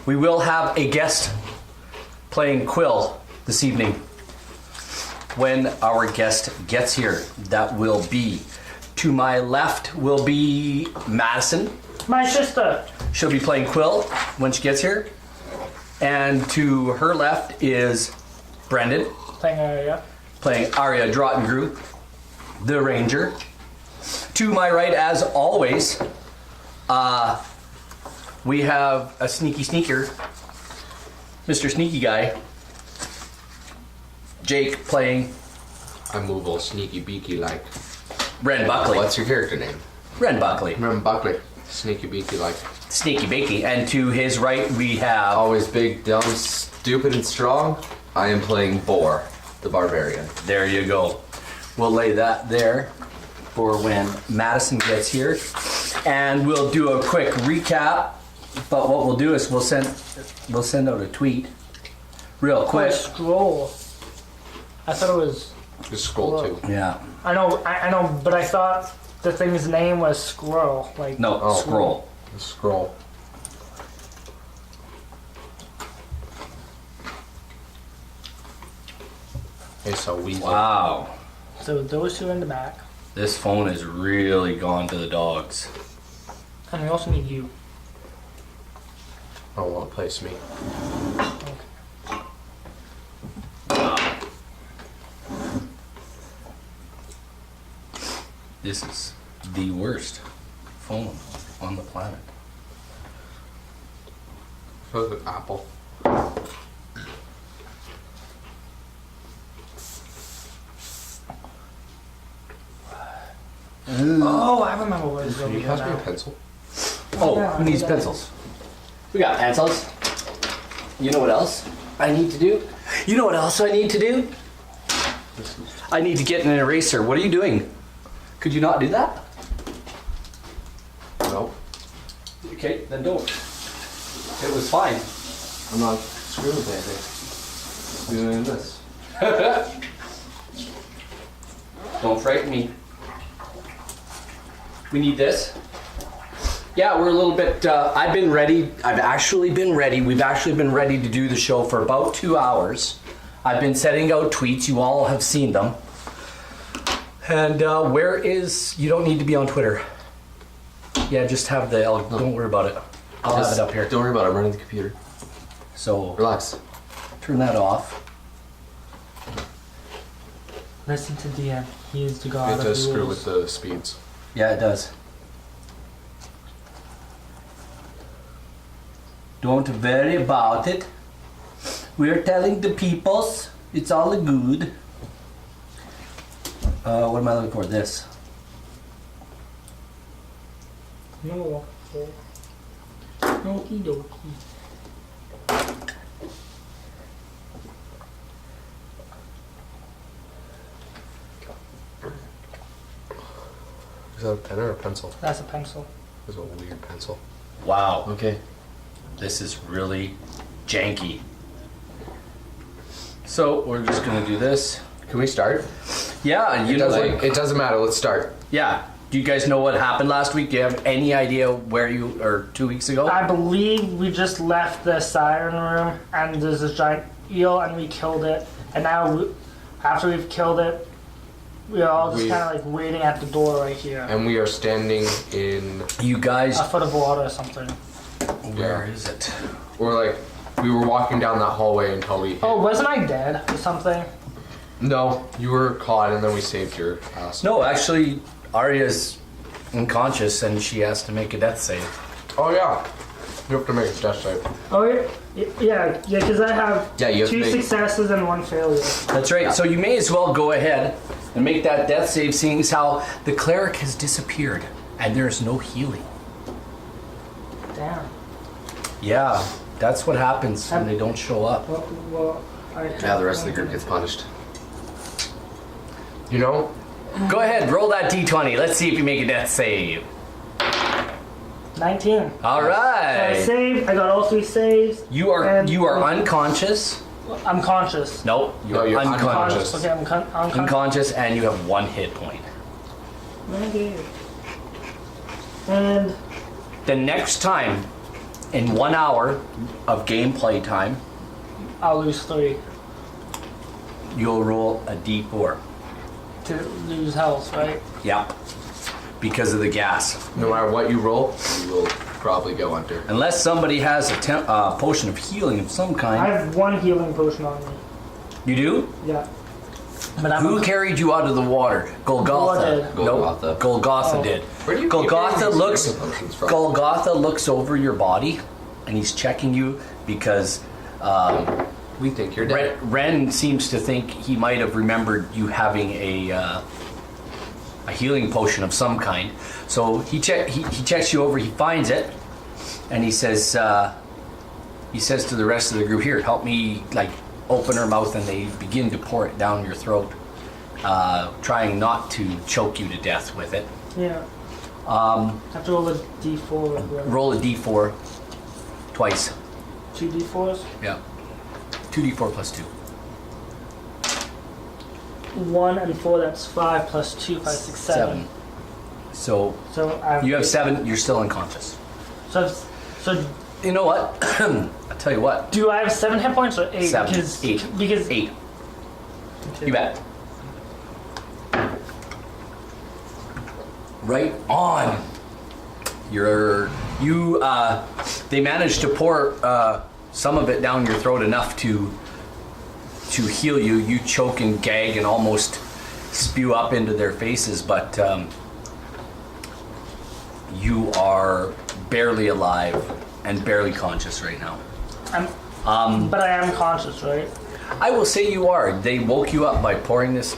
We will have a guest playing Quill this evening. When our guest gets here, that will be, to my left will be Madison. My sister. She'll be playing Quill when she gets here. And to her left is Brendan. Playing Arya. Playing Arya Drottengru, the Ranger. To my right, as always, we have a sneaky sneaker, Mr. Sneaky Guy, Jake playing Immovable, sneaky beaky like. Ren Buckley. What's your character name? Ren Buckley. Ren Buckley. Sneaky beaky like. Sneaky Bakey. And to his right, we have... Always big, dumb, stupid, and strong. I am playing Boar, the Barbarian. There you go. We'll lay that there for when Madison gets here. And we'll do a quick recap. But what we'll do is we'll send out a tweet real quick. Oh, scroll. I thought it was... Just scroll too. Yeah. I know, but I thought the thing's name was Squirrel. Like No, scroll. Scroll. Okay, so Weasel. Wow. So those two in the back. This phone has really gone to the dogs. And we also need you. Oh, well, place me. This is the worst phone on the planet. So the Apple. Oh, I remember what it's Can going you to pass be me a now. pencil? Oh, who needs pencils? We got pencils. You know what else I need to do? You know what else I need to do? I need to get an eraser. What are you doing? Could you not do that? No. Okay, then don't. It was fine. I'm not screwing with anything. Doing this. Don't frighten me. We need this. Yeah, we're a little bit, I've been ready. I've actually been ready. We've actually been ready to do the show for about 2 hours. I've been setting out tweets. You all have seen them. And where is, you don't need to be on Twitter. Yeah, just have the, don't worry about it. I'll have it up here. Don't worry about it. I'm running the computer. So Relax. turn that off. Listen to DM. He is the god It of does screw rules. with the speeds. Yeah, it does. Don't worry about it. We're telling the peoples it's all good. What am I looking for? This. No. Okie dokie. Is that a pen or a pencil? That's a pencil. That's a weird pencil. Wow. Okay. This is really janky. So we're just gonna do this. Can we start? Yeah, you know, like, It doesn't matter. Let's start. yeah. Do you guys know what happened last week? Do you have any idea where you, or 2 weeks ago? I believe we just left the siren room and there's this giant eel and we killed it. And now, after we've killed it, we're all just kind of like waiting at the door right here. And we are standing in. You guys, A foot of water or something. where is it? We're like. We were walking down that hallway until we hit. Oh, wasn't I dead or something? No, you were caught and then we saved your ass. No, actually, Arya's unconscious and she has to make a death save. Oh, yeah. You have to make a death save. Oh, yeah, because I have Yeah, you have to 2 make- successes and 1 failure. That's right. So you may as well go ahead and make that death save, seeing as how the cleric has disappeared and there's no healing. Damn. Yeah, that's what happens when they don't show up. Well, Yeah, the rest of the group gets punished. You know? Go ahead, roll that d20. Let's see if you make a death save. 19. All I right. saved. I got all 3 saves. You are unconscious. I'm conscious. Nope, No, you're unconscious. Okay, I'm unconscious. Unconscious, and you have 1 hit point. Okay. And The next time in 1 hour of gameplay time, I'll lose 3 you'll roll a d4. to lose health, right? Yep. Because of the gas. No matter what you roll, you will probably go under. Unless somebody has a potion of healing of some I kind. have 1 healing potion on me. You do? Yeah. But I'm Who carried you out of the water? Golgotha. did. Golgotha. Nope. Golgotha Oh. did. Where do you Golgotha get these looks. healing potions from? Golgotha looks over your body, and he's checking you because We think you're dead. Ren seems to think he might have remembered you having a healing potion of some kind. So he checks you over. He finds it, and he says to the rest of the group, "Here, help me like open her mouth," and they begin to pour it down your throat, trying not to choke you to death with it. Yeah. I have to roll a d4 or whatever. Roll a d4 twice. 2 d4s. Yeah. 2d4 plus 2. 1 and 4, that's 5 plus 2, 5, 6, 7. So So I have you have 7. You're still unconscious. So You know what? I'll tell you what. do I have 7 hit points or 8? 7. Because, 8. Because 8. You bet. Right on. They managed to pour some of it down your throat enough to heal you. You choke and gag and almost spew up into their faces, but you are barely alive and barely conscious right now. but I am conscious, right? I will say you are. They woke you up by pouring this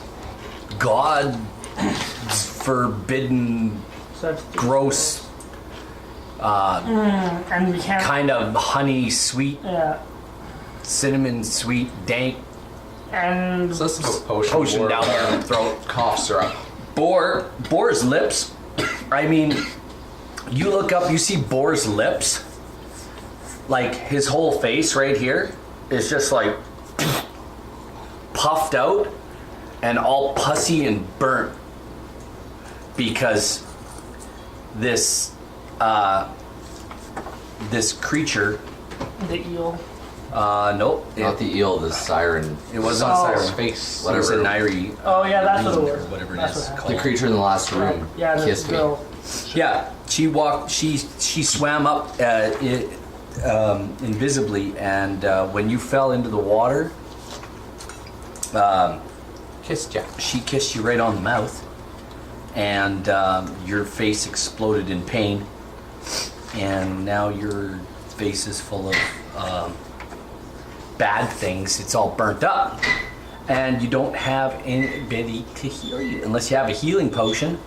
God forbidden, So I've, gross, and we can't. kind of honey sweet, Yeah. cinnamon sweet, dank And So this is a potion, potion or down your throat. cough syrup. Boar's lips. I mean, you look up, you see Boar's lips. Like his whole face right here is just like puffed out and all pussy and burnt because this creature. the eel. Nope. Not the eel, the siren. It wasn't Oh. a siren. Face. It was a Whatever. Nairi. Oh yeah, that's what it Or was. whatever it That's is what called. The creature in the last room Yeah, the kissed me. girl. Yeah, she walked. She swam up invisibly, and when you fell into the water, Kissed ya. she kissed you right on the mouth, and your face exploded in pain, and now your face is full of bad things. It's all burnt up, and you don't have anybody to heal you unless you have a healing potion.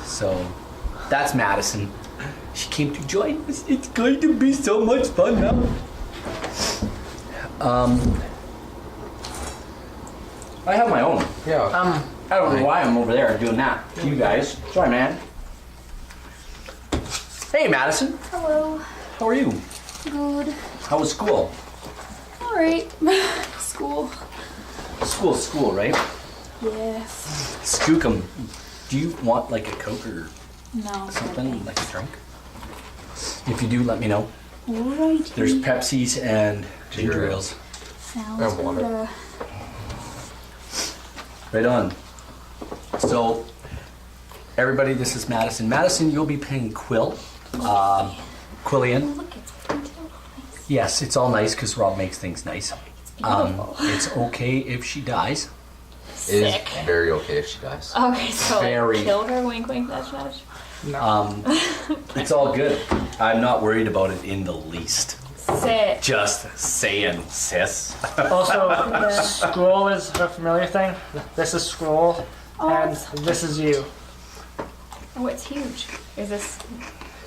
So that's Madison. She came to join us. It's going to be so much fun now. I have my own. Yeah. I don't know why I'm over there doing that. You guys. Sorry, man. Hey, Madison. Hello. How are you? Good. How was school? Alright. School. School, right? Yes. Skookum. Do you want like a Coke or No. something, like a drink? If you do, let me know. Alright. There's Pepsis and ginger Ginger ales. Sounds And water. good. Right on. So, everybody, this is Madison. Madison, you'll be playing Quill. Quillian. Look, it's detailed. Nice. Yes, it's all nice because Rob makes things nice. Beautiful. It's okay if she dies. It is Sick. very okay if she dies. Okay, so Very. like, kill her, wink, wink, nudge, nudge. It's all good. I'm not worried about it in the least. Sick. Just saying, sis. Also, scroll is a familiar thing. This is scroll, Oh, and it's- this is you. Oh, it's huge. Is this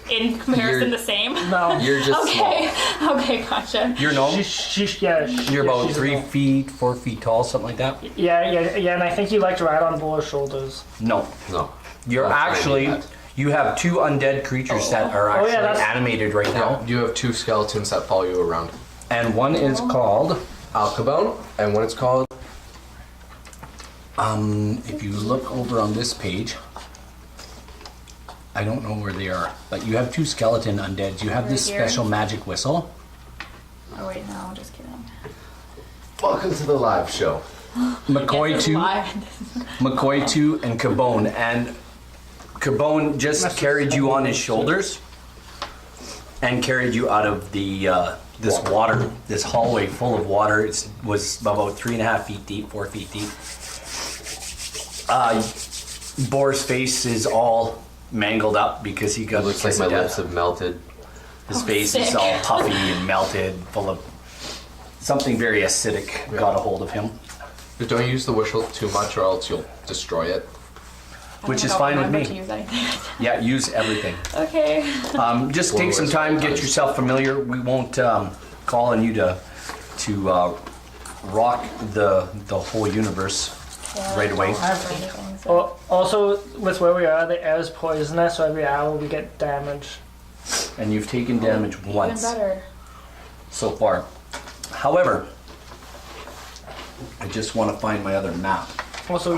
in comparison You're- the same? No. You're just Okay. Okay, gotcha. You're no. You're about she's 3 a- feet, 4 feet tall, something like that. Yeah, and I think you like to ride on Boar's shoulders. No, no. you're Not trying to actually. do that. You have 2 undead creatures that are Oh, yeah, actually that's- animated right now, You have 2 skeletons that follow you around. and one is called. Alcabone, and what it's called? If you look over on this page, I don't know where they are, but you have 2 skeleton undeads. You have this Right here. special magic whistle. Oh wait, no, just kidding. Welcome to the live show. McCoy Yes, 2, live. McCoy 2, and Cabone. And Cabone just carried you on his shoulders and carried you out of the this water, this hallway full of water. It was about 3.5 feet deep, 4 feet deep. Boar's face is all mangled up because he got It looks like my lips have melted. His Oh, face is sick. all puffy and melted, full of something very acidic got a hold of him, But don't use the whistle too much or else you'll destroy it. which I is don't fine with remember to me. use anything. Yeah, use everything. Okay. Just take some time, get yourself familiar. We won't call on you to rock the whole universe Yeah, right away. I don't remember anything, so- Also, with where we are, the air is poisonous, so every hour we get damage. And you've taken damage Even once better. so far. However, I just want to find my other map. Also,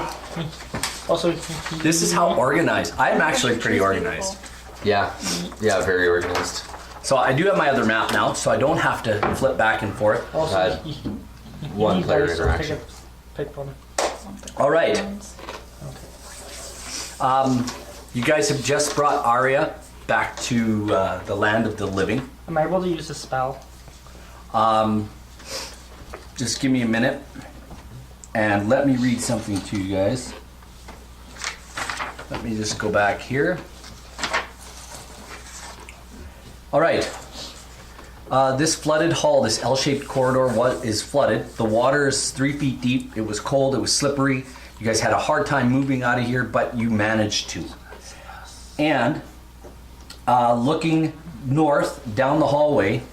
This is how organized. I'm actually pretty organized. Yeah, very organized. So I do have my other map now, so I don't have to flip back and forth. Also, Had you one need player dice, so interaction. Pick one. All right. You guys have just brought Arya back to the land of the living. Am I able to use a spell? Just give me a minute and let me read something to you guys. Let me just go back here. All right. This flooded hall, this L-shaped corridor is flooded. The water is 3 feet deep. It was cold. It was slippery. You guys had a hard time moving out of here, but you managed to. And looking north down the hallway,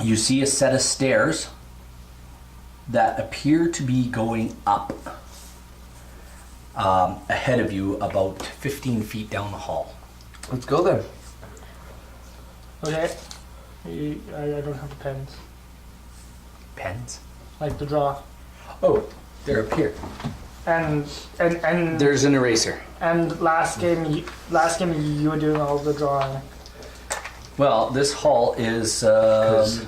you see a set of stairs that appear to be going up ahead of you about 15 feet down the hall. Let's go then. Okay. I don't have the pens. Pens? Like to draw. Oh, they're up here. And There's an eraser. and last game you were doing all the drawing. Well, this hall is here's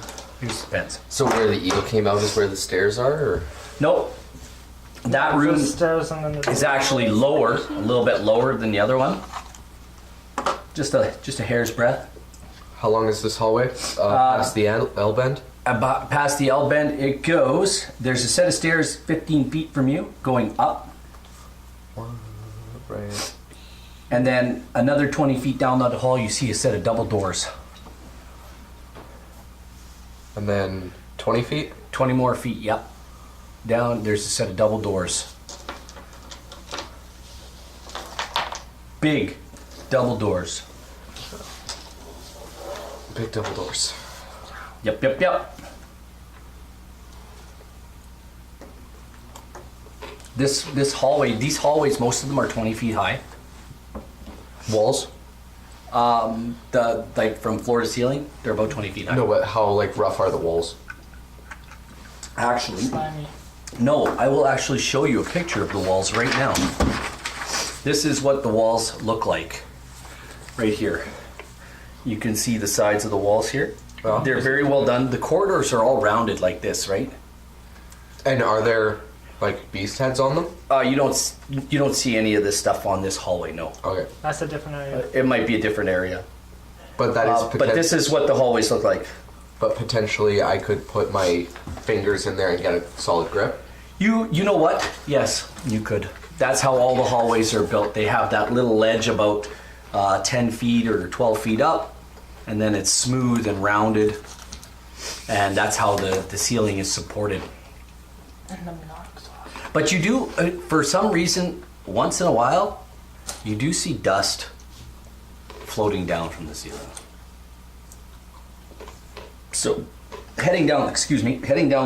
the pens. So where the eel came out is where the stairs are, or? Nope. That The room stairs and then the is actually lower, a little bit lower than the other one. Just a hair's breadth. How long is this hallway? Past the L bend? About past the L bend it goes. There's a set of stairs 15 feet from you going up, Right. and then another 20 feet down the hall you see a set of double doors. And then 20 feet? 20 more feet, yep. Down there's a set of double doors. Big double doors. Big double doors. Yep. This hallway, these hallways, most of them are 20 feet high. Walls? The like from floor to ceiling, they're about 20 feet high. No, but how like rough are the walls? Actually, slimy. no. I will actually show you a picture of the walls right now. This is what the walls look like, right here. You can see the sides of the walls here. Oh. They're very well done. The corridors are all rounded like this, right? And are there like beast heads on them? You don't see any of this stuff on this hallway. No, Okay. That's a different area. it might be a different area. But that is But this is what the hallways look like. But potentially I could put my fingers in there and get a solid grip. You know what? Yes, you could. That's how all the hallways are built. They have that little ledge about 10 feet or 12 feet up, and then it's smooth and rounded, and that's how the ceiling is supported. And the knocks off. But you do, for some reason, once in a while, you do see dust floating down from the ceiling. So, heading down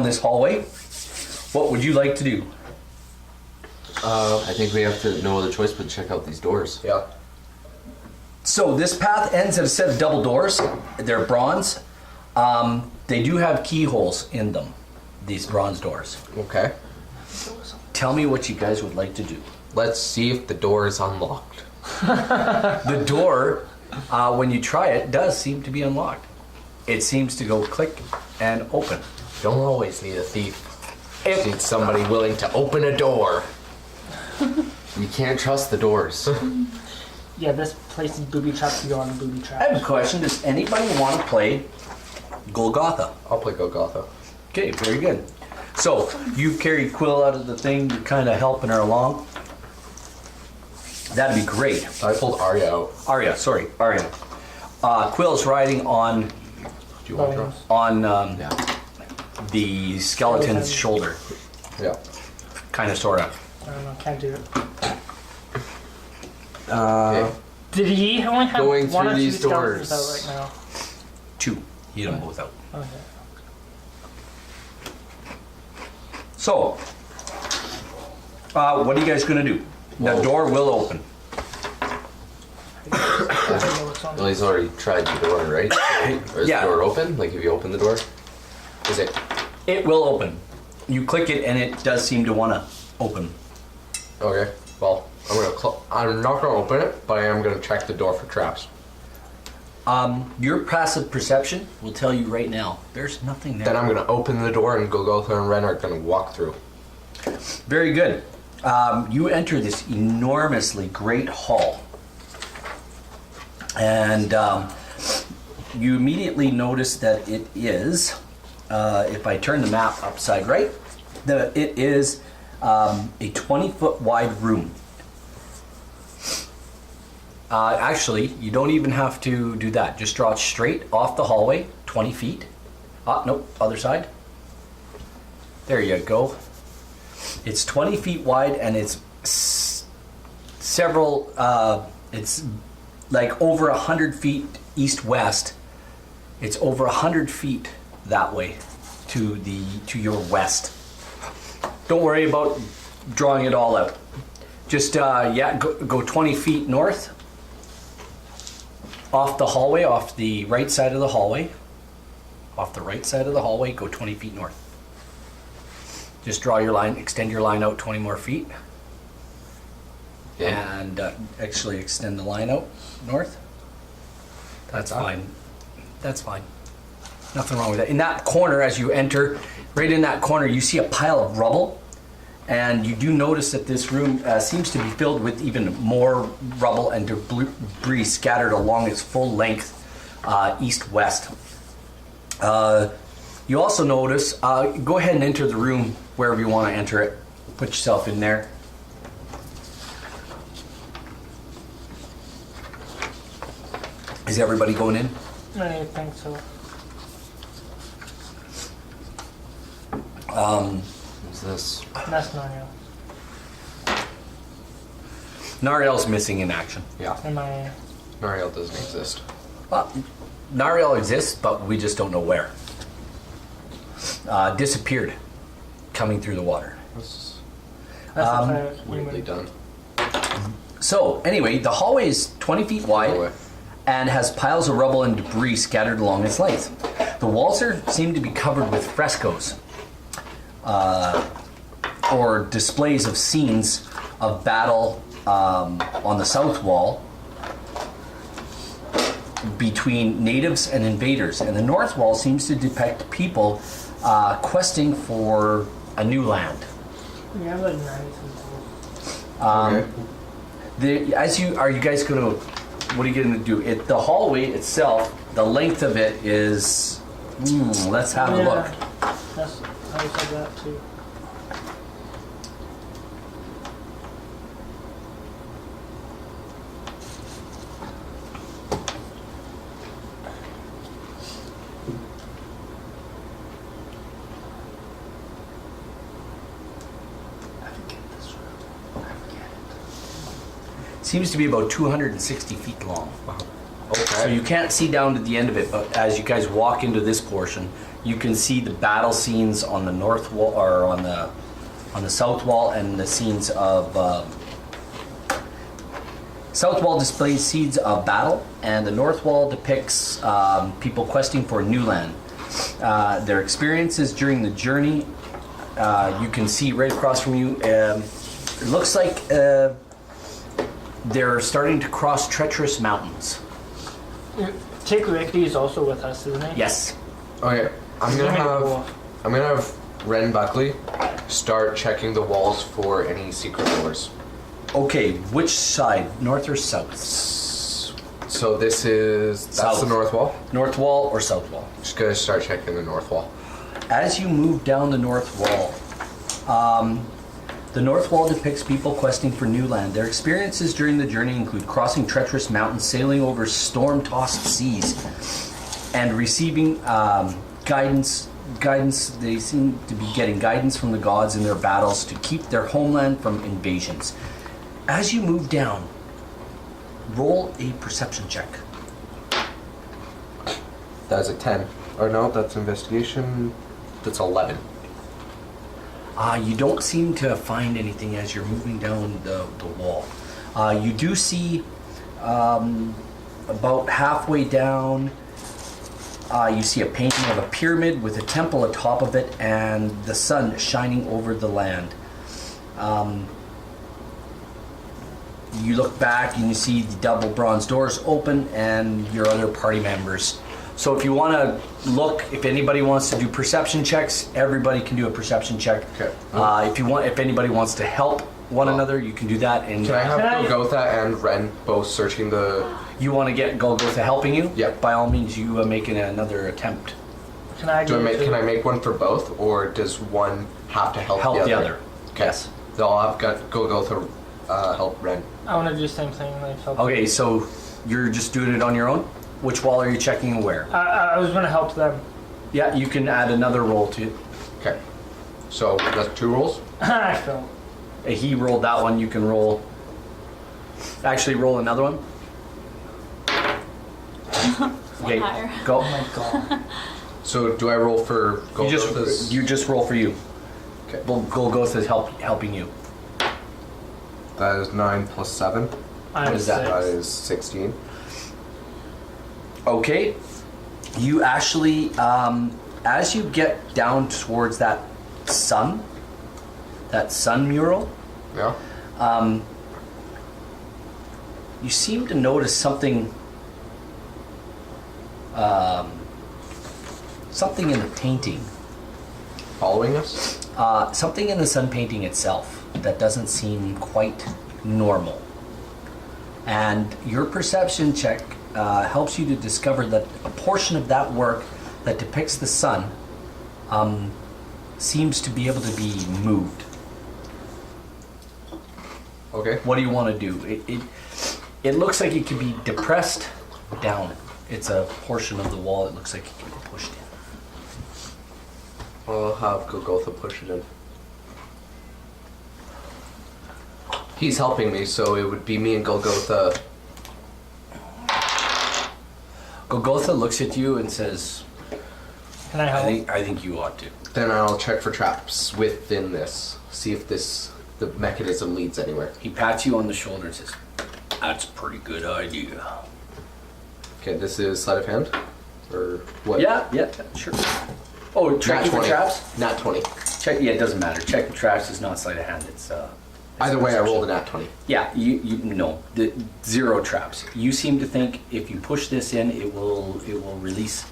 this hallway, what would you like to do? I think we have to no other choice but check out these doors. Yeah. So this path ends at a set of double doors. They're bronze. They do have keyholes in them, these bronze doors. Okay. Tell me what you guys would like to do. Let's see if the door is unlocked. The door, when you try it, does seem to be unlocked. It seems to go click and open. Don't always need a thief. If- You need somebody willing to open a door. You can't trust the doors. Yeah, this place is booby trapped to go on booby I have traps. a question. Does anybody want to play Golgotha? I'll play Golgotha. Okay, very good. So, you've carried Quill out of the thing. You're kind of helping her along. That'd be great. I pulled Arya out. Arya. Quill's riding on Do you want to Bones. draw? on Yeah. the skeleton's shoulder. Yeah. Kind of, sort of. I don't know, can't do it. Okay. Did he only have Going one through or two these skeletons doors. out right now? 2. You them both out. Okay. So, what are you guys going to do? The Whoa. door will open. I don't know what's on Well, he's already tried the door, right? Or is Yeah. the door open? Like, if you open the door? Is it? It will open. You click it and it does seem to want to open. Okay. Well, I'm not gonna open it, but I am gonna check the door for traps. Your passive perception will tell you right now, there's nothing there. Then I'm gonna open the door and Golgotha and Ren are gonna walk through. Very good. You enter this enormously great hall. And you immediately notice that it is, if I turn the map upside right, it is a 20-foot wide room. Actually, you don't even have to do that. Just draw it straight off the hallway, 20 feet. Nope, other side. There you go. It's 20 feet wide and it's several, it's like over 100 feet east-west. It's over 100 feet that way to your west. Don't worry about drawing it all out. Just, go 20 feet north. Off the hallway, off the right side of the hallway. Off the right side of the hallway, go 20 feet north. Just draw your line, extend your line out 20 more feet. Yeah. And actually extend the line out north. That's fine. That's fine. Nothing wrong with that. In that corner, as you enter, right in that corner, you see a pile of rubble. And you do notice that this room seems to be filled with even more rubble and debris scattered along its full length, east-west. You also notice, go ahead and enter the room wherever you want to enter it. Put yourself in there. Is everybody going in? I think so. Who's this? That's not you. Nariel's missing in action. Yeah. Am I? Nariel doesn't exist. Nariel exists, but we just don't know where. Disappeared, coming through the water. That's That's Um, the pirate weirdly human. done. So, anyway, the hallway is 20 feet wide Hallway. and has piles of rubble and debris scattered along its length. The walls seem to be covered with frescoes or displays of scenes of battle on the south wall between natives and invaders. And the north wall seems to depict people questing for a new land. We have like 90 people. Okay. Are you guys gonna? What are you gonna do? The hallway itself, the length of it is. Let's have a look. That's, I said that too. Seems to be about 260 feet long. Okay. So you can't see down to the end of it, but as you guys walk into this portion, you can see the battle scenes on the north wall or on the south wall, and the scenes of south wall displays scenes of battle, and the north wall depicts people questing for new land. Their experiences during the journey. You can see right across from you. It looks like they're starting to cross treacherous mountains. Take Ricky is also with us, isn't he? Yes. Okay, I'm Give me the gonna wolf. have Ren Buckley start checking the walls for any secret doors. Okay, which side? North or south? So that's South. the north wall. North wall or south wall? Just gonna start checking the north wall. As you move down the north wall, the north wall depicts people questing for new land. Their experiences during the journey include crossing treacherous mountains, sailing over storm-tossed seas, and receiving guidance. They seem to be getting guidance from the gods in their battles to keep their homeland from invasions. As you move down, roll a perception check. That's a 10. Or no, that's investigation. That's 11. You don't seem to find anything as you're moving down the wall. You do see about halfway down, you see a painting of a pyramid with a temple atop of it and the sun shining over the land. You look back and you see the double bronze doors open and your other party members. So if you want to look, if anybody wants to do perception checks, everybody can do a perception check. Okay. If anybody wants to help one another, you can do that. And Can I have Can I- Golgotha and Ren both searching the... you want to get Golgotha helping you? Yep. By all means, you make another attempt. Can I Can do I make one for both, or does one have to help Help the the other? other. Okay. Yes. They'll have got Golgotha help Ren. I want to do the same thing. Like help. Okay, so you're just doing it on your own? Which wall are you checking and where? I was going to help them. Yeah, you can add another roll to it. Okay. So that's 2 rolls. I fell. He rolled that one, you can roll. Actually, roll another one. Okay, higher. go. Oh my god. So do I roll for Golgotha's? You just roll for you. Okay. Well, Golgotha's helping you. That is 9 plus 7. I'm is that? That 6. is 16. Okay. You actually, as you get down towards that sun mural, Yeah. you seem to notice something in the painting. Following us? Something in the sun painting itself that doesn't seem quite normal. And your perception check helps you to discover that a portion of that work that depicts the sun seems to be able to be moved. Okay. What do you want to do? It looks like it could be depressed down. It's a portion of the wall that looks like it can be pushed in. I'll have Golgotha push it in. He's helping me, so it would be me and Golgotha. Golgotha looks at you and says, Can I help? I think you ought to. Then I'll check for traps within this. See if the mechanism leads anywhere. He pats you on the shoulder and says, that's a pretty good idea. Okay, this is sleight of hand? Or what? Yeah, sure. Oh, checking for traps? Nat 20. Check. Yeah, it doesn't matter. Checking traps is not sleight of hand. It's Either way, I rolled a nat 20. Yeah, you no, the 0 traps. You seem to think if you push this in, it will release.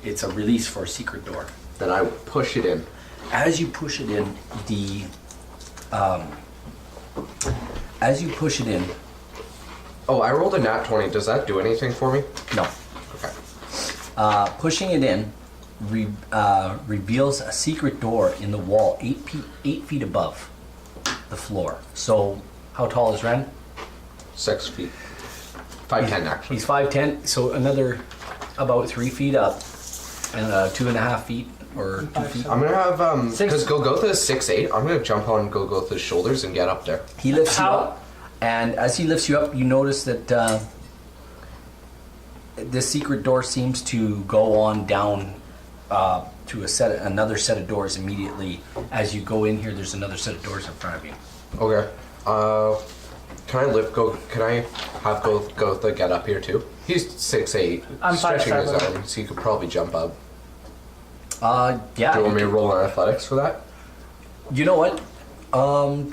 It's a release for a secret door. Then I push it in. As you push it in, Oh, I rolled a nat 20. Does that do anything for me? no, Okay. pushing it in reveals a secret door in the wall, 8 feet above the floor. So, how tall is Ren? 6 feet. 5'10" actually. He's 5'10", so another about 3 feet up, and 2.5 feet or 2 feet. I'm gonna have Six. because Golgotha is 6'8". I'm gonna jump on Golgotha's shoulders and get up there. He lifts you How- up, and as he lifts you up, you notice that this secret door seems to go on down to another set of doors immediately. As you go in here, there's another set of doors in front of you. Okay. Can I have Golgotha get up here too? He's 6'8". I'm stretching his 5'7". arm, so he could probably jump up. Yeah. Do you want me to roll on athletics for that? You know what?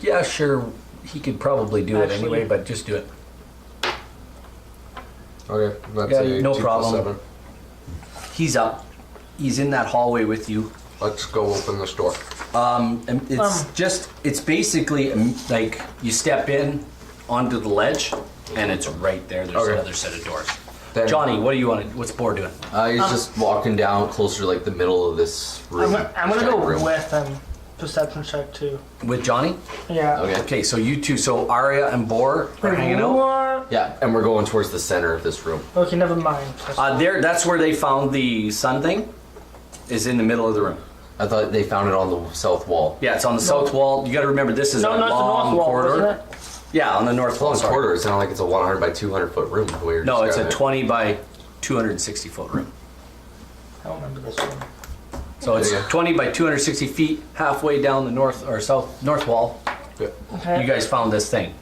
Yeah, sure. he could probably do it Actually- anyway, but just do it. Okay, that's Yeah, a no 2 problem. plus 7. He's up. He's in that hallway with you. Let's go open this door. And it's basically like you step in onto the ledge, and it's right there. There's Okay. another set of doors. Then- Johnny, what do you want? What's Boar doing? He's just walking down closer to like the middle of this room. I'm gonna this go giant room. with perception check too. With Johnny? Yeah. Okay. Okay, so you two, so Arya and Boar are hanging out. What? Yeah, and we're going towards the center of this room. Okay, never mind. That's where they found the sun thing. Is in the middle of the room. I thought they found it on the south wall. Yeah, it's on the south wall. You got to remember this is No, a no, it's the long north wall, corridor. isn't it? Yeah, on the north wall. Well, sorry. quarter. It's not like it's a 100 by 200 foot room. The way you're No, it's a describing it. 20 by 260 foot room. I don't remember this one. So it's Yeah. 20 by 260 feet, halfway down the north or north wall. Okay. You guys found this thing.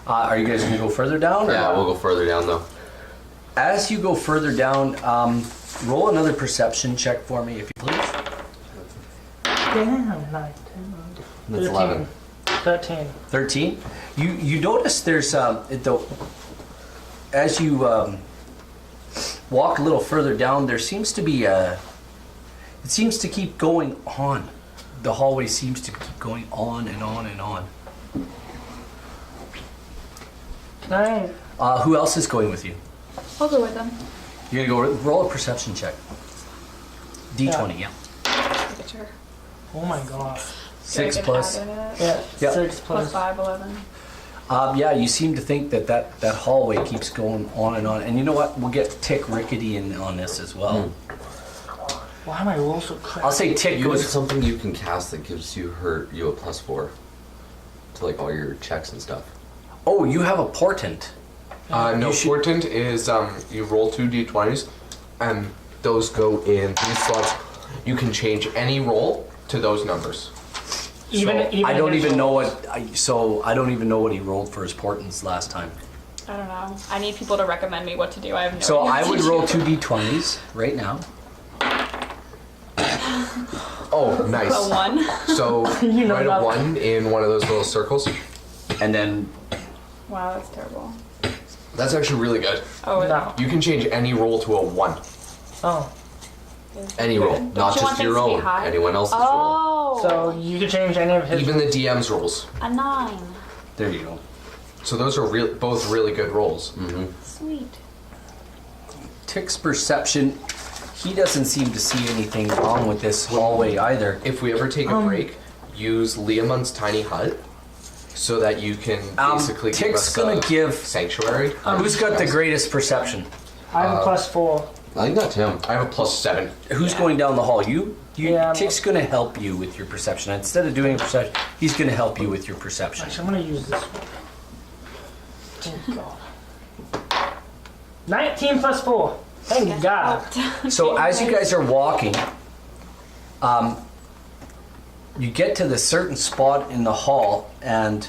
Are you guys gonna go further down? or Yeah, not? we'll go further down though. As you go further down, roll another perception check for me, if you please. Damn, 9, 10, That's 13. 11. 13. 13. You notice there's as you walk a little further down, there seems to be it seems to keep going on. The hallway seems to keep going on and on and on. Can Who else is going with you? I'll go with them. You're gonna go roll a perception check. D20, yeah. Look at her. Oh my gosh. 6 Get plus. added it. Yeah, Yep. 6 Plus plus. 5, 11. Yeah, you seem to think that hallway keeps going on and on. And you know what? We'll get Tick Rickety in on this as well. Why am I roll so crap? I'll say Tick You have goes. something you can cast that gives you a +4 to like all your checks and stuff. Oh, you have a portent. No, You should- portent is you roll 2 d20s, and those go in these slots. You can change any roll to those numbers. even, So, even I don't against even know rolls. what. I don't even know what he rolled for his portents last time. I don't know. I need people to recommend me what to do. I have no So idea I what would to roll do. 2 d20s right now. Oh, nice. A 1. So You know write a that. 1 in one of those little circles. And then Wow, that's terrible. That's actually really good. Oh, No. You can change any roll to a 1. Oh. Any roll, Don't not you want just your things to be own. high? Anyone else's roll. Oh. So you could change any of his. Even the DM's rolls. A 9. there you go. So those are both really good rolls. Sweet. Tick's perception. He doesn't seem to see anything wrong with this hallway either. If we ever take a break, use Liamon's tiny hut so that you can basically give Tick's us gonna a give. sanctuary. Who's got the greatest perception? I have a +4. I think that's him. I have a +7. Who's going down the hall? You. Yeah, Tick's gonna help you with your perception. Instead of doing a perception, he's gonna help you with your perception. Actually, I'm gonna use this one. Oh god. 19 plus 4. Thank God. So as you guys are walking, you get to the certain spot in the hall, and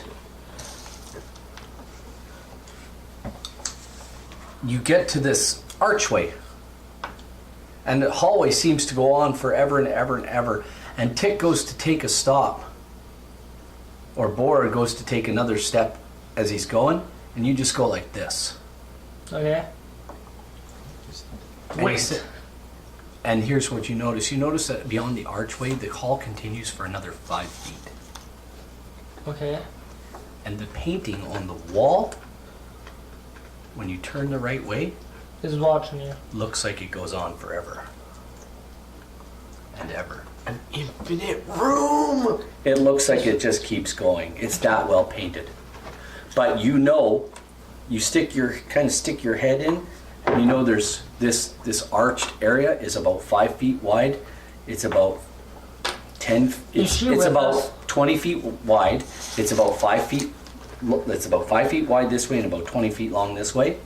you get to this archway, and the hallway seems to go on forever and ever and ever. And Tick goes to take a stop, or Bora goes to take another step as he's going, and you just go like this. Okay. And Wait. And here's what you notice. You notice that beyond the archway, the hall continues for another 5 feet. Okay. And the painting on the wall, when you turn the right way, Is watching you. looks like it goes on forever. And ever. An infinite room! It looks like it just keeps going. It's that well painted. But you know, you stick your head in, and you know there's this arched area is about 5 feet wide. It's about 10. It's she with about us? 20 feet wide. It's about 5 feet. It's about 5 feet wide this way and about 20 feet long this way.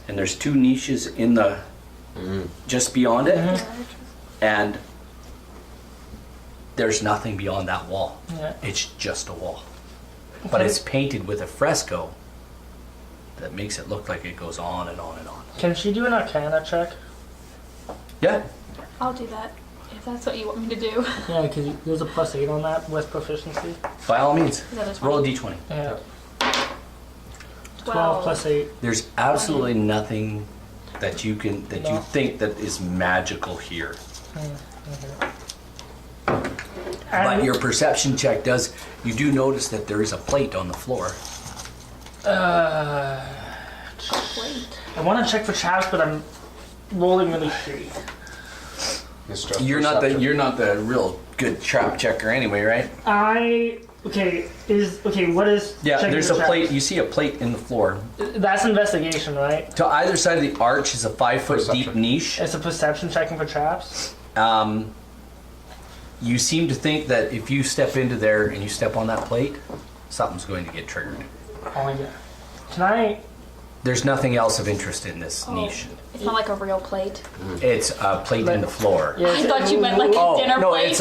And there's 2 niches in the just beyond it, and there's nothing beyond that wall. Yeah. It's just a wall. But it's painted with a fresco that makes it look like it goes on and on and on. Can she do an Arcana check? Yeah. I'll do that. If that's what you want me to do. Yeah, because there's a +8 on that with proficiency. By all means, Is that a 20? roll a d20. Yeah. 12 +8. There's absolutely nothing that you can that you No. think that is magical here. But And your perception check does. You do notice that there is a plate on the floor. Wait. I want to check for traps, but I'm rolling really shitty. You're not the real good trap checker anyway, right? What is Yeah, checking there's for a traps? plate. You see a plate in the floor. That's investigation, right? To either side of the arch is a 5-foot deep Perception. niche. It's a perception checking for traps. You seem to think that if you step into there and you step on that plate, something's going to get triggered. Oh yeah. Can I? There's nothing else of interest in this niche. It's not like a real plate. It's a plate in the floor. Yeah, I thought you meant like a dinner no, plate.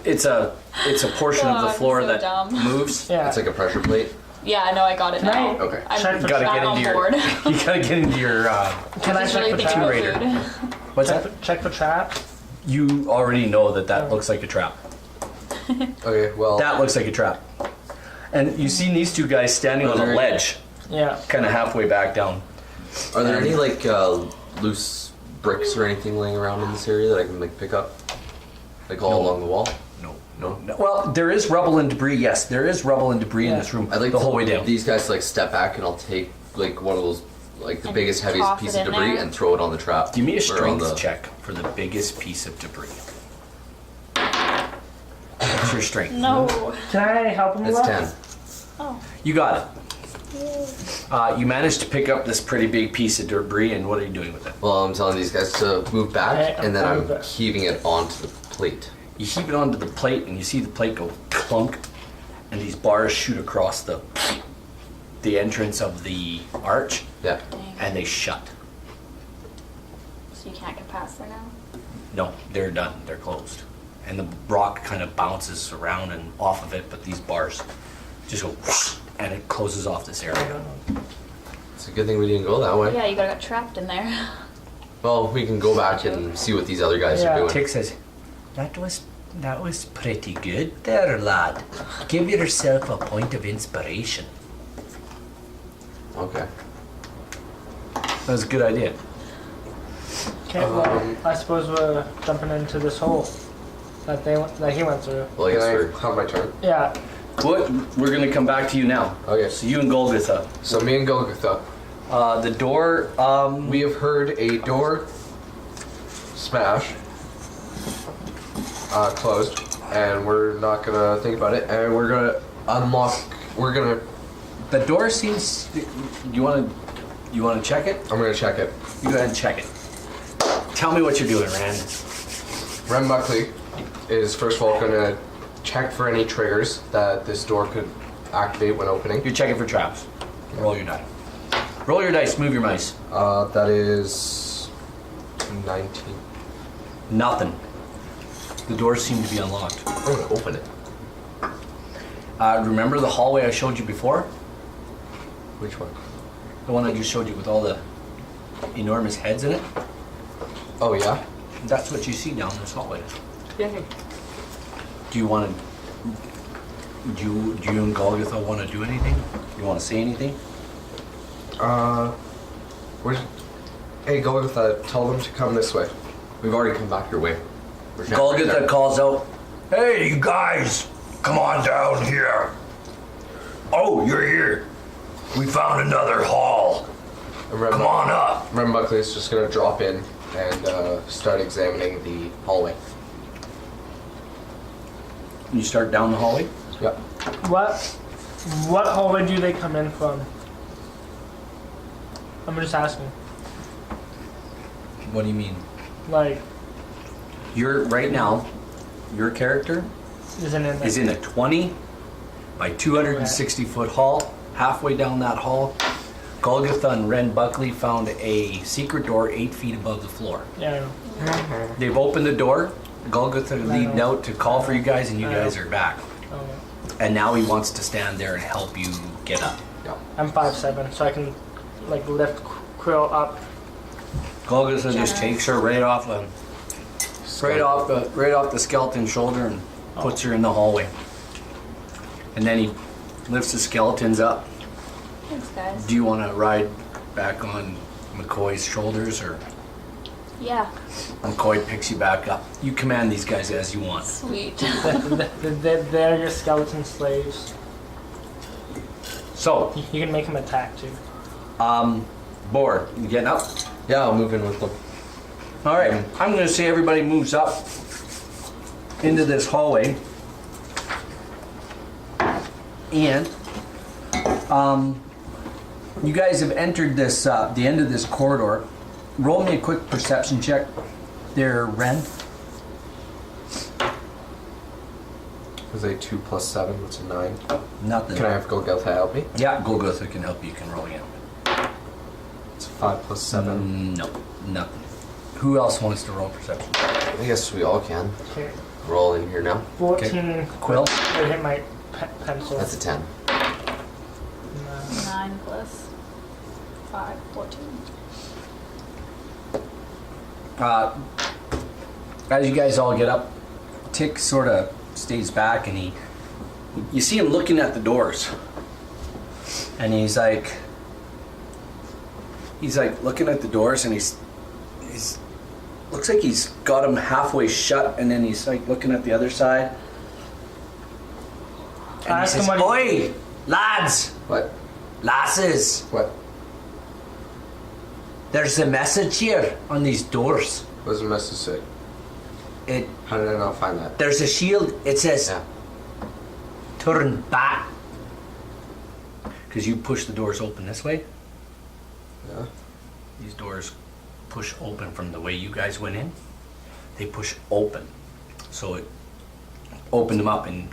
it's a portion of the Oh, floor so that dumb. moves. Yeah. It's like a pressure plate. Yeah, no, I got it Can I- now. Okay. I'm Check for Gotta traps. get on into your. board. You gotta get into your. Can I Just check really for thinking traps? about Raider. food. What's that? Check for traps. You already know that looks like a trap. Okay, well, That looks like a trap. And you see these two guys standing on a ledge, Yeah. kind of halfway back down. Are there any like loose bricks or anything laying around in this area that I can like pick up? Like all No. along the wall? No. Well, there is rubble and debris. Yes, there is rubble and debris in this room. I'd like the to- whole way down. These guys to, like step back and I'll take like one of those like the And biggest heaviest toss piece it of in debris there? and throw it on the trap. Give me a Or on strength the- check for the biggest piece of debris. What's your strength? No. Can I help him with It's that? 10. Oh. You got it. You managed to pick up this pretty big piece of debris, and what are you doing with it? Well, I'm telling these guys to move back Okay, and then I'll I'm move back. heaving it onto the plate. You heave it onto the plate, and you see the plate go clunk, and these bars shoot across the entrance of the arch, Yeah. Dang. and they shut. So you can't get past there now? No, they're done. They're closed. And the rock kind of bounces around and off of it, but these bars just go whoosh, and it closes off this area. It's a good thing we didn't go that way. Yeah, you got trapped in there. Well, we can go back and see what these other guys Yeah. are doing. Tick says, that was pretty good there, lad. Give yourself a point of inspiration. Okay. That was a good idea. Okay, well, I suppose we're jumping into this hole that he went through. Well, I can guess I we're have my turn? Yeah. What? We're gonna come back to you now. Okay. So you and Golgotha. So me and Golgotha, The door. we have heard a door smash, closed, and we're not gonna think about it, and we're gonna unlock. We're gonna. The door seems. You wanna check it? I'm gonna check it. You go ahead and check it. Tell me what you're doing, Rand. Rem Buckley is first of all gonna check for any triggers that this door could activate when opening. You're checking for traps. Roll your die. Roll your dice. Move your mice. That is 19. Nothing. The doors seem to be unlocked. I'm gonna open it. Remember the hallway I showed you before? Which one? The one I just showed you with all the enormous heads in it? Oh yeah. That's what you see down this hallway. Yay. Do you want to? Do you and Golgotha want to do anything? You want to say anything? Where's? Hey Golgotha, tell them to come this way. We've already come back your way. We're right Golgotha there. calls out, "Hey, you guys, come on down here." "Oh, you're here. We found another hall. And Rem, Come on up." Rem Buckley is just gonna drop in and start examining the hallway. You start down the hallway. Yep. What hallway do they come in from? I'm just asking. What do you mean? Like, You're right now. Your character isn't it? is in a 20 by 260 foot hall. Halfway down that hall, Golgotha and Ren Buckley found a secret door 8 feet above the floor. Yeah. They've opened the door. Golgotha leading out to call for you guys, and you guys are back. Oh, And now he wants to stand there and help you get up. I'm 5'7", so I can like lift Quill up. Golgotha just takes her right off right off the skeleton's shoulder and puts her in the hallway. And then he lifts the skeletons up. Thanks, guys. Do you want to ride back on McCoy's shoulders, or Yeah. McCoy picks you back up? You command these guys as you want. Sweet. They're your skeleton slaves. So, You can make them attack too. Boar, you getting up? Yeah, I'll move in with them. All right, I'm going to say everybody moves up into this hallway. And you guys have entered this the end of this corridor. Roll me a quick perception check there, Ren. Is a 2 plus 7? What's a 9? Nothing. Can I have Golgotha help me? Yeah, Golgotha can help you. You can roll again. It's 5 plus 7. No, nothing. Who else wants to roll perception? I guess we all can. Okay. Roll in here now. 14. Quill? I hit my pencil. That's a 10. 9 plus 5, 14. As you guys all get up, Tick sort of stays back, and you see him looking at the doors, and he's like looking at the doors, and he's looks like he's got them halfway shut, and then he's like looking at the other side, and he Ask him says, what he- "Oi, lads, What? lasses, What? there's a message here on these doors. What does the message say? It How did I not find that? There's a shield. It says, Yeah. turn back. Because you push the doors open this way. Yeah. These doors push open from the way you guys went in. They push open. So it opened them up, and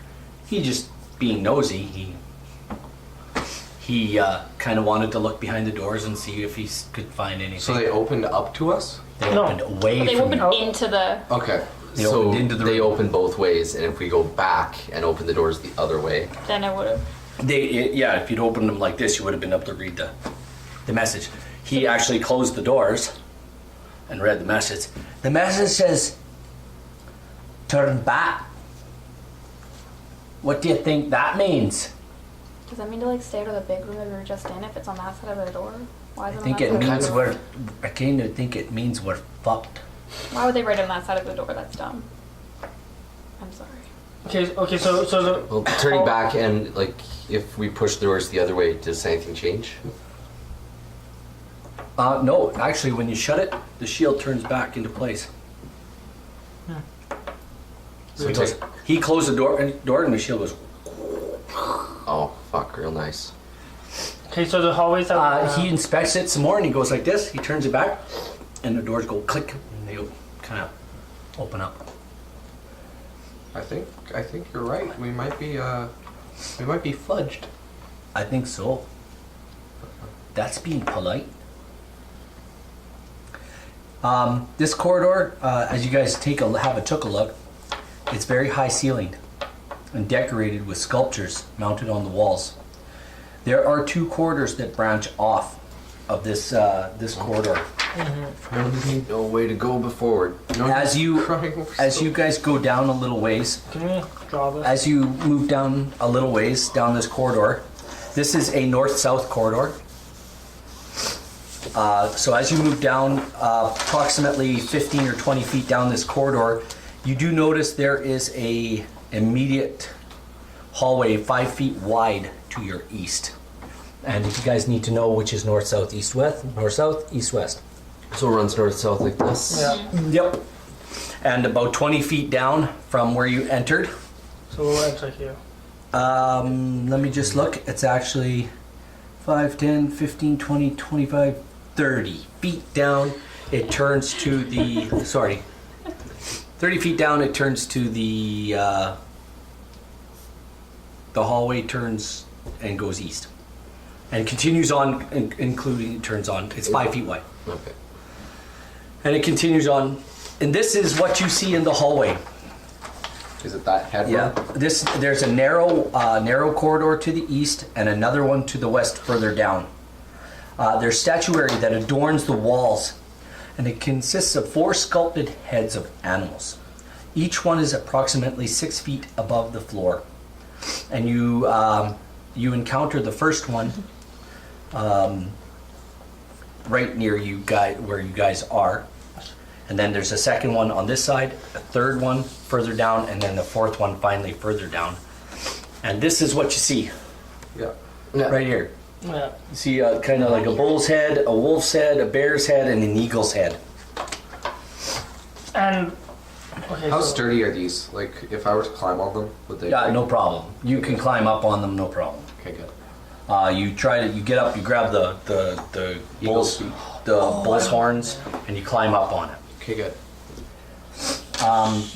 he just being nosy, he kind of wanted to look behind the doors and see if he could find anything. So they opened up to us? They No. opened away They from opened you. into the. Okay. They So opened into the they room. open both ways, and if we go back and open the doors the other way, Then I would have. Yeah, if you'd opened them like this, you would have been able to read the message. He actually closed the doors and read the message. The message says, turn back. What do you think that means? Does that mean to like stay out of the big room that we were just in if it's on that side of the door? Why is I it think on it that side means of the door? I kind of think it means we're fucked. Why would they write on that side of the door? That's dumb. I'm sorry. Okay, so the well, turning back and like if we push the doors the other way, does anything change? No, actually, when you shut it, the shield turns back into place. So he closed the door, and the shield goes. Oh, fuck, real nice. Okay, so the hallways have. He inspects it some more, and he goes like this. He turns it back, and the doors go click, and they kind of open up. I think you're right. We might be fudged. I think so. That's being polite. This corridor, as you guys took a look, it's very high ceilinged and decorated with sculptures mounted on the walls. There are 2 corridors that branch off of this corridor. No way to go but forward. As you guys go down a little ways, Can we draw this? as you move down a little ways down this corridor, this is a north-south corridor. So as you move down approximately 15 or 20 feet down this corridor, you do notice there is a immediate hallway 5 feet wide to your east. And if you guys need to know which is north, south, east, west, north, south, east, west. So it runs north south like this. Yeah. Yep. And about 20 feet down from where you entered. So we'll enter here. Let me just look. It's actually 5, 10, 15, 20, 25, 30 feet down. It turns to the, 30 feet down, it turns to the hallway turns and goes east. And continues on, including, turns on. It's 5 feet wide. Okay. And it continues on. And this is what you see in the hallway. Is it that headroom? Yeah, there's a narrow corridor to the east and another one to the west further down. There's statuary that adorns the walls, and it consists of 4 sculpted heads of animals. Each one is approximately 6 feet above the floor, and you encounter the first one right near you guys, where you guys are, and then there's a second one on this side, a third one further down, and then the fourth one finally further down. And this is what you see Yeah. right here. Yeah. You see kind of like a bull's head, a wolf's head, a bear's head, and an eagle's head. And okay, How so sturdy are these? Like, if I were to climb on them, would they? Yeah, no problem. You can climb up on them, no problem. Okay, good. You get up, you grab the Eagle's bull's, feet. the bull's horns, and you climb up on it. Okay, good.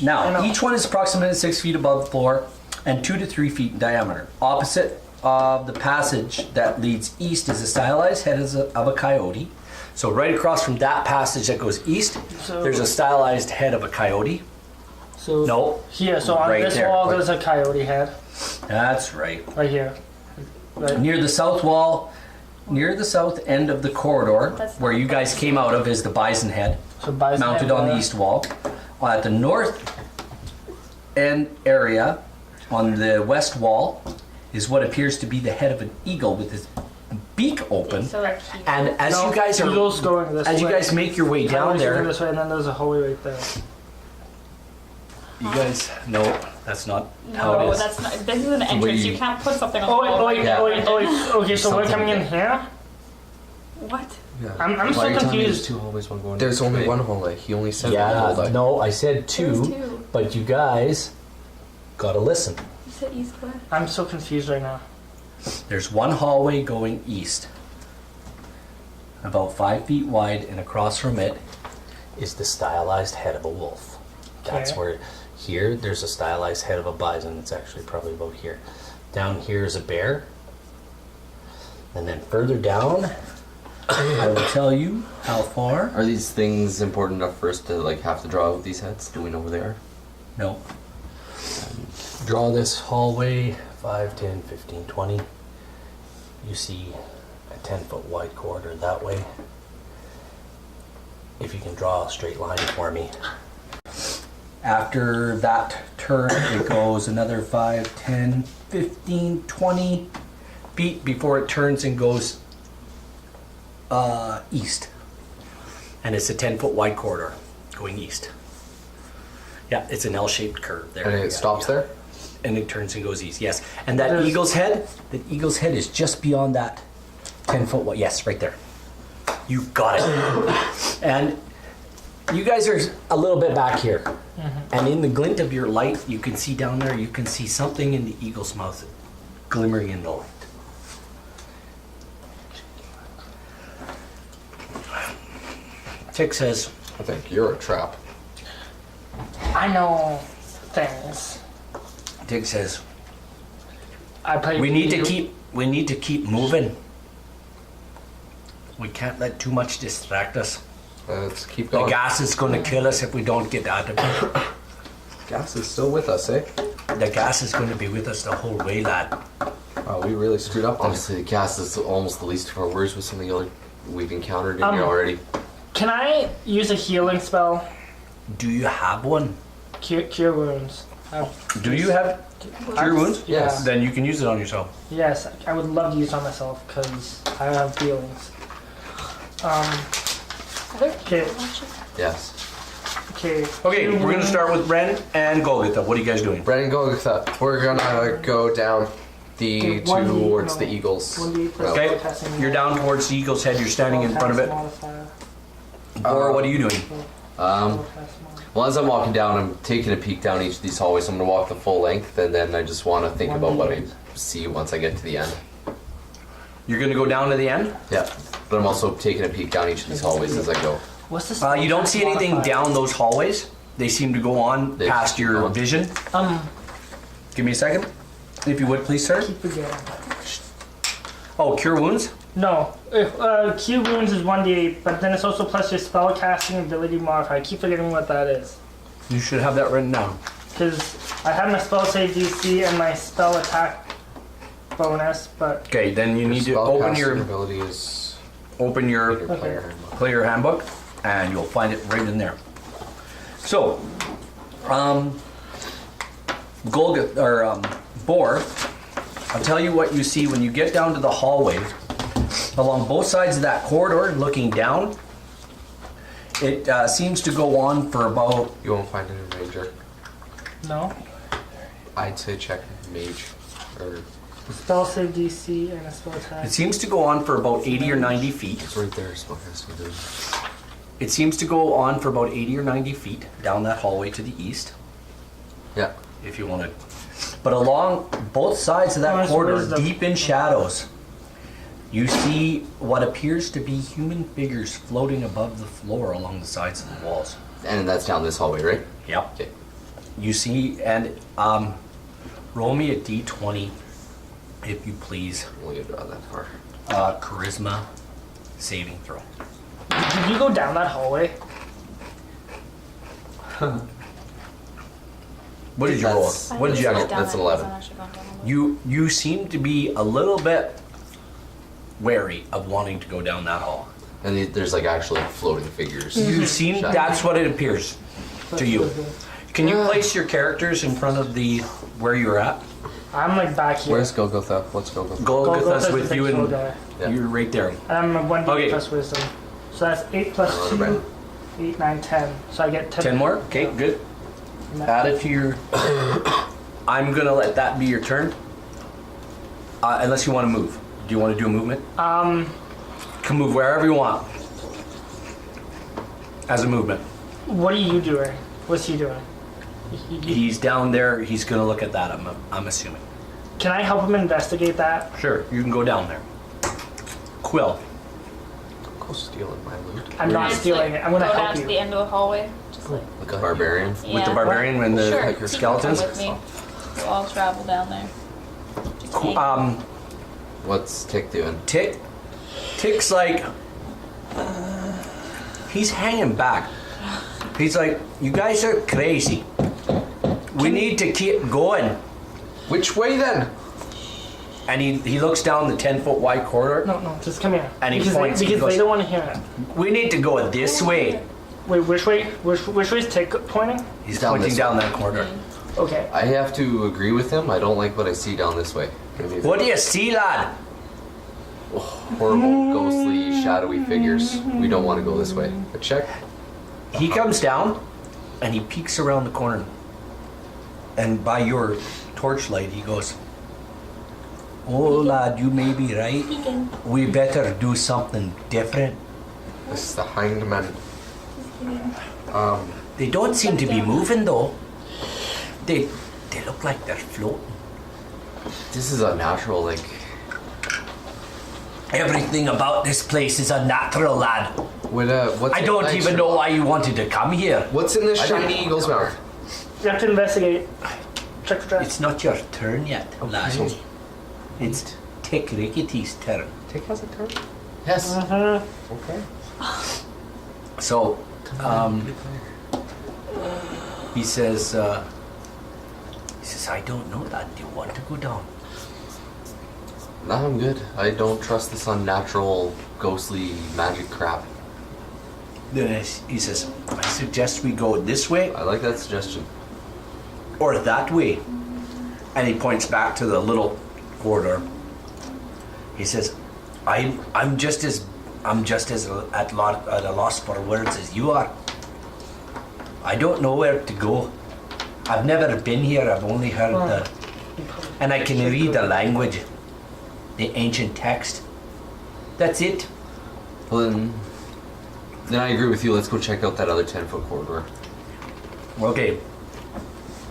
Now, each one is approximately 6 feet above the floor and 2 to 3 feet in diameter. Opposite of the passage that leads east is a stylized head of a coyote. So right across from that passage that goes east, So- there's a stylized head of a coyote. so No, here, so on Right this there. wall there's a coyote head that's right. right here. Right. Near the south wall, near the south end of the corridor, That's where not you guys came out of, is the bison head, So bison mounted head on the there. east wall. At the north end area, on the west wall, is what appears to be the head of an eagle with his beak open. So like he- And as No, you guys are, eagle's going this as you way. guys make your way down Coyote's going there, this way, and then there's a hallway right there. you guys, no, that's not how no, it is. that's not. This is an entrance. you- You can't put something on Oh the wait, wall. oh wait, Yeah. oh wait, oh wait. Okay, so we're Something coming in like here. What? Yeah. I'm so Why are you telling me there's confused. 2 hallways, one going There's this only way? one hallway. He only said one Yeah, hallway. no, I said There's two, two. but you guys gotta listen. You said east west. I'm so confused right now. There's one hallway going east, about 5 feet wide, and across from it is the stylized head of a wolf. That's Okay. where, here, there's a stylized head of a bison. It's actually probably about here. Down here is a bear. And then further down, I will tell you how far. Are these things important enough for us to like have to draw out these heads? Do we know where they are? No. Draw this hallway 5, 10, 15, 20. You see a 10-foot wide corridor that way. If you can draw a straight line for me. After that turn, it goes another 5, 10, 15, 20 feet before it turns and goes east. And it's a 10-foot wide corridor going east. Yeah, it's an L-shaped curve there. And it Yeah, stops yeah. there? And it turns and goes east, yes. And that There's- eagle's head is just beyond that 10-foot wide. Yes, right there. You got it. And you guys are a little bit back here. And in the glint of your light, you can see down there, you can see something in the eagle's mouth glimmering in the light. Tick says, I think you're a trap. I know things. Tick says, I play. we need video- to keep moving. We can't let too much distract us. Let's keep The going. gas is going to kill us if we don't get out of it. Gas is still with us, eh? The gas is going to be with us the whole way, lad. Oh, we really screwed up there. Honestly, the gas is almost the least of our worries with something we've encountered in Um, here already. Can I use a healing spell? Do you have one? Cure wounds. Do you have cure wounds? Yes. Then you can use it on yourself. Yes, I would love to use it on myself because I have feelings. Are there Okay. people actually? Yes. Okay. Okay, we're going to start with Ren and Golgotha. What are you guys doing? Brennan, go with that. We're gonna go down Okay, towards the no. Eagles. 1d8 plus Okay, testing you're down towards the eagle's head. You're standing in front of it. Modifier. Or what are you doing? Well, as I'm walking down, I'm taking a peek down each of these hallways. I'm going to walk the full length, and then I just want to think about what I see once I get to the end. You're going to go down to the end? Yeah. But I'm also taking a peek down each of these hallways as I go. What's this? You don't see anything down those hallways. They seem to go on They past keep your going. vision. Give me a second. If you would, please, sir. Keep forgetting. Oh, cure wounds? No. Cure wounds is 1d8, but then it's also plus your spell casting ability modifier. I keep forgetting what that is. You should have that written down. Because I have my spell save DC and my spell attack bonus, but Okay, then you need to Spell open casting your ability is open your your player handbook. player handbook. and you'll find it right in there. So, Boar, I'll tell you what you see when you get down to the hallway. Along both sides of that corridor, looking down, it seems to go on for about... You won't find it in Ranger. No. I'd say check Mage. Or Spell save DC and a spell attack. It seems to go on for about 80 or 90 feet. It's right there. Spellcasting ability. It seems to go on for about 80 or 90 feet down that hallway to the east, Yeah. if you want to. But along both sides of that Nice corridor, wisdom. deep in shadows, you see what appears to be human figures floating above the floor along the sides of the walls. And that's down this hallway, right? Yep. Okay. You see, and roll me a d20, if you please. I'm only gonna draw that far. Charisma saving throw. Did you go down that hallway? What did you roll? That's- What did you Down actually? there, That's an 11. hasn't actually gone down there. You seem to be a little bit wary of wanting to go down that hall. And there's like actually floating figures. You seem Shadow. that's what it appears to you. Can you place your characters in front of the where you're at? I'm like back here. where's Golgotha? What's Golgotha? Golgotha's Golgotha's with the you big and guy. Yeah. you're right there. And I'm a 1d Okay. plus wisdom. So that's 8 plus Oh, 2, right. 8, 9, 10. So I get 10. 10 more? Okay, good. Add it to your... I'm gonna let that be your turn. Unless you want to move. Do you want to do a movement? Can move wherever you want. As a movement. What are you doing? What's he doing? He's down there. He's gonna look at that. I'm assuming. Can I help him investigate that? Sure, you can go down there. Quill. Go stealing my loot. I'm Can I not just, stealing like, it. I'm gonna go down help to you. the end of the hallway. Just like Like a barbarian. With the yeah. barbarian and the Sure, he can skeletons? come with me. We'll all travel down there. Just Cool. hang. What's Tick doing? Tick's like... he's hanging back. He's like, you guys are crazy. We need to keep going. Which way then? And he looks down the 10-foot wide corridor. No, just come here. And he because points, he because goes- they don't want to hear it. We need to go this way. Wait, which way? Which way's Tick pointing? He's Down pointing this down way. that corridor. Okay. I have to agree with him. I don't like what I see down this way. Maybe What do you see, lad? horrible, ghostly, shadowy figures. We don't want to go this way. A check. He comes down and he peeks around the corner. And by your torchlight, he goes, "Oh, lad, you may be right. Peeking. We better do something different." This is the hanged man. They don't seem to be moving, though. They look like they're floating. This is unnatural. Like, Everything about this place is unnatural, lad. What's I don't thanks even for- know why you wanted to come here. What's in this I didn't- shiny eagle's mouth? You have to investigate. Check for traps. It's not your turn yet, lad. It's Tick Rickety's turn. Tick has a turn. yes. Okay. So, he says, I don't know that. Do you want to go down? No, I'm good. I don't trust this unnatural, ghostly magic crap. Then he says, I suggest we go this way I like that suggestion. or that way. And he points back to the little corridor. He says, I'm just as at a loss for words as you are. I don't know where to go. I've never been here. I've only heard and I can read the language, the ancient text. That's it. Well, then I agree with you. Let's go check out that other 10-foot corridor. Okay.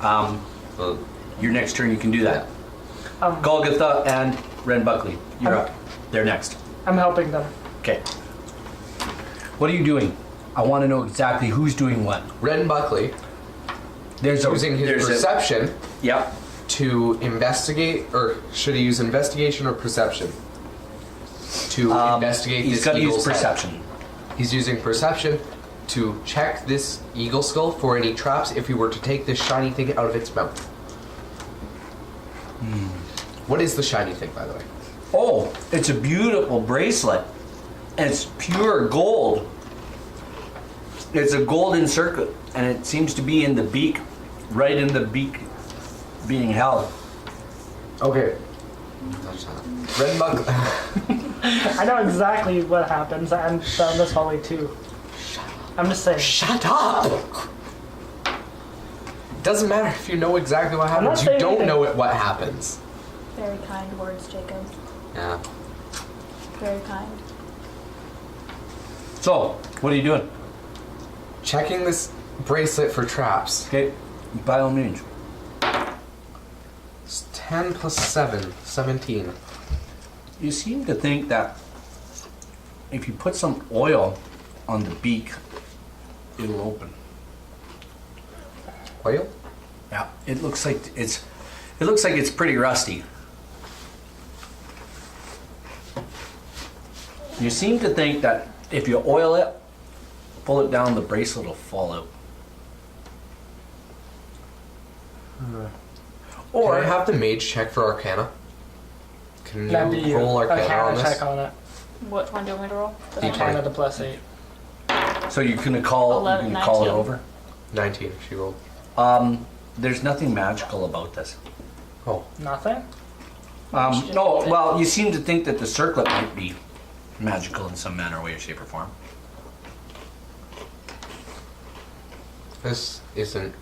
Well, Your next turn, you can do that. Um, Golgotha and Ren Buckley, you're up. They're next. I'm helping them. Okay. What are you doing? I want to know exactly who's doing what. Ren Buckley There's using his perception Yep. to investigate, or should he use investigation or perception to investigate He's this got to use eagle's head? perception. He's using perception to check this eagle skull for any traps if he were to take this shiny thing out of its mouth. What is the shiny thing, by the way? Oh, it's a beautiful bracelet. And it's pure gold. It's a golden circlet, and it seems to be in the beak, right in the beak being held. Okay. Red bug. I know exactly what happens. I'm down this hallway too. I'm just saying. Shut up! Doesn't matter if you know exactly what I'm not happens. You saying don't anything. know what happens. Very kind words, Jacob. Yeah. Very kind. So, what are you doing? Checking this bracelet for traps. Okay, by all means. It's 10 plus 7, 17. You seem to think that if you put some oil on the beak, it'll open. Oil? Yeah, it looks like it's pretty rusty. You seem to think that if you oil it, pull it down, the bracelet will fall out. Or I have the mage check for Arcana. Can That'd be you roll Arcana on this? check on it. What one do you want me to roll? The D20. number? Arcana to +8. So you can call 11, you can call it 19. over. 19, she rolled. There's nothing magical about this. Oh. Nothing? No, well, you seem to think that the circlet might be magical in some manner, way, or shape, or form. This isn't.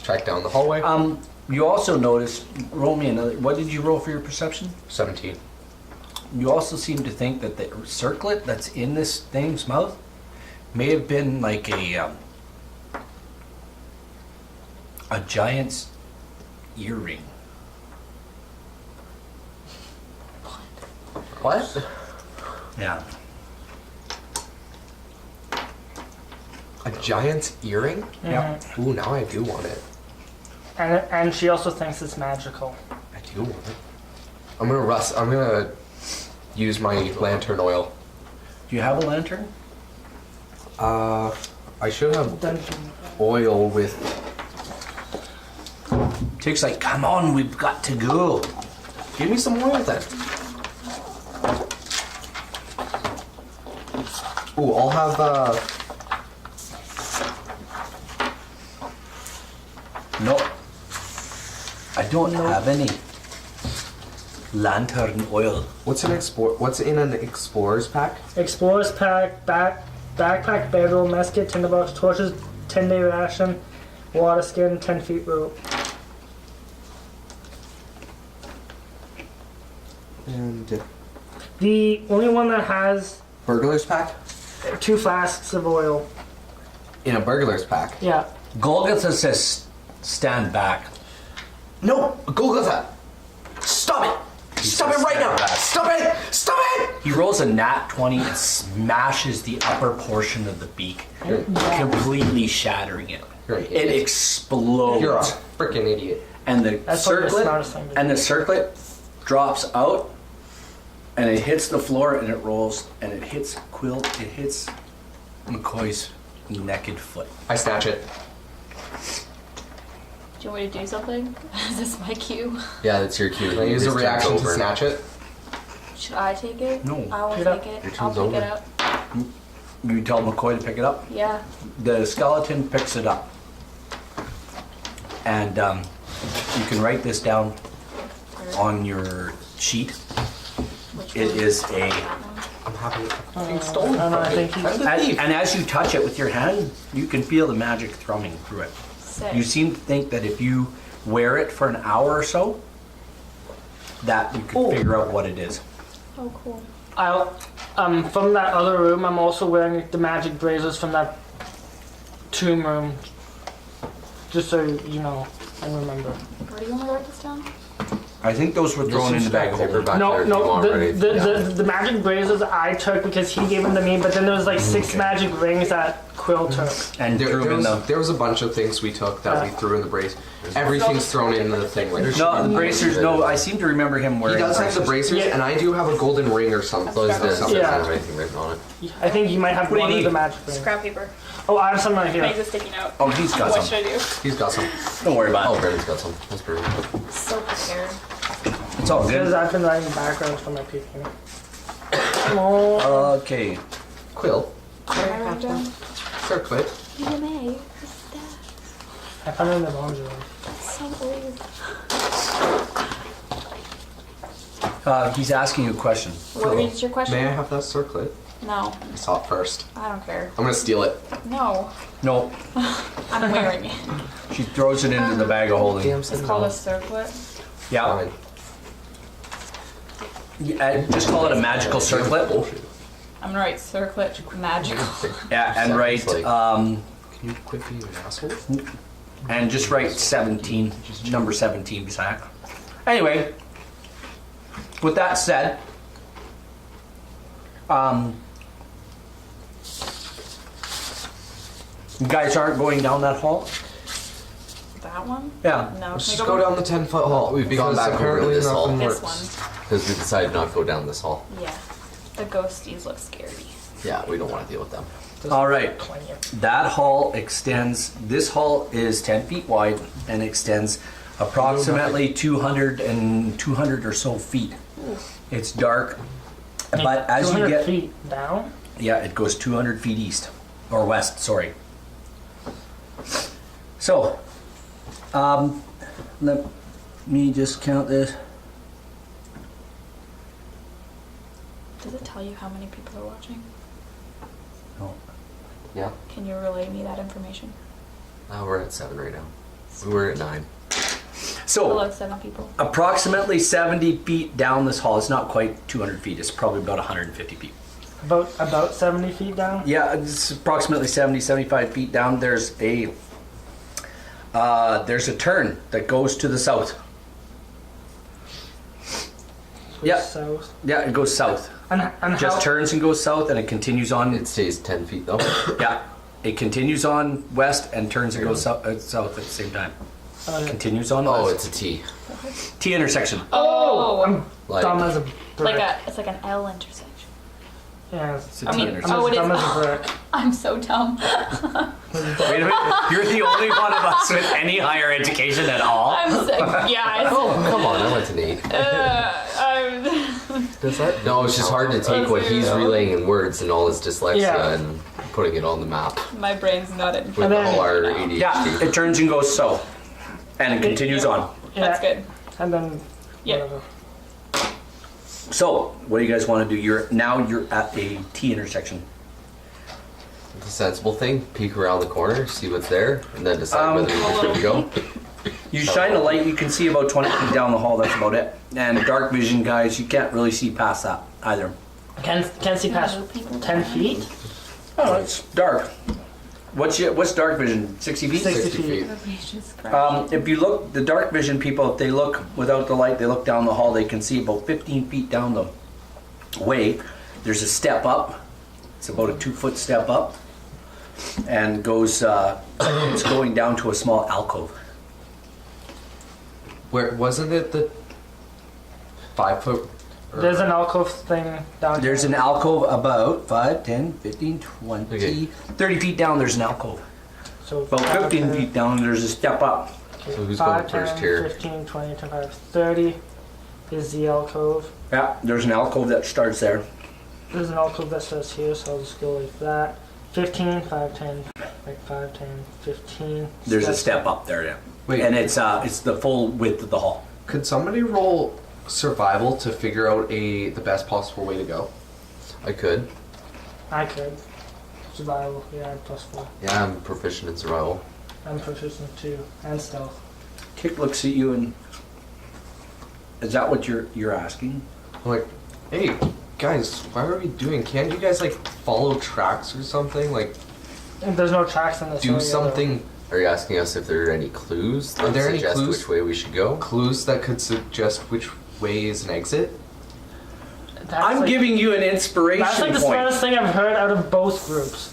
Track down the hallway. You also notice, roll me another. What did you roll for your perception? 17. You also seem to think that the circlet that's in this thing's mouth may have been like a giant's earring. What? Yeah. A giant's earring? Yep. Ooh, now I do want it. And she also thinks it's magical. I do want it. I'm gonna use my lantern oil. Do you have a lantern? I should have Then oil with. Tick's like, come on, we've got to go. Give me some oil then. Ooh, I'll have Nope. I don't have any lantern oil. What's in an explorer's pack? Explorer's pack, backpack, bedroll, musket, tinderbox, torches, 10-day ration, water skin, 10 feet rope. And The only one that has burglar's pack? 2 flasks of oil. In a burglar's pack. Yeah. Golgotha says, stand back. No, Golgotha! Stop it! Stop it right now! Stop it! Stop it! He rolls a nat 20 and smashes the upper portion of the beak, completely shattering it. You're an It idiot. explodes. You're a freaking idiot. And the That's probably the circlet smartest thing to do. and the circlet drops out and it hits the floor and it rolls and it hits McCoy's naked foot. I snatch it. Do you want me to do something? Is this my cue? Yeah, that's your cue. Can I use a This reaction turn's to over. snatch it? Should I take it? No. I will Pick it up. take it. Your I'll turn's pick it over. up. You tell McCoy to pick it up. Yeah. The skeleton picks it up. And you can write this down on your sheet. Which It one? is a... That one? I'm having fucking stolen I don't know, from I me. think he- I'm the thief. And as you touch it with your hand, you can feel the magic thrumming through it. Sick. You seem to think that if you wear it for an hour or so, that you can Oh. figure out what it is. Oh, cool. From that other room, I'm also wearing the magic braces from that tomb room. Just so you know and remember. Where do you want me to write this down? I think those were thrown in the bag of Paper holding. back No, there if you no, want, the, right? the, Yeah. the magic braces I took because he gave them to me, but then there was like 6 magic rings that Quill took. And There, threw there them in was, the... there was a bunch of things we took that we threw in the brace. Everything's thrown into the thing. Like, No, the bracers, no, I seem to remember him he wearing does have the bracers. bracers, Yeah. and I do have a golden ring or something. So is this. something. Doesn't Yeah. have anything written on it. I think you might have What do you one of need? the magic rings. Scrap paper. Oh, I have some right Makes here. it sticky note. Oh, he's got What some. should I do? He's got some. Don't worry Oh, about it. Brandon's got some. That's pretty good. So prepared. It's all Because good. I've been writing backgrounds for my people. Come on. Okay. Quill, Am I writing down? Circlet. EMA. What's that? I found it in the laundry room. That's so old. He's asking you a question. What is your question? May I have that circlet? No, I saw it first. I don't care. I'm gonna steal it. No, No, I'm wearing it. she throws it into the bag of holding. Damn, It's called a circlet. Yeah. Fine. Yeah, just call it a magical circlet. Bullshit. I'm gonna write circlet magical. Yeah, and write Can you quit being an asshole? and just write 17, number 17 beside it. Anyway, with that said, you guys aren't going down that hall? That one? Yeah. No. Let's can just we go down the 10-foot hall. We've gone because back over to apparently this hall. nothing This works. one. Because we decided not to go down this hall. Yeah. The ghosties look scary. Yeah, we don't want to deal with them. All right. 20. That hall extends, this hall is 10 feet wide and extends approximately 200 or so feet. It's dark, but as you 200 get, feet down. yeah, it goes 200 feet east, or west, sorry. So, let me just count this. Does it tell you how many people are watching? No. Yeah. Can you relay me that information? We're at 7 right now. We were at 9. So, Below 7 people. approximately 70 feet down this hall. It's not quite 200 feet. It's probably about 150 feet. About 70 feet down. Yeah, it's approximately 70, 75 feet down. There's a turn that goes to the south. Yeah. South. Yeah, it goes south. And Just how, turns and goes south, and it continues on. It stays 10 feet though. Yeah, it continues on west and turns and goes south at the same time. Continues on Oh, west. it's a T. T intersection. Oh! I'm Like, dumb as a brick. It's like an L intersection. Yeah. It's a I T mean, intersection. I'm Oh, as it dumb is. as a brick. I'm so dumb. Wait a minute, you're the only one of us with any higher education at all. I'm sick. Yeah. Oh, come on, I went to 8. I'm, Does that? No, it's just hard to take what he's relaying in words and all his dyslexia Yeah. and putting it on the map my brain's not in. with And the then- whole our ADHD. Yeah, it turns and goes south, and it continues on. That's good. And then Yeah. whatever. So, what do you guys want to do? You're at a T intersection. It's a sensible thing. Peek around the corner, see what's there, and then decide whether we're good to go. You shine a light, you can see about 20 feet down the hall. That's about it. And dark vision, guys, you can't really see past that either. Can't see past 10 feet. Oh, it's dark. What's dark vision? 60 feet? 60 60 feet. Jesus Christ. If you look, the dark vision people, if they look without the light, they look down the hall, they can see about 15 feet down the way. There's a step up. It's about a 2-foot step up, and goes. It's going down to a small alcove. Where wasn't it the 5-foot? There's an alcove thing down There's here. an alcove about 5, 10, 15, 20, Okay. 30 feet down. There's an alcove. So About 15 feet down, there's a step up. So who's 5, going first 10, here? 15, 20, 25, 30 is the alcove. Yeah, there's an alcove that starts there. There's an alcove that starts here, so I'll just go like that. 15, 5, 10, like 5, 10, 15. There's a step up there, yeah. Wait. And it's the full width of the hall. Could somebody roll survival to figure out the best possible way to go? I could. I could. Survival, yeah, +4. Yeah, I'm proficient in survival. I'm proficient too, and stealth. Kick looks at you and is that what you're asking? I'm like, hey, guys, why are we doing? Can't you guys like follow tracks or something? Like, And there's no tracks in this do area, something, Are you asking us if there are any clues that Are there any suggest clues? which way we should go? clues that could suggest which way is an exit? though. That's I'm like, giving you an inspiration That's like the point. smartest thing I've heard out of both groups.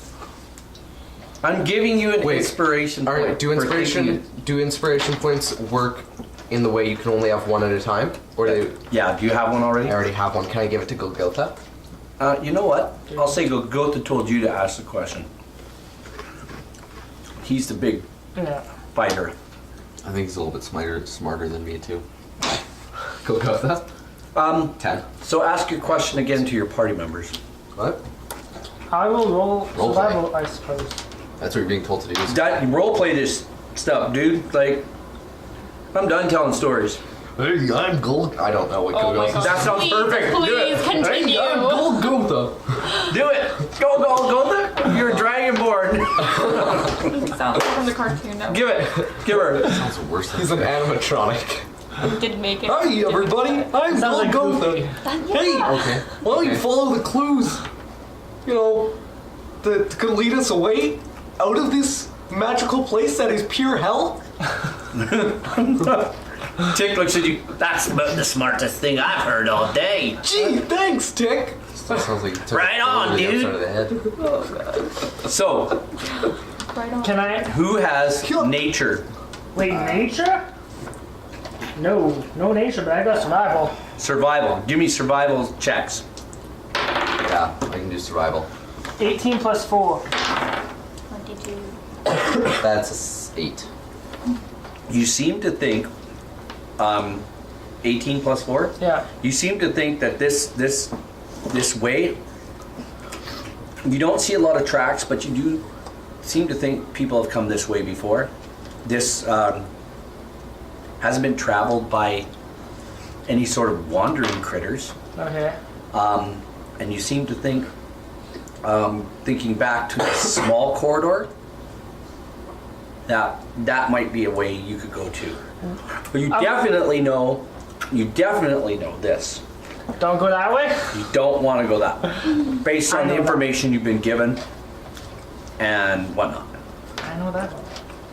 I'm giving you an Wait, inspiration All point. right, do for inspiration points work in the way you can only have one at a time, or do thinking- Yeah, do you have one already? I already have one? Can I give it to Golgotha? You know what? I'll say Gota told you to ask the question. He's the big Yeah. fighter. I think he's a little bit smarter than me too. Golgotha? 10. So ask your question again to your party members. What? I will roll Role survival, I suppose. That's what you're being told to do. That role play this stuff, dude. Like, I'm done telling stories. Hey, I'm Gold. I don't know what Oh my Gold god. That sounds please, perfect. Do Please it. continue. Gotha. Do it. Go there. You're dragonborn. Sounds from the cartoon. No. Give it. Give her. Sounds worse than He's an animatronic. Didn't make it. Hi, everybody. I'm Sounds like Gotha. Hey, Okay. why don't you follow the clues? You know, that could lead us away out of this magical place that is pure hell. Tick looks at you. That's about the smartest thing I've heard all day. Gee, thanks, Tick. That sounds like you took Right a bullet on, to the dude. outside of the head. So, Right on. Can I? who has nature? Wait, nature? No nature, but I got survival. Survival. Give me survival checks. Yeah, I can do survival. 18 plus 4. 22. That's 8. You seem to think, 18 plus 4? Yeah. You seem to think that this way, you don't see a lot of tracks, but you do seem to think people have come this way before. This hasn't been traveled by any sort of wandering critters. Okay. And you seem to think, thinking back to the small corridor, that might be a way you could go to. But you definitely know this. Don't go that way? You don't want to go that way, based on the information you've been given and whatnot. I know that one.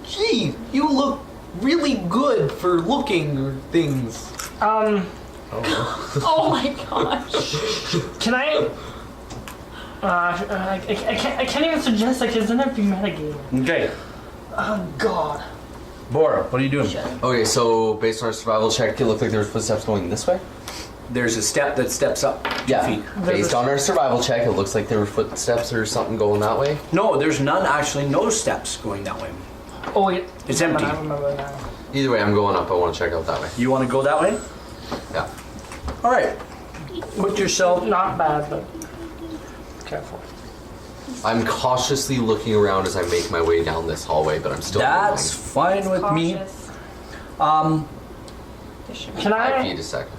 Gee, you look really good for looking things. Oh my gosh. Can I can't even suggest, like, isn't it be metagaming? Okay, Oh, God. Bora, what are you doing? Okay, so based on our survival check, it looked like there was footsteps going this way. There's a step that steps up 2 feet. Based on our survival check, it looks like there were footsteps or something going that way. No, there's none, actually, no steps going that way. Oh, wait. It's empty. I remember now. Either way, I'm going up. I want to check out that way. You want to go that way? Yeah. All right. Put yourself. Not bad, but careful. I'm cautiously looking around as I make my way down this hallway, but I'm still That's moving. fine with me. Cautious. This should be Can 5 I? feet a second.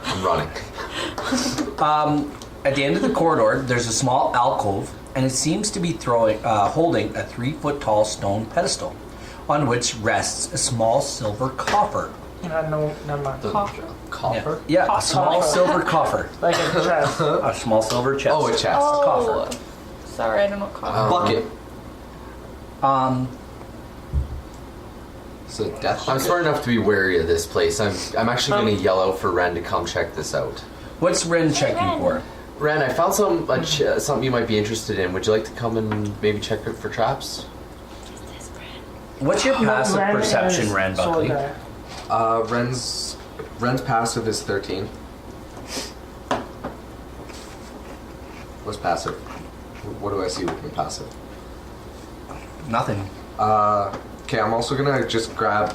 I'm running. At the end of the corridor, there's a small alcove, and it seems to be holding a 3-foot tall stone pedestal, on which rests a small silver coffer. No, never mind. Coffer. Coffer? Yeah, a small Coffer. silver coffer. Like a chest. A small silver chest. Oh, a chest. Oh. Coffer. Sorry, I don't know coffer. Bucket. So I'm smart enough to be wary of this place. I'm actually going to yell out for Ren to come check this out. What's Ren checking for? Ren, I found something you might be interested in. Would you like to come and maybe check it for traps? What's your passive Ren perception, is Ren sword Buckley? guy. Ren's passive is 13. What's passive? What do I see with my passive? Nothing. Okay, I'm also gonna just grab.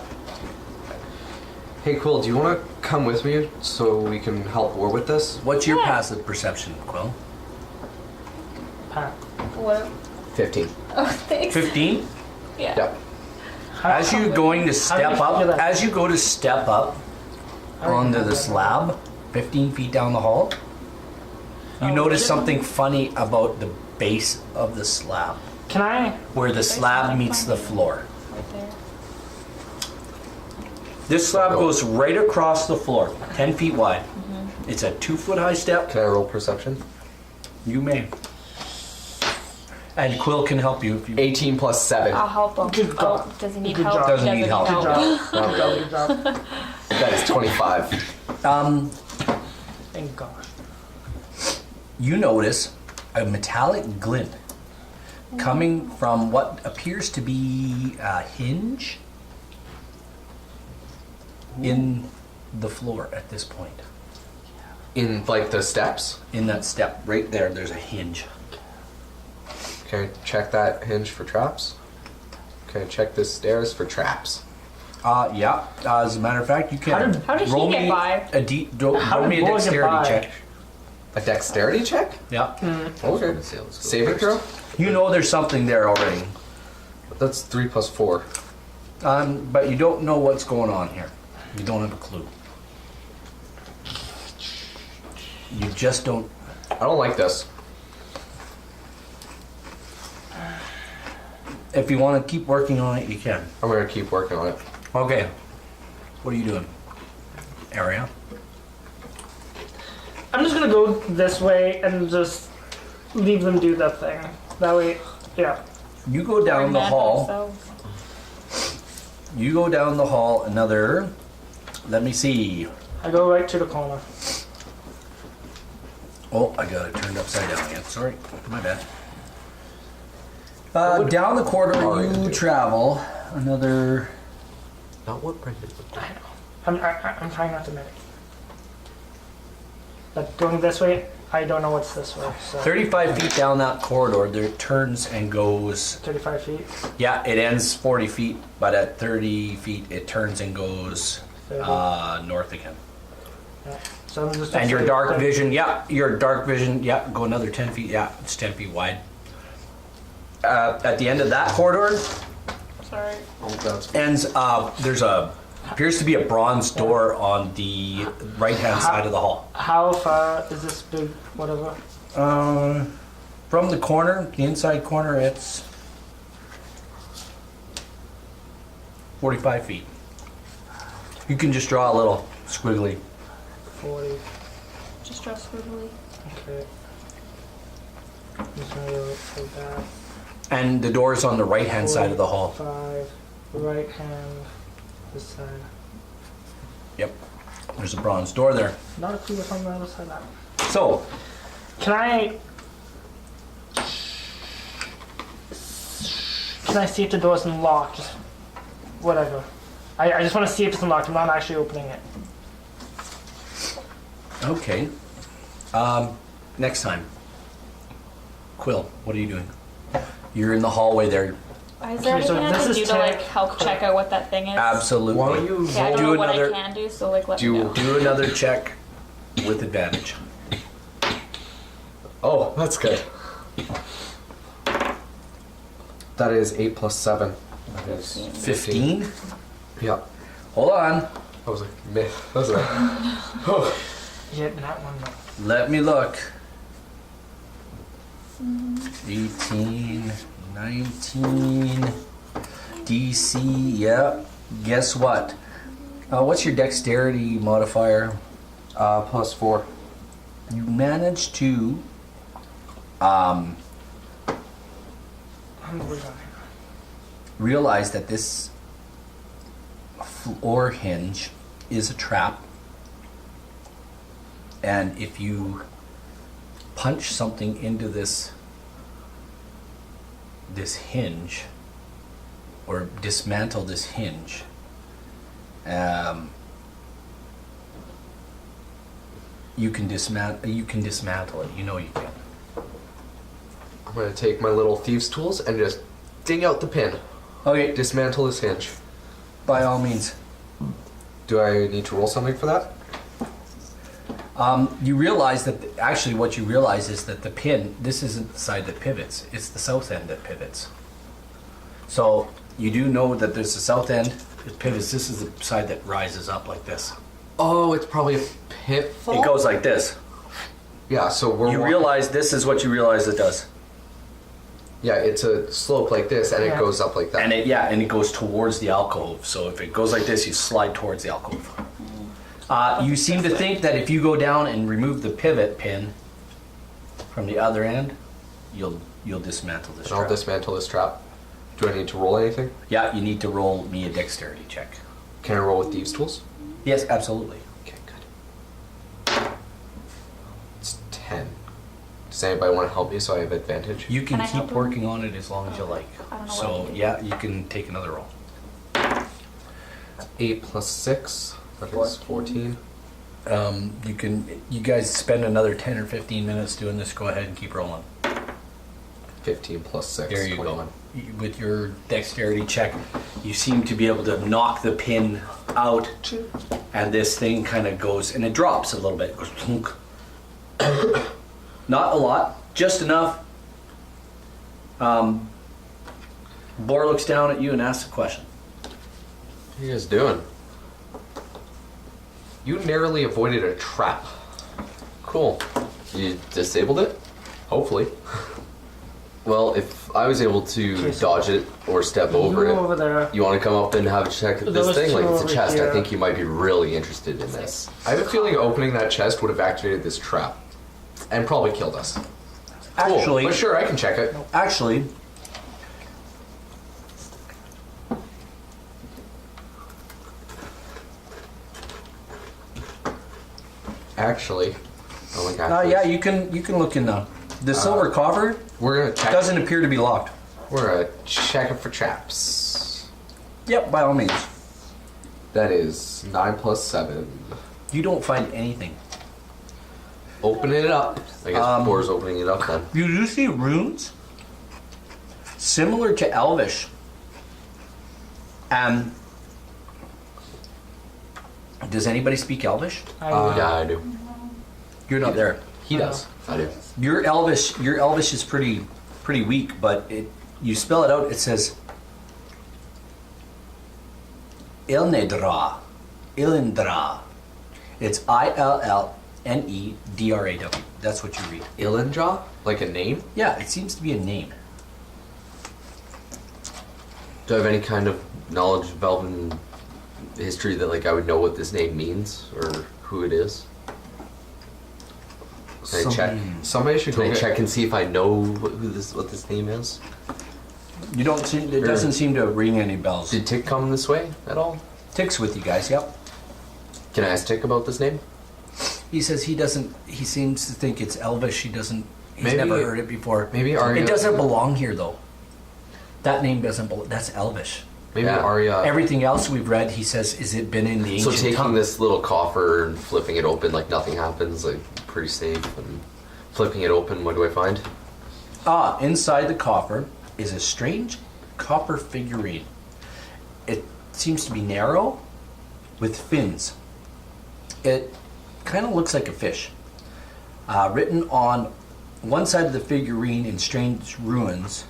Hey, Quill, do you want to come with me so we can help War with this? What's your Yeah. passive perception, Quill? Pat. What? 15. Oh, thanks. 15? Yeah. Yep. As you going to How step did you up, figure that? as you go to step up onto the slab, 15 feet down the hall, you notice something funny about the base of the slab, Can I? where the slab something meets the funny. floor. Right there. This slab goes right across the floor, 10 feet wide. It's a 2-foot high step. Can I roll perception? You may. And Quill can help you if you. 18 plus 7. I'll help him. Good Oh, job. does he need Good help? job. Doesn't need help. Good job. Good Good job. That is 25. Thank gosh. You notice a metallic glint coming from what appears to be a hinge in the floor at this point. In like the steps? In that step right there, there's a hinge. Okay, check that hinge for traps. Okay, check this stairs for traps. Yeah. As a matter of fact, you can How did he roll get me by? roll How me did a Boy get dexterity by? check. A dexterity check? Yeah. Okay. Saving throw? You know there's something there already. That's 3 plus 4. But you don't know what's going on here. You don't have a clue. You just don't. I don't like this. If you want to keep working on it, you can. I'm gonna keep working on it. Okay. What are you doing? Area. I'm just gonna go this way and just leave them do that thing. That way, yeah. You go down the hall. You go down the hall another. Let me see. I go right to the corner. Oh, I got it turned upside down again. Sorry, my bad. Down the corridor you travel another. Not what Brendan would do. I know. I'm trying not to mimic. But going this way, I don't know what's this way. So 35 feet down that corridor, there it turns and goes. 35 feet. Yeah, it ends 40 feet, but at 30 feet it turns and goes 30. north again. Yeah. So I'm just. And your dark vision, yeah, go another 10 feet, yeah, it's 10 feet wide. At the end of that corridor Sorry. Oh, that's ends, appears to be a bronze door on the right-hand side of the hall. How far is this big? Whatever. From the corner, the inside corner, it's 45 feet. You can just draw a little squiggly. 40. Just draw squiggly. Okay. Just gonna go like that. And the door's on the right-hand side of the hall. 5. Right hand. This side. Yep. There's a bronze door there. Not a clue what's on the other side of that. So, Can I see if the door's unlocked? Just whatever. I just want to see if it's unlocked. I'm not actually opening it. okay. Next time. Quill, what are you doing? You're in the hallway there. Is there Okay, so anything I this can is do to like tech. help check out what that thing is? Absolutely. Why don't you Okay, I don't do know what another- I can do, so like let me know. Do another check with advantage. Oh, that's good. That is 8 plus 7. That is 15? Yeah. Hold on. I was like, meh. That was like, oh. Yeah, not one more. Let me look. 18, 19, DC, yeah. Guess what? What's your dexterity modifier? Plus 4. You managed to I'm worried on it. realize that this floor hinge is a trap. And if you punch something into this hinge or dismantle this hinge, you can dismantle it. You know you can. I'm gonna take my little thieves' tools and just ding out the pin. Okay, Dismantle this hinge. by all means. Do I need to roll something for that? You realize that actually what you realize is that the pin, this isn't the side that pivots, it's the south end that pivots. So you do know that there's the south end, it pivots, this is the side that rises up like this. Oh, it's probably a pitfall? It goes like this. Yeah, so we're... You realize this is what you realize it does. Yeah, it's a slope like this, and Yeah. it goes up like that. And it goes towards the alcove. So if it goes like this, you slide towards the alcove. You seem to think that if you go down and remove the pivot pin from the other end, you'll dismantle this And I'll trap. dismantle this trap. Do I need to roll anything? Yeah, you need to roll me a dexterity check. Can I roll with thieves' tools? Yes, absolutely. Okay, good. It's 10. Does anybody want to help me so I have advantage? You can Can I help keep him? working on it as long as you like. I don't know So what to do. yeah, you can take another roll. 8 plus 6. That is 14. You guys spend another 10 or 15 minutes doing this. Go ahead and keep rolling. 15 plus 6. There you 21. go. With your dexterity check, you seem to be able to knock the pin out, and this thing kind of goes, and it drops a little bit. It goes plunk. Not a lot, just enough. Boar looks down at you and asks a question. What are you guys doing? You narrowly avoided a trap. Cool. You disabled it? Hopefully. Well, if I was able to dodge it or step over You it, over there. you want to come up and have a check at this Those thing? two Like, it's a over chest. I here. think you might be really interested in this. I have a feeling opening that chest would have activated this trap. And probably killed us. Actually, But sure, I can check it. actually, Actually. Oh my god. yeah, you can look in the silver coffer. We're gonna check. Doesn't appear to be locked. We're gonna check it for traps. Yep, by all means. That is 9 plus 7. You don't find anything. Open it up. I guess Boar's opening it up then. You do see runes similar to Elvish. And does anybody speak Elvish? Yeah, I do. You're not there. He does. I do. Your Elvish is pretty weak, but you spell it out. It says Ilnedra. It's ILLNEDRAW. That's what you read. Ilinjaw? Like a name? Yeah, it seems to be a name. Do I have any kind of knowledge of Elven history that like I would know what this name means or who it is? Can I check? Somebody should Can go I get- check and see if I know what this name is? You don't seem. It doesn't seem to ring any bells. Did Tick come this way at all? Tick's with you guys. Yep. Can I ask Tick about this name? He says he doesn't. He seems to think it's Elvish. He doesn't. He's Maybe- never heard it before. maybe Arya- It doesn't belong here though. That name doesn't belong. That's Elvish. Maybe Yeah. Arya. Everything else we've read, he says, is it been in the So ancient taking tongue? this little coffer and flipping it open like nothing happens, like pretty safe. And flipping it open, what do I find? Inside the coffer is a strange copper figurine. It seems to be narrow with fins. It kind of looks like a fish. Written on one side of the figurine in strange runes.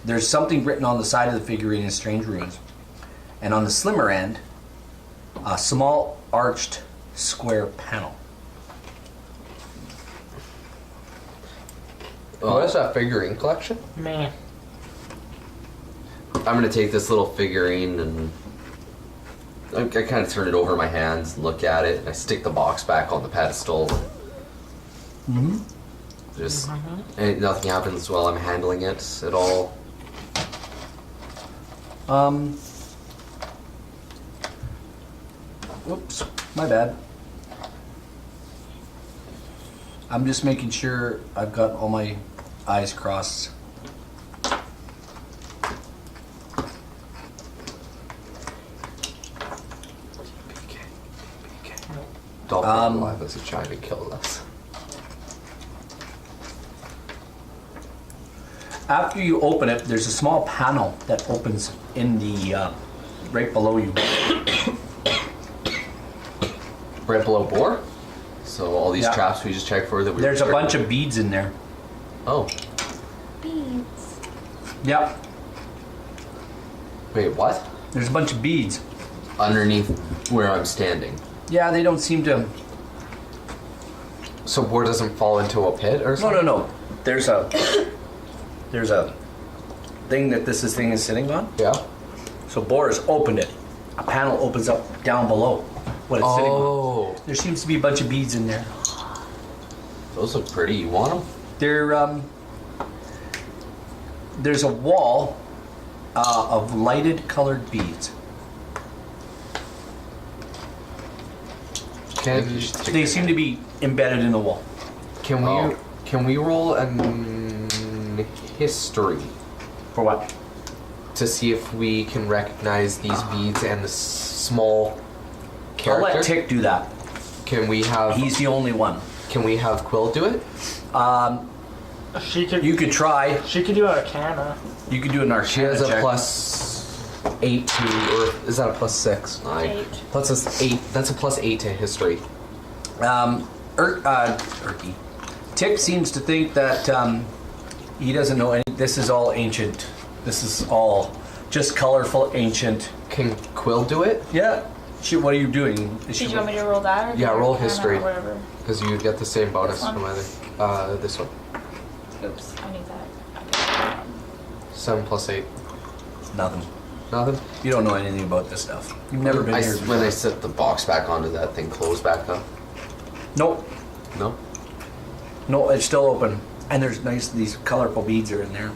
There's something written on the side of the figurine in strange runes. And on the slimmer end, a small arched square panel. What is that figurine collection? Man. I'm gonna take this little figurine and I kind of turn it over my hands and look at it, and I stick the box back on the pedestal. Just and nothing happens while I'm handling it at all. Whoops, my bad. I'm just making sure I've got all my I's crossed. Dolphin alive as a child and killed us. After you open it, there's a small panel that opens in the right below you. Right below Boar. So all these Yeah. traps we just checked for that we. There's a bunch of beads in there. Oh, Beads. Yep, wait, what? there's a bunch of beads. Underneath where I'm standing. Yeah, they don't seem to. So Boar doesn't fall into a pit or No, something? no, no. There's a thing that this thing is sitting on. Yeah. So Boris opened it. A panel opens up down below what it's sitting on. Oh. There seems to be a bunch of beads in there. Those look pretty. You want them? There's a wall of lighted colored beads. They seem to be embedded in the wall. Can we Oh. can we roll an history For what? to see if we can recognize these beads and the small I'll character? let Tick do that. Can we have He's the only one. Can we have Quill do it? She could. You could try. She could do Arcana. You could do an She arcana has a check. +8 to, or is that a +6? 9. Eight. Plus 8. That's a +8 to history. Erky. Tick seems to think that he doesn't know any. This is all ancient. This is all just colorful ancient. Can Quill do it? Yeah. What are you doing? Did you want me to roll that? Or Yeah, roll I don't know, history. Whatever. Because you get the same bonus This one? from either. This one. Oops, I need that. 7 plus 8. Nothing. Nothing? You don't know anything about this stuff. You've never been here. When I set the box back onto that thing, close back up. Nope. No. No, it's still open. And there's these colorful beads are in there.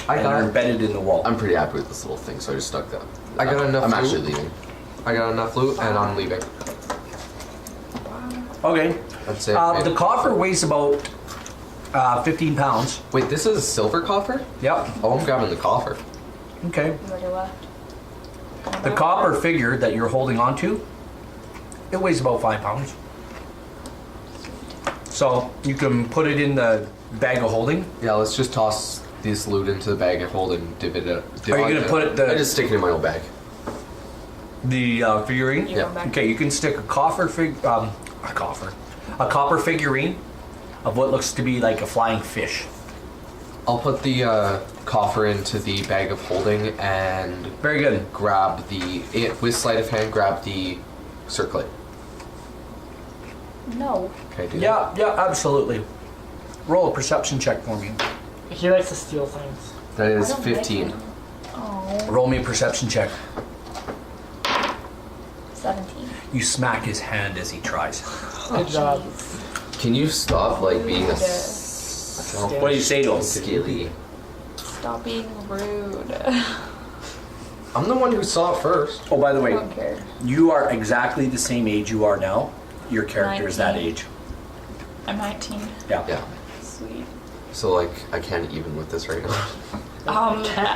I And they're got embedded in the wall. I'm pretty happy with this little thing, so I just stuck that. I got enough I'm loot. actually leaving. I got enough loot and I'm leaving. Okay. That's it. The coffer weighs about 15 pounds. Wait, this is a silver coffer? Yep. Oh, I'm grabbing the coffer. Okay. You already left. The copper figure that you're holding onto, it weighs about 5 pounds. So you can put it in the bag of holding. Yeah, let's just toss this loot into the bag of holding. Divide it. Are you gonna put it I just stick it in my old bag. the figurine? You go back. Okay, you can stick a copper figurine of what looks to be like a flying fish. I'll put the coffer into the bag of holding and Very good. grab with sleight of hand, grab the circlet. No. Okay, do that. Yeah, absolutely. Roll a perception check for me. He likes to steal things. That is I don't like 15. it. Oh. Roll me a perception check. 17. You smack his hand as he tries. Good job. Can you stop like being a What do you say to him? skilly? Stop being rude. I'm the one who saw it first. Oh, by the I way, don't care. you are exactly the same age you are now. Your character is that 19. age. I'm 19. Yeah. Yeah. Sweet. So like I can't even with this right now.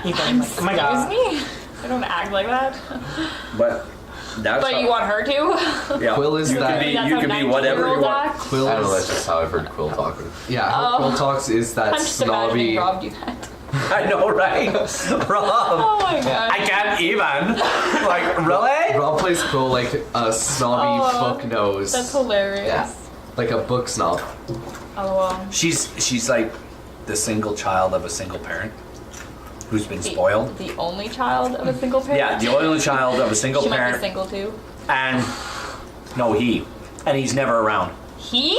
Even. Oh my god. Excuse me? I don't act like that. But that's But you want her to? yeah. Quill is you that- can be, That's you how can be whatever you 19-year-olds want. act? Quill I don't know. That's is, just how I've heard Quill talking. yeah, how Quill talks is that I'm just imagining snobby. Rob do that. I know, right? Rob, Oh my god. I can't even. Like, really? Rob plays Quill like a snobby Oh, book nose. That's hilarious. Yeah, like a book snob. Oh, She's like the single child of a single parent who's been spoiled. The only child of a single parent? Yeah, the only child of a single She might be parent. single too. And no, and he's never around. He?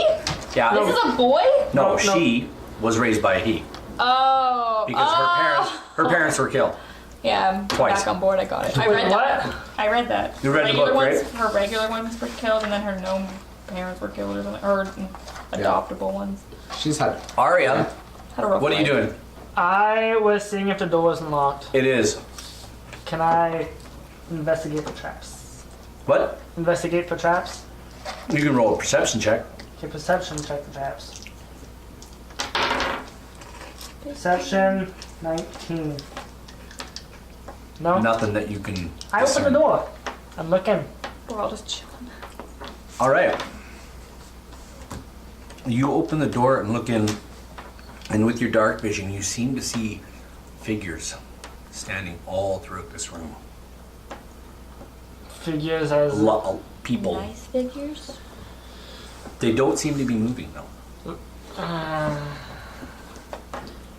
Yeah. This is a boy? No, No. she was raised by a he Oh. because her parents were killed. Yeah, I'm Twice. back on board. I got it. I Wait, read what? that. I read that. You read the Regular book, ones, right? Her regular ones were killed, and then her gnome parents were killed, or something. Or adoptable ones. She's had. Aria, Had a rough what are you life. doing? I was seeing if the door was unlocked. It is. Can I investigate for traps? What? Investigate for traps? You can roll a perception check. Okay, perception check for traps. Perception 19. No? Nothing that you can. I open the discern. door. I'm looking. We're all just chilling. All right. You open the door and look in, and with your dark vision, you seem to see figures standing all throughout this room. Figures as. People. Nice figures. They don't seem to be moving though.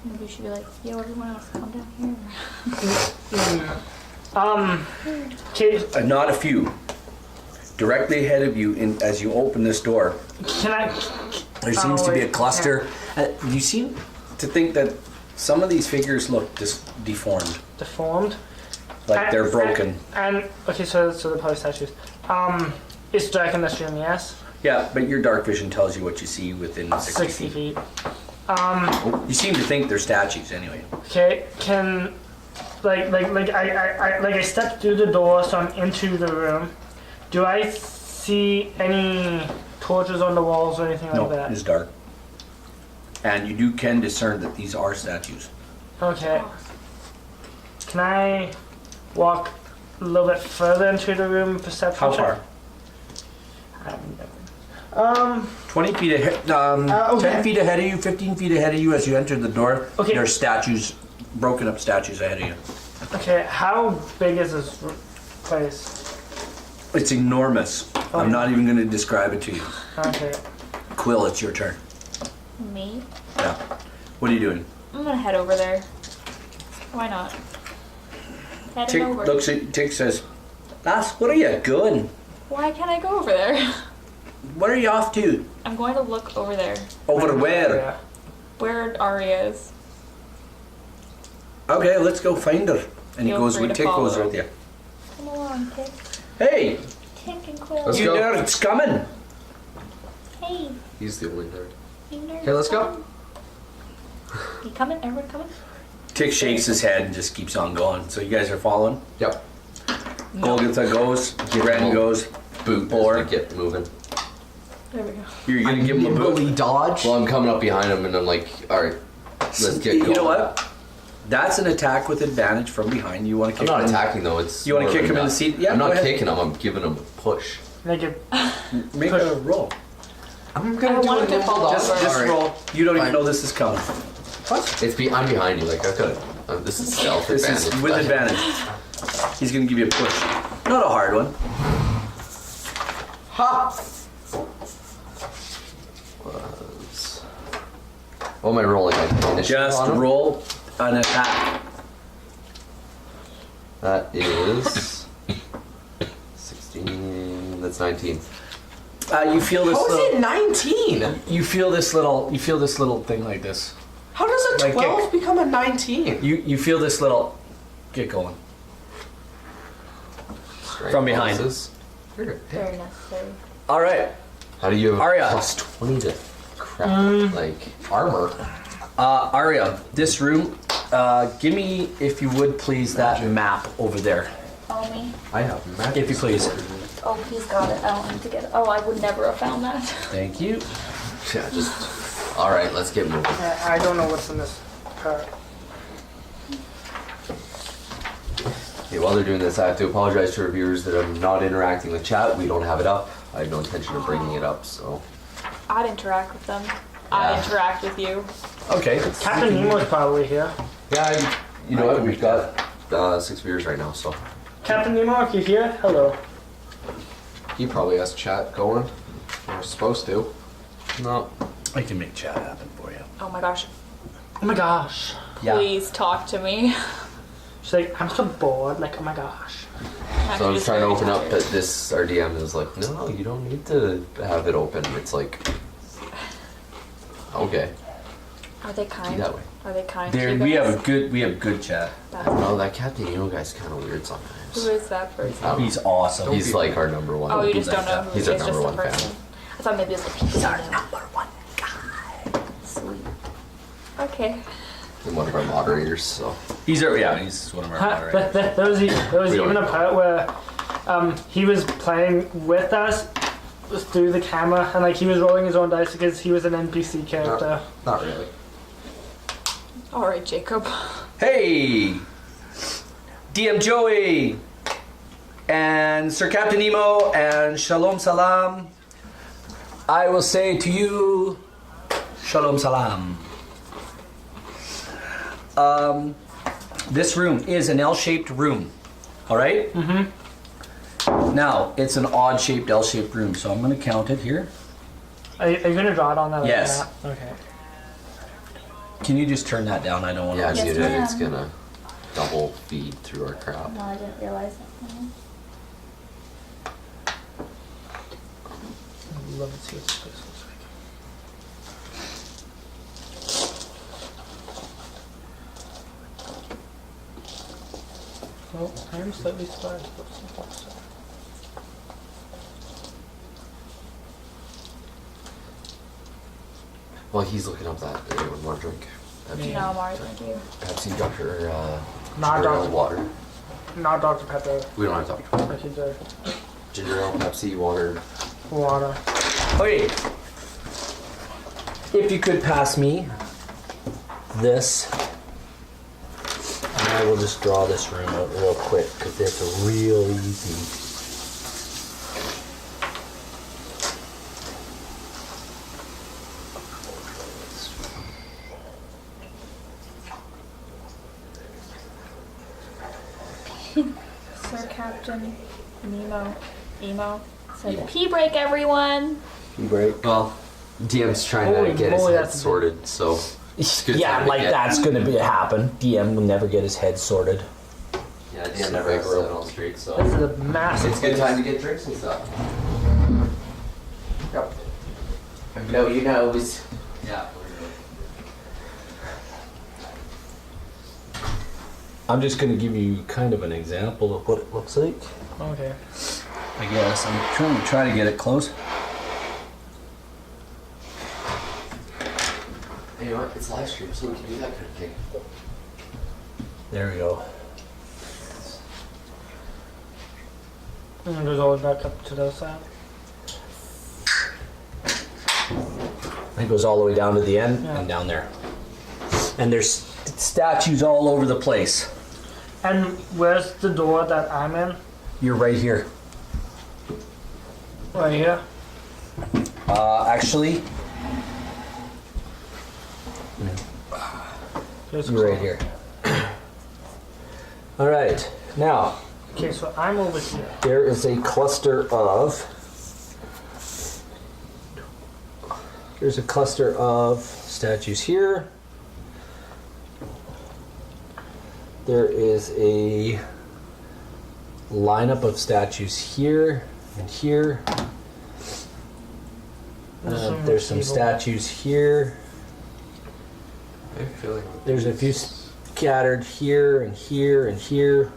Maybe we should be like, yo, everyone else, come down here. Okay, Not a few. Directly ahead of you, as you open this door, can I. there seems to be a wait, cluster. You seem to think that some of these figures look deformed, Deformed? like they're broken. And okay, so they're probably statues. It's dark in this room, yes? Yeah, but your dark vision tells you what you see within 60 60 feet. feet. You seem to think they're statues anyway. Okay, can I stepped through the door, so I'm into the room. Do I see any torches on the walls or anything No, like that? it's dark. And you can discern that these are statues. Okay. Can I walk a little bit further into the room? Perception How check? far? 20 feet ahead, okay. 10 feet ahead of you, 15 feet ahead of you as you enter the door. Okay. There are statues, broken up statues ahead of you. Okay, how big is this place? It's enormous. I'm not even going to describe it to you. Okay. Quill, it's your turn. Me? Yeah. What are you doing? I'm gonna head over there. Why not? Heading over. Looks at Tick says, "Lass, what are you doing? Why can't I go over there? What are you off to? I'm going to look over there. Over where? Yeah. Where Arya is. Okay, let's go find her." And he Feel goes free with to Tick goes follow. with you. Come along, Tick. Hey, Tick and Quill. Let's you go. nerds coming? Hey, He's the only nerd. you nerds. Okay, let's go. coming? You coming? Everyone coming? Tick shakes his head and just keeps on going. So you guys are following? Yep. Golgotha goes, Ren goes. Boot Or- or get moving. There we go. You're going to give him a boot? Nimbly dodge. Well, I'm coming up behind him and I'm like, all right, let's get going. You know what? That's an attack with advantage from behind. You want to I'm kick not him? attacking though. It's You wanna more kick of him a in the nut. seat? Yeah, I'm go not ahead. kicking him. I'm giving him a push. Make it. Make a roll. I'm I gonna do a wanted to nimble follow dodge. over. Just Alright. roll. You don't even Fine. know this is coming. I'm behind you. Like I could. This is stealth This advantage. is with but- advantage. He's going to give you a push. Not a hard one. Ha! Was- What am I rolling? Like initiative Just on him? roll an attack. That is 16. That's 19. You feel this How is little. it 19? You feel this little. You feel this little thing like this. How does a Like 12 become a 19? You feel this little. Get going. Strength From behind. bonuses. You're a Very dick. necessary. All right. How do you have Arya. plus 20 to crap? Like Armor. Arya, this room. Give me, if you would please, that map over there. Follow me. I have magic. If you please. Oh, he's got it. I don't need to get it. Oh, I would never have found that. Thank you. yeah, just. All right, let's get moving. I don't know what's in this part. Okay, while they're doing this, I have to apologize to our viewers that I'm not interacting with chat. We don't have it up. I have no intention of bringing it up, so. I'd interact with them. I'd Yeah. interact with you. Okay. Captain Nemo's probably here. Yeah, you know what? We've got 6 viewers right now, so. Captain Nemo, if you're here, hello. He probably has chat going. We're supposed to. No. I can make chat happen for you. Oh my gosh. Oh my gosh. Please talk to me. She's like, I'm so bored. Like, oh my gosh. So I was trying to open up, but this, our DM is like, no, you don't need to have it open. It's like, okay, Are they be kind? that way. Are they kind? to There, you we guys? have good chat. I don't know, that Captain Nemo guy's kind of weird Who sometimes. is that person? I don't know. He's awesome. He's like our number one. Oh, you do just like don't know that. who He's he our is, just number the one fan. person. I thought maybe it was like he's our number one. Sweet. Okay. And one of our moderators, so. He's one of our moderators. There was We even don't- a part where he was playing with us through the camera, and like he was rolling his own dice because he was an NPC character. Not really. All right, Jacob. Hey, DM Joey, and Sir Captain Nemo, and Shalom Salam. I will say to you, Shalom Salam. This room is an L-shaped room. All right. Mm-hmm. Now it's an odd-shaped L-shaped room, so I'm going to count it here. Are you gonna draw it on that? Yes. Map? Okay. Can you just turn that down? I don't want Yeah, to. Yes, muted it. It's ma'am. gonna double feed through our crap. No, I didn't realize that. I'd love to see what this place looks like. Oh, I'm slightly surprised. Well, he's looking up that. Anyone want a drink? Pepsi, No, Mari, thank you. Pepsi, Dr. Not ginger ale, Dr. water. Not Dr. Pepper. We don't have Dr. I should say Ginger ale, Pepsi, water. water. Okay. If you could pass me this, and I will just draw this room out real quick because it's real easy. Sir Captain Nemo. Emo. So pee break, everyone. Break. Well, DM's trying Holy to get his moly, head that's a sorted, so good Yeah, time to like get- that's gonna be happen. DM will never get his head sorted. Yeah, DM never has that on straight, so This is a massive. it's a good time to get drinks and stuff. Yep. Blow your nose. Yeah. I'm just gonna give you kind of an example of what it looks like. Okay. I guess I'm trying to get it close. You know what? It's live stream, so we can do that kind of thing. There we go. And it goes all the way back up to the side. It goes all the way down to the end Yeah. and down there. And there's statues all over the place. And where's the door that I'm in? You're right here. Right here. Actually, Here's you're right here. All right. Now, Okay, so I'm over here. there is a cluster of. There's a cluster of statues here. There is a lineup of statues here and here. There's some statues here. I feel like There's a few scattered here and here and here.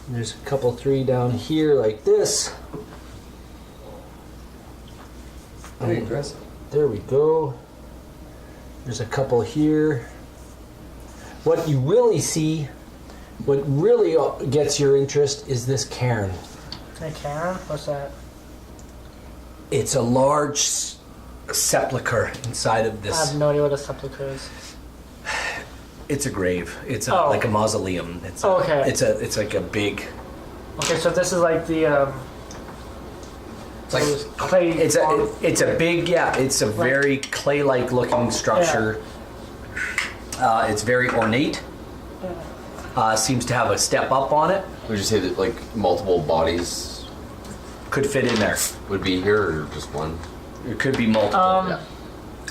And there's a couple, 3 down here like this. pretty aggressive. There we go. There's a couple here. What you really see, what really gets your interest is this cairn. Hey, Karen, what's that? It's a large sepulcher inside of I this. have no idea what a sepulcher is. It's a grave. It's a, Oh. like a mausoleum. It's a, Okay. It's like a big. Okay, so this is like the It's like those clay. it's a big, yeah. It's a very clay-like looking structure. It's very ornate. Seems to have a step up on it. Would you say that like multiple bodies Could fit in there. would be here, or just one? It could be multiple. Yeah.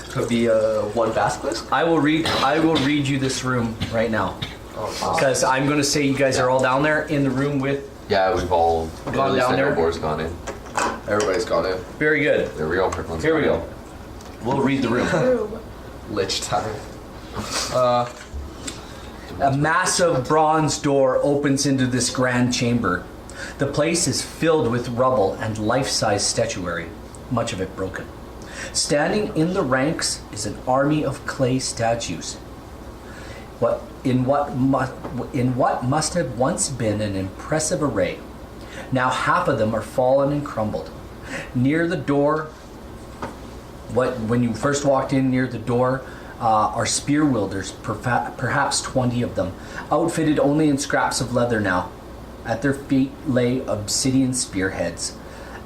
Could be one basilisk. I will read you this room right now Oh, because I'm going to say you guys are all down there in the room with. Yeah, we've all Gone down there? Board's gone in. everybody's gone in. Very good. There we go. Here we go. We'll read the room. True. Lich time. A massive bronze door opens into this grand chamber. The place is filled with rubble and life-size statuary, much of it broken. Standing in the ranks is an army of clay statues. In what must have once been an impressive array. Now half of them are fallen and crumbled. Near the door, when you first walked in near the door, are spear wielders, perhaps 20 of them, outfitted only in scraps of leather now. At their feet lay obsidian spearheads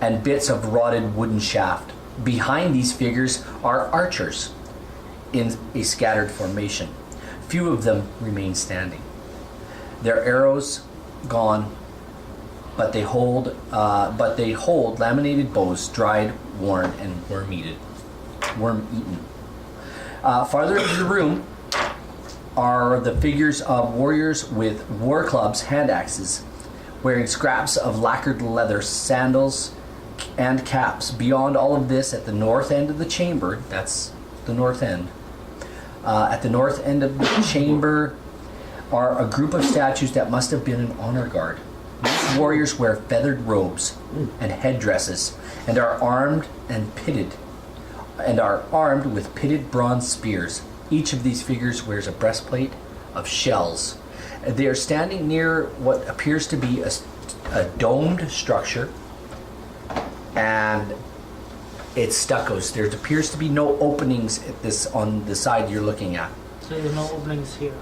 and bits of rotted wooden shaft. Behind these figures are archers in a scattered formation. Few of them remain standing. Their arrows gone, but they hold laminated bows, dried, worn, and worm-eaten. Farther into the room are the figures of warriors with war clubs, hand axes, wearing scraps of lacquered leather, sandals, and caps. Beyond all of this, at the north end of the chamber, that's the north end, at the north end of the chamber are a group of statues that must have been an honor guard. These warriors wear feathered robes and headdresses and are armed with pitted bronze spears. Each of these figures wears a breastplate of shells. They are standing near what appears to be a domed structure, and it's stuccos. There appears to be no openings on the side you're looking at. So there's no openings here.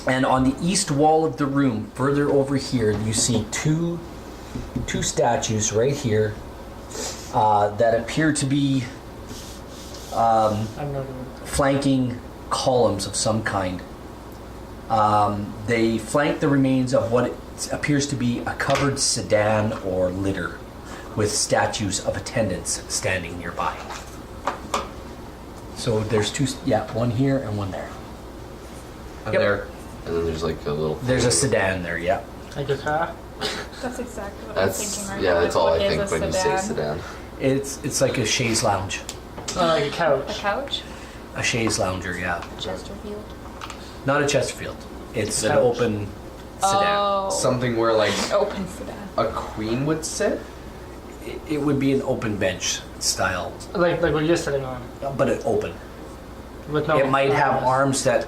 And on the east wall of the room, further over here, you see two statues right here that appear to be I'm not even. flanking columns of some kind. They flank the remains of what appears to be a covered sedan or litter. with statues of attendants standing nearby. So there's two, one here and one there. And Yep. there. And then there's like a little. There's a sedan there, yeah. Like a car? That's exactly what I'm That's thinking right yeah. now. That's Like, all what I is think a when you say sedan. It's like a chaise lounge. Oh, like a A couch. couch? A chaise lounger, yeah. Chesterfield? Not a Chesterfield. It's an Couch. open sedan. Oh. Something where like Open sedan. a queen would sit. It would be an open bench style, Like what you're sitting on. but it open. With no It might have arms that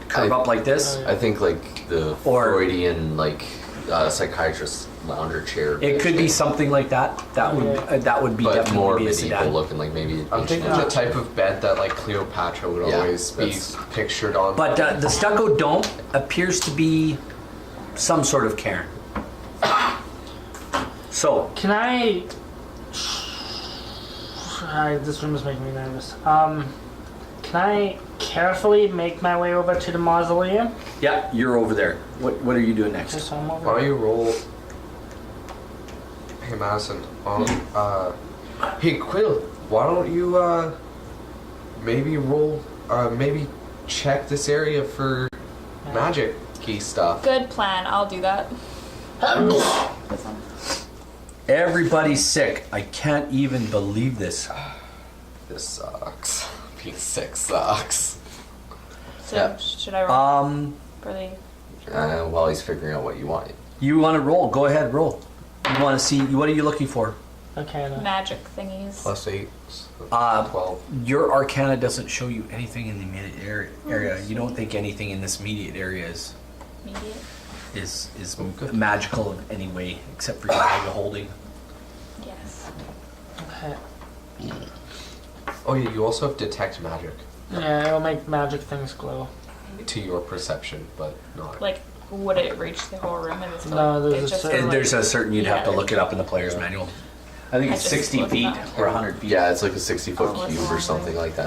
curve I- up like this. Oh, yeah. I think like the Or- Freudian like psychiatrist lounger chair. It could be something like that. That would Okay. that would be but definitely more be a medieval sedan. looking, like maybe. I'm ancient thinking the Egypt. type of bed that like Cleopatra would Yeah, always be that's- pictured on. But the stucco dome appears to be some sort of cairn. So Can I? This room is making me nervous. Can I carefully make my way over to the mausoleum? yeah, you're over there. What are you doing next? Just so I'm over Why don't there. you roll? Hey Madison. Hey Quill. Why don't you maybe roll? Maybe check this area for magic key stuff. Good plan. I'll do that. This one. Everybody's sick. I can't even believe this. This sucks. Being sick sucks. So Yeah. should I roll for the? While he's figuring out what you want. You want to roll? Go ahead, roll. You want to see? What are you looking for? Okay. No. Magic thingies. +8. So 12. Your Arcana doesn't show you anything in the immediate area. You don't think anything in this immediate area is Immediate. Good. magical in any way, except for your bag of holding. Yes. Okay. Oh yeah, you also have detect magic Yeah, it'll make magic things glow. to your perception, but not. Like, would it reach the whole room? And it's No, there's it a just certain- And there's a certain you'd have to Yeah, look it up in the player's manual. I think I it's just 60 looked feet it up. or 100 feet. Yeah, it's like a 60-foot Oh, it's cube a or long something way. like that.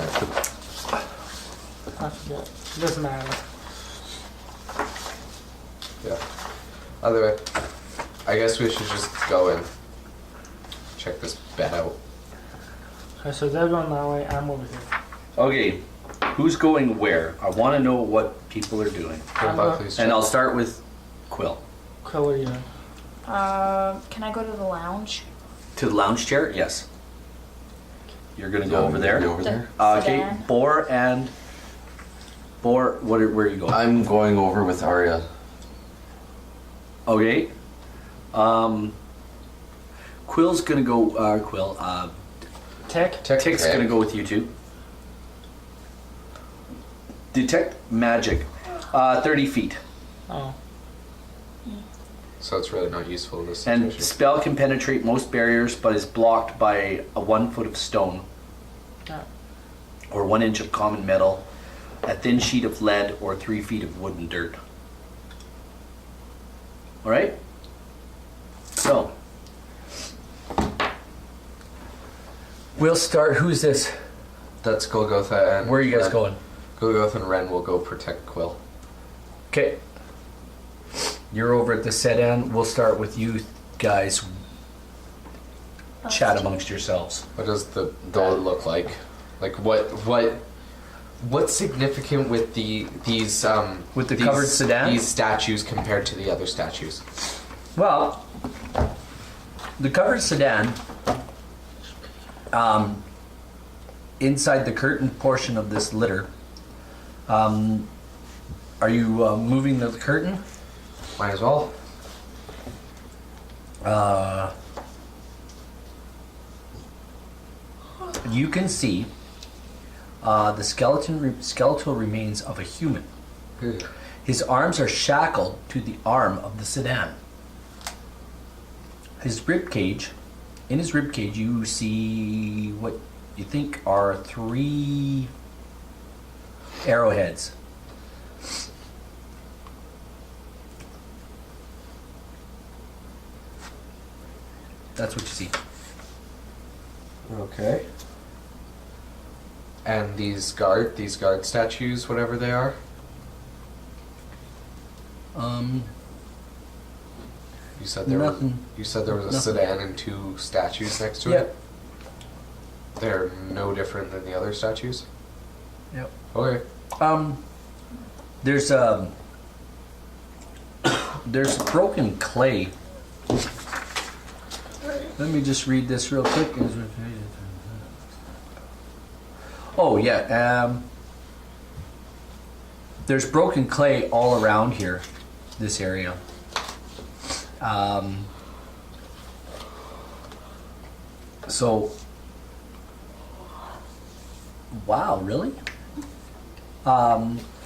I forget. Doesn't matter. Yeah. Either way, I guess we should just go and check this bed out. Okay, so they're going that way. I'm over here. Okay, who's going where? I want to know what people are doing. I'm Buckley's And I'll start with Quill. Quill, what are you doing? Can I go to the lounge? To the lounge chair? Yes. You're going to go over there? Over there. Okay, Sedan. Boar, where are you going? I'm going over with Arya. Okay. Quill's gonna go. Tick? Tick. Tick's Okay. gonna go with you two. Detect magic. 30 feet. Oh. So it's really not useful in this And situation. spell can penetrate most barriers, but is blocked by a 1 foot of stone Yeah. or 1 inch of common metal, a thin sheet of lead, or 3 feet of wood and dirt. All right. So we'll start. Who's this? That's Golgotha and Where are you guys Ren. going? Golgotha and Ren will go protect Quill. Okay. You're over at the sedan. We'll start with you guys. Chat amongst yourselves. What does the bed look like? Like what's significant with these With the these- covered sedan? These statues compared to the other statues. Well, the covered sedan, inside the curtain portion of this litter, are you moving the curtain? Might as well. You can see the skeletal remains of a human. His arms are shackled to the arm of the sedan. His rib cage, in his rib cage, you see what you think are 3 arrowheads. That's what you see. Okay. And these guard statues, whatever they are. You said there Nothing. You said there was a Nothing. sedan and 2 statues next to Yep. it. They're no different than the other statues. Yep. Okay. There's broken clay. Let me just read this real quick. Oh yeah. There's broken clay all around here, this area. So. Wow, really?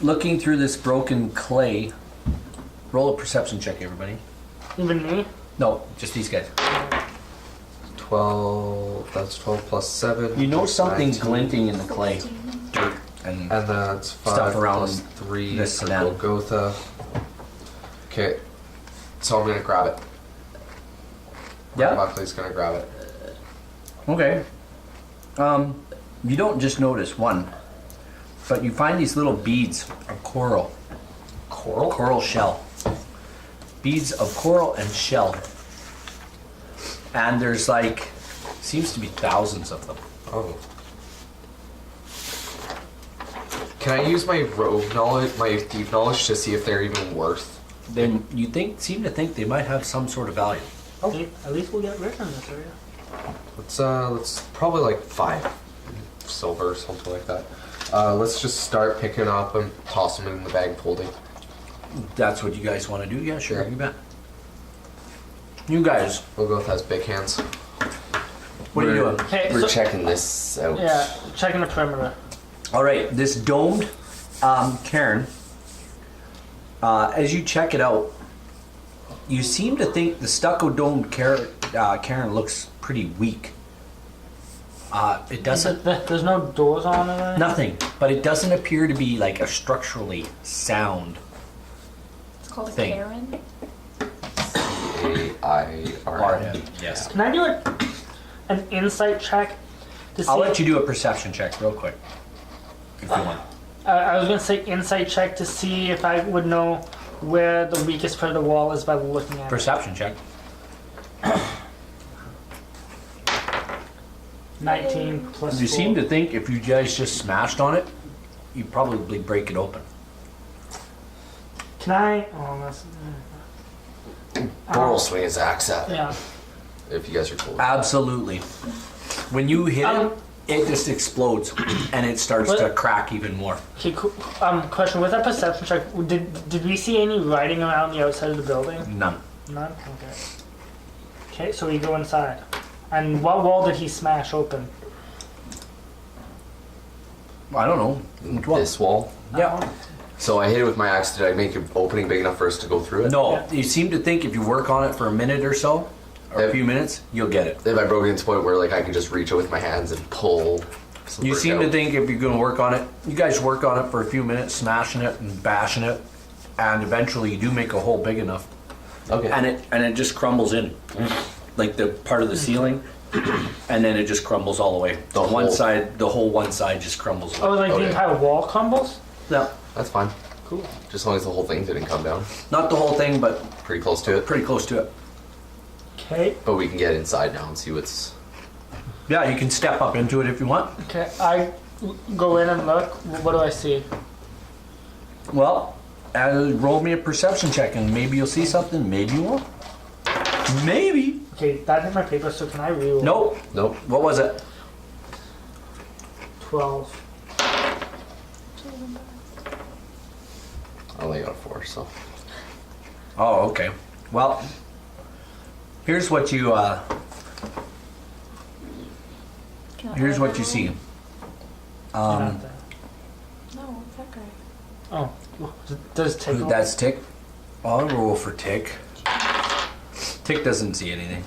Looking through this broken clay, roll a perception check, everybody. Even me? No, just these guys. 12. That's 12 plus 7. You know something's 19. glinting in the clay, dirt, and And that's 5 Stuff around plus 3. this sedan. Golgotha. Okay. So I'm gonna grab it. yeah. Buckley's gonna grab it. Okay. You don't just notice one, but you find these little beads of coral. Coral? Coral shell. Beads of coral and shell. And there's like, seems to be thousands of them. Oh. Can I use my rogue knowledge, my thief knowledge, to see if they're even worth? Then you seem to think they might have some sort of value. Okay, at least we'll get rich in this area. Let's probably like 5 silver or something like that. Let's just start picking up and toss them in the bag folding. That's what you guys want to do? Yeah, sure, Yeah. you bet. You guys, Golgotha has big hands. what are you doing? Okay, We're so, checking this out. yeah, checking the perimeter. All right, this domed cairn, as you check it out, you seem to think the stucco domed cairn looks pretty weak. It doesn't, There's no doors on it or anything? nothing, but it doesn't appear to be like a structurally sound It's called a Thing. Karen. A-I-R-N. Yes. Can I do an insight check to see? I'll let you do a perception check real quick, if you want. I was gonna say insight check to see if I would know where the weakest part of the wall is by looking at it. Perception check. 19 plus You 4. seem to think if you guys just smashed on it, you'd probably break it open. Can I? Oh, that's. Thor will swing his axe at it, Yeah. if you guys are cool. Absolutely. When you hit Um, it just explodes and it starts What? to crack even more. Okay. Question: with that perception check, did we see any writing around the outside of the building? None. None. Okay. Okay, so we go inside. And what wall did he smash open? I don't know. Which one? This wall. Yeah. So I hit it with my axe. Did I make an opening big enough for us to go through it? No, Yeah. you seem to think if you work on it for a minute or so, or a Yep. few minutes, you'll get it. If I broke it to the point where like I can just reach it with my hands and pull. some You brick seem out. to think if you're going to work on it, you guys work on it for a few minutes, smashing it and bashing it, and eventually you do make a hole big enough, Okay. and it just crumbles in, like the part of the ceiling, and then it just crumbles all the way. The one whole- side, the whole one side just crumbles. Oh, like Okay. the entire wall crumbles? No, That's fine. Cool. Just as long as the whole thing didn't come down. not the whole thing, but Pretty close to it. pretty close to it. Okay. But we can get inside now and see what's. Yeah, you can step up into it if you want. Okay. I go in and look. What do I see? Well, roll me a perception check, and maybe you'll see something. Maybe you won't. Maybe. Okay, that's in my paper, so can I reroll? Nope. Nope. What was it? 12. I only got a 4, so. Oh, okay. Well, here's what you Can I here's have what that you see. You're not there. No, it's that guy. Oh, does take all- That's Tick. I'll roll for Tick. Tick doesn't see anything.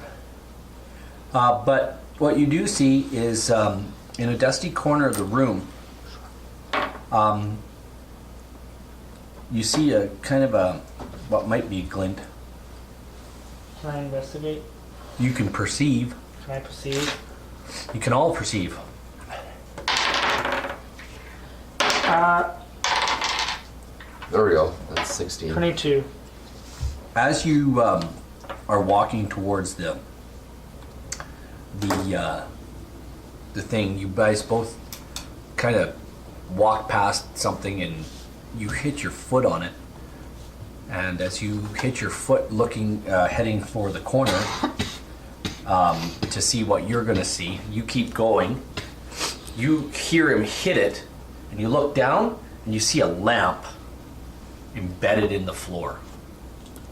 But what you do see is in a dusty corner of the room, you see a kind of a what might be a glint. Can I investigate? You can perceive. Can I perceive? You can all perceive. There we go. That's 16. 22. As you are walking towards the thing, you guys both kind of walk past something and you hit your foot on it. And as you hit your foot, looking, heading for the corner to see what you're going to see, you keep going. You hear him hit it, and you look down, and you see a lamp embedded in the floor.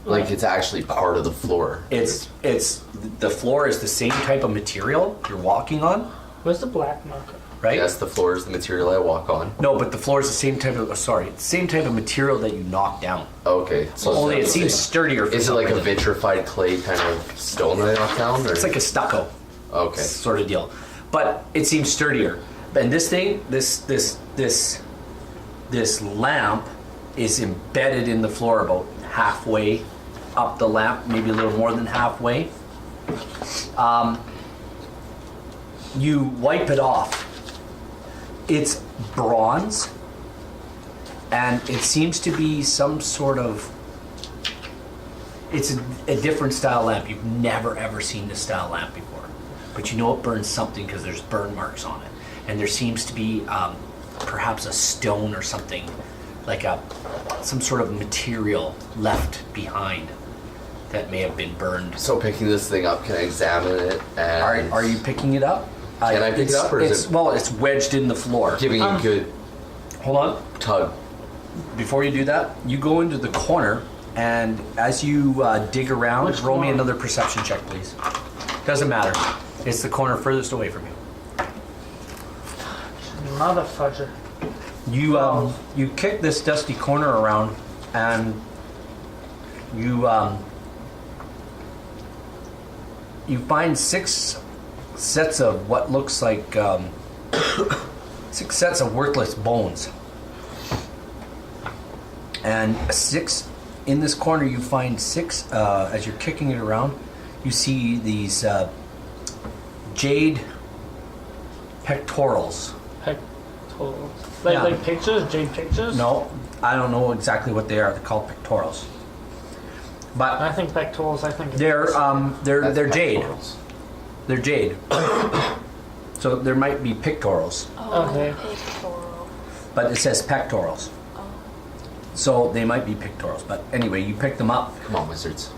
Like it's actually part of the floor. It's the floor is the same type of material you're walking on, Where's the black marker? right? Yes, the floor is the material I walk on. No, but the floor is the same type of same type of material that you knock down. Okay. So Only it that's seems the- sturdier. For Is it some like a reason. vitrified clay kind of stone that I knocked down? Or? It's like a stucco Okay. sort of deal, but it seems sturdier. And this thing, this lamp is embedded in the floor about halfway up the lamp, maybe a little more than halfway. You wipe it off. It's bronze, and it seems to be some sort of. It's a different style lamp. You've never ever seen this style lamp before, but you know it burns something because there's burn marks on it, and there seems to be perhaps a stone or something, like some sort of material left behind that may have been burned. So picking this thing up, can I examine it? And Are you picking it up? Can I pick it up, or is it- Well, it's wedged in the floor. giving a good Hold on. tug? Before you do that, you go into the corner, and as you dig around, Which roll me corner? another perception check, please. Doesn't matter. It's the corner furthest away from you. Motherfucker. You kick this dusty corner around, and you find 6 sets of what looks like 6 sets of worthless bones. And 6 in this corner, you find 6 as you're kicking it around. You see these jade pectorals. Pectorals. Like Yeah. like pictures, jade pictures. No, I don't know exactly what they are. They're called pectorals, but I think pectorals. I think they're That's jade. pectorals. They're jade. So there might be pictorials, Oh, Okay. pictorial. but it says pectorals. So they might be pictorials. But anyway, you pick them up. Come on, wizards.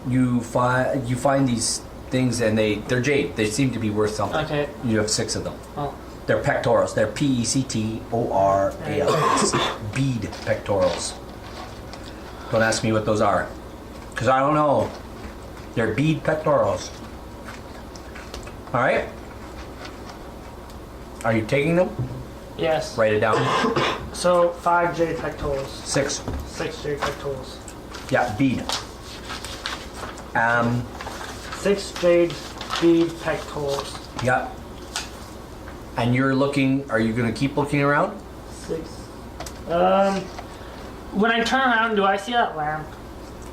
You find these things, and they're jade. They seem to be worth something. Okay. You have 6 of them. Oh. They're pectorals. They're pectorals. Bead pectorals. Don't ask me what those are, because I don't know. They're bead pectorals. All right. Are you taking them? Yes. Write it down. So 5 jade pectorals, 6. 6 jade pectorals, Yeah, bead. 6 jade bead pectorals. Yeah. And you're looking. Are you going to keep looking around? 6. When I turn around, do I see that lamp?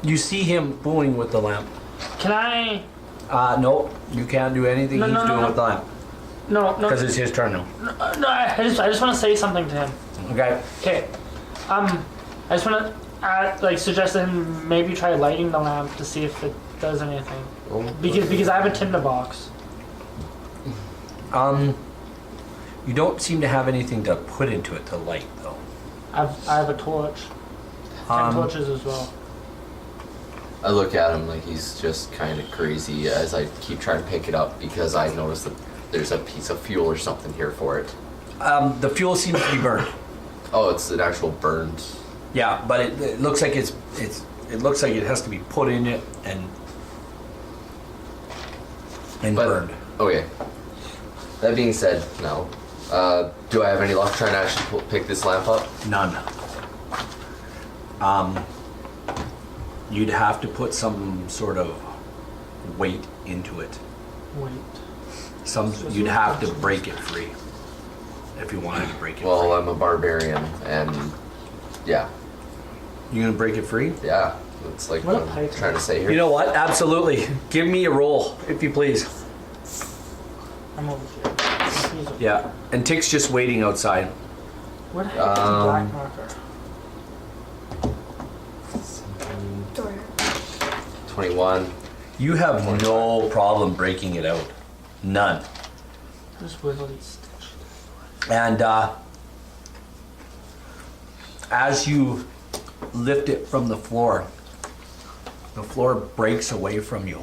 You see him fooling with the lamp. Can I? No, you can't do anything No, he's no, doing no. with the lamp No. because it's his turn now. No. I just want to say something to him. Okay. Okay. I just want to suggest to him maybe try lighting the lamp to see if it does anything. Because I have a tinderbox. You don't seem to have anything to put into it to light, though. I have a torch. 10 torches as well. I look at him like he's just kind of crazy as I keep trying to pick it up because I notice that there's a piece of fuel or something here for it. The fuel seems to be burned. Oh, it's an actual burned. Yeah, but it looks like it looks like it has to be put in it and But, burned. okay. That being said, no. Do I have any luck trying to actually pick this lamp up? None. You'd have to put some sort of weight into it. Wait. You'd have to break it free if you wanted to break it Well, free. I'm a barbarian, and yeah, You gonna break it free? yeah. That's like What what a I'm pipe. trying to say here. You know what? Absolutely. Give me a roll, if you please. I'm over here. Yeah. And Tick's just waiting outside. What happened to the black marker? 21. You have no problem breaking it out. None. Just wiggle these. And as you lift it from the floor breaks away from you.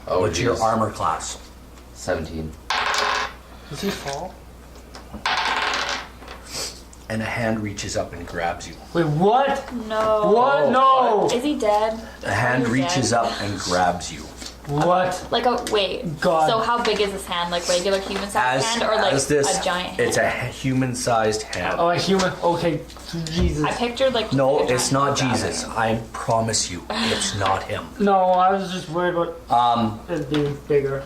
Oh, What's your geez. armor class? 17. Does he fall? And a hand reaches up and grabs you. Wait, what? No. What? No. Is he dead? A hand He's reaches dead. up and grabs you. What? Like wait. God. So how big is this hand? Like regular human sized hand or like as this, a giant hand? it's a human-sized hand. Oh, a human. Okay, Jesus. I pictured like. No, just a it's giant not hand Jesus. I promise you, it's not him. No, I was just worried about it being bigger.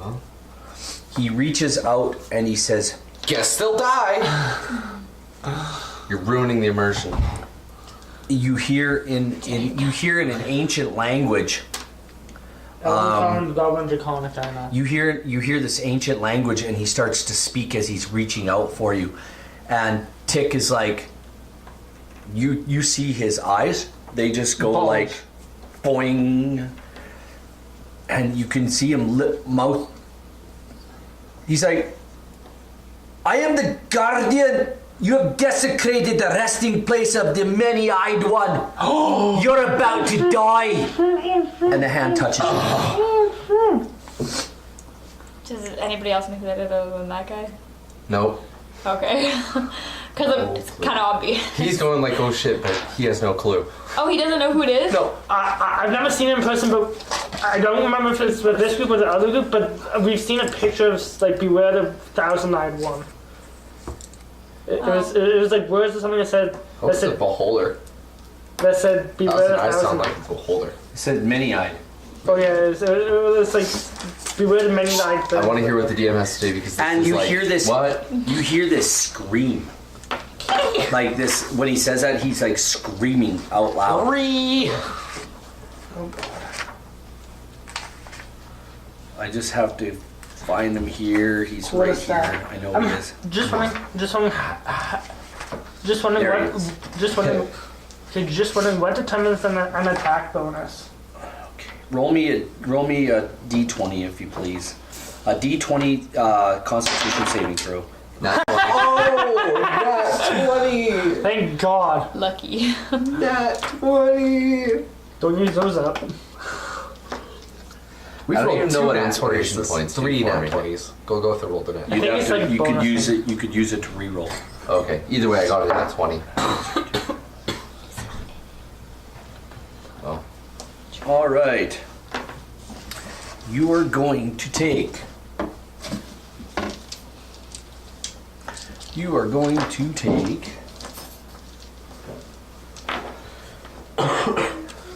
Well, He reaches out and he says, guess they'll die. You're ruining the immersion. you hear in an ancient language. You hear this ancient language, and he starts to speak as he's reaching out for you, and Tick is like, you see his eyes, they just go Bulge. like boing, and you can see him mouth. He's like, I am the guardian. You have desecrated the resting place of the many-eyed one. You're about to die. And the hand touches you. Does anybody else know who that is other than that guy? Nope. Okay. Because it's kind of obvious. He's going like, oh shit, but he has no clue. Oh, he doesn't know who it is? No, I've never seen it in person, but I don't remember if it's with this group or the other group, but we've seen a picture of, like, Beware the Thousand-Eyed One. It was like words or something that said, Oh, it's a beholder. Beware the I sound Thousand. like a beholder. It said many-eyed. Oh yeah, it was like, Beware the Many-Eyed Thing. I want to hear what the DM has to say because this And is you like, hear this. What? You hear this scream. Like this, when he says that, he's like screaming out loud. I just have to find him here. He's What right is here. that? I know he is. Just wondering There he what, is. just wondering what determines an attack bonus? Okay. Roll me a d20 if you please. A d20 Constitution saving throw. Not Oh, nat 20! Thank God. Lucky. Nat 20! Don't use those up. We've I don't rolled even know two what nat inspiration 20s. points do 3 for nat me. 20s. Go with the roll the net. I think it's like You could bonus. use it. You could use it to re-roll. Okay. Either way, I got it at 20. Well, All right. You are going to take. You are going to take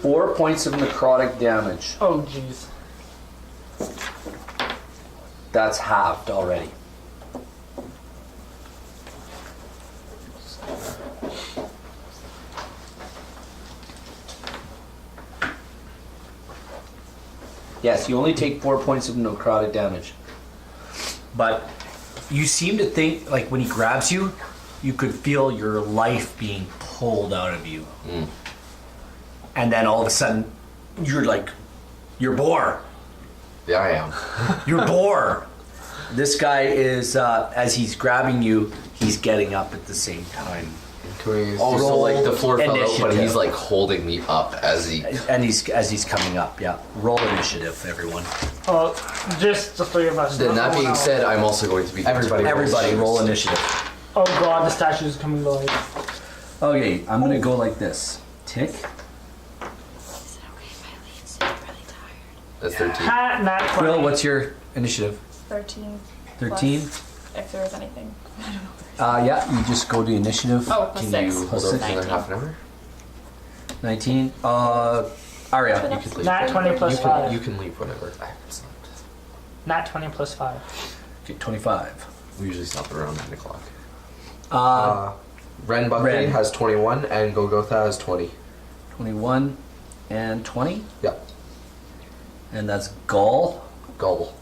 4 points of necrotic damage. Oh jeez. That's halved already. Yes, you only take 4 points of necrotic damage. But you seem to think, like, when he grabs you, you could feel your life being pulled out of you. And then all of a sudden, you're like, you're Boar. yeah, I am. You're Boar. This guy is, as he's grabbing you, he's getting up at the same time. Can we Oh, so Roll like the floor fell out, but initiative. he's like holding me up as he. And as he's coming up, yeah. Roll initiative, everyone. Oh, just the three of us. Then not that being one else. said, I'm also going to be. Everybody roll initiative. Oh God, the statue's coming to life. Okay, I'm gonna go like this. Tick. Is it okay if I leave soon? I'm really tired. That's 13. Hat, nat 20. Quill, what's your initiative? 13. 13? Plus, if there is anything. Yeah, you just go to initiative. Oh, plus Can 6. you Plus hold on six. for another half an hour? 19. Aria. You can leave. Nat 20 plus you 5. can, you can leave whenever. Nat 20 plus 5. Okay, 25. We usually stop around 9 o'clock. Ren Buckley Ren. has 21 and Golgotha has 20. 21 and 20. Yeah. And that's Gol. Gobble.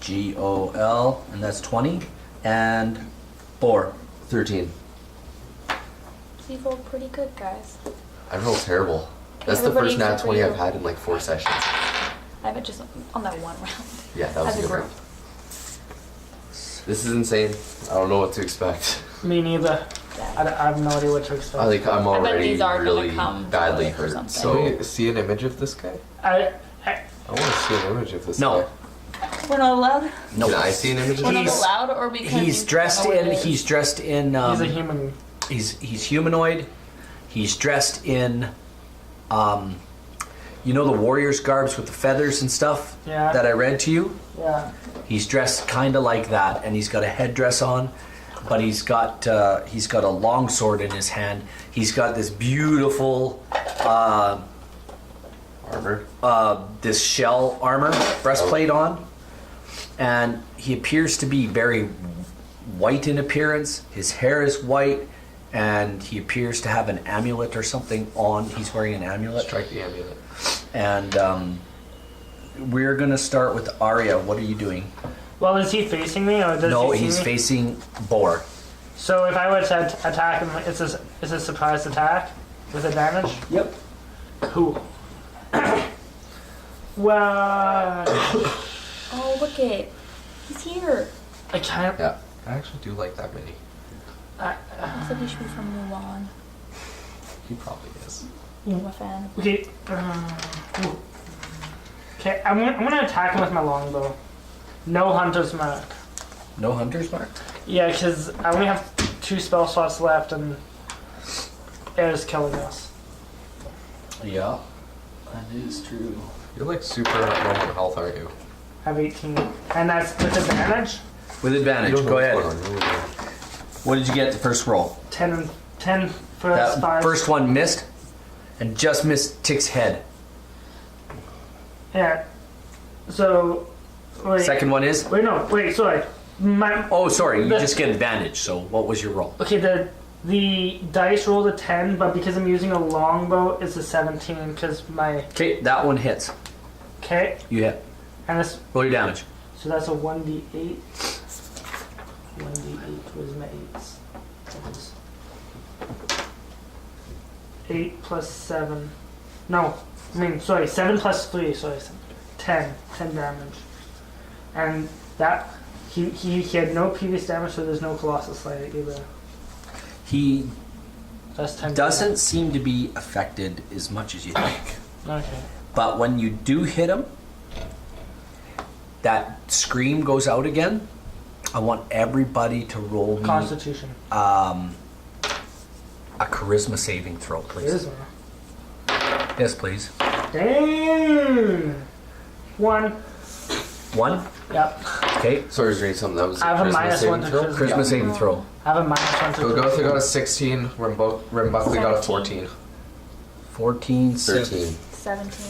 Gol. And that's 20. And Boar. 13. You rolled pretty good, guys. I rolled terrible. That's the Everybody first nat except for 20 you. I've had in like 4 sessions. I have it just on that one round. Yeah, that was As a a good group. round. This is insane. I don't know what to expect. Me neither. I have no idea what to expect. I think I'm I bet already these are gonna really come badly or hurt. something. So Can we see an image of this guy? I I want to see an image of this No. guy. We're not allowed. No. can I see an image of We're this? not He's- allowed, or because He's you dressed don't know what in. it is? He's dressed in. he's a human. He's humanoid. He's dressed in. You know the warriors' garbs with the feathers and stuff Yeah. that I read to you. Yeah. He's dressed kind of like that, and he's got a headdress on, but he's got a long sword in his hand. He's got this beautiful Armor. this shell armor breastplate on, and he appears to be very white in appearance. His hair is white, and he appears to have an amulet or something on. He's wearing an amulet. Strike the amulet. And we're gonna start with Arya. What are you doing? Well, is he facing me or does No, he see he's me? facing Boar. So if I were to attack him, it's a surprise attack with advantage. Yep. Cool. Well, Oh, look it. He's here. I can't. Yeah. I actually do like that mini. Looks like he should be from Mulan. He probably is. I'm a fan. Okay. Okay, I'm gonna attack him with my longbow. No hunter's mark. No hunter's mark. Yeah, because I only have 2 spell slots left, and air's killing us. Yeah, that is true. You're like super low on health, aren't you? I have 18, and that's with advantage. With You advantage. don't know Go what's ahead. going on, really. What did you get the first roll? 10 for That spies. first one missed, and just missed Tick's head. Yeah. So, wait. Second one is. Wait, no. Wait, sorry. My Oh, sorry. You The- just get advantage. So what was your roll? okay. The dice rolled a 10, but because I'm using a longbow, it's a 17. Because my Okay, that one hits. okay, You hit. and this Roll your damage. so that's a 1d8. 1d8. Where's my 8s? That is 8 plus 7. No, I mean sorry. 7 plus 3. Sorry, 10. 10 damage. And that he had no previous damage, so there's no colossal slide either. He That's 10. doesn't seem to be affected as much as you think. Okay. But when you do hit him, that scream goes out again. I want everybody to roll me Constitution. a charisma saving throw, please. Charisma. Yes, please. Dang. 1. 1. Yep. Okay. Sorry, I was reading something that was. I have a Christmas minus saving 1 to throw. charisma. Charisma saving throw. I have a -1 to So Gotha got a 16, Rimbuckley got a 14. 14, 13. 17.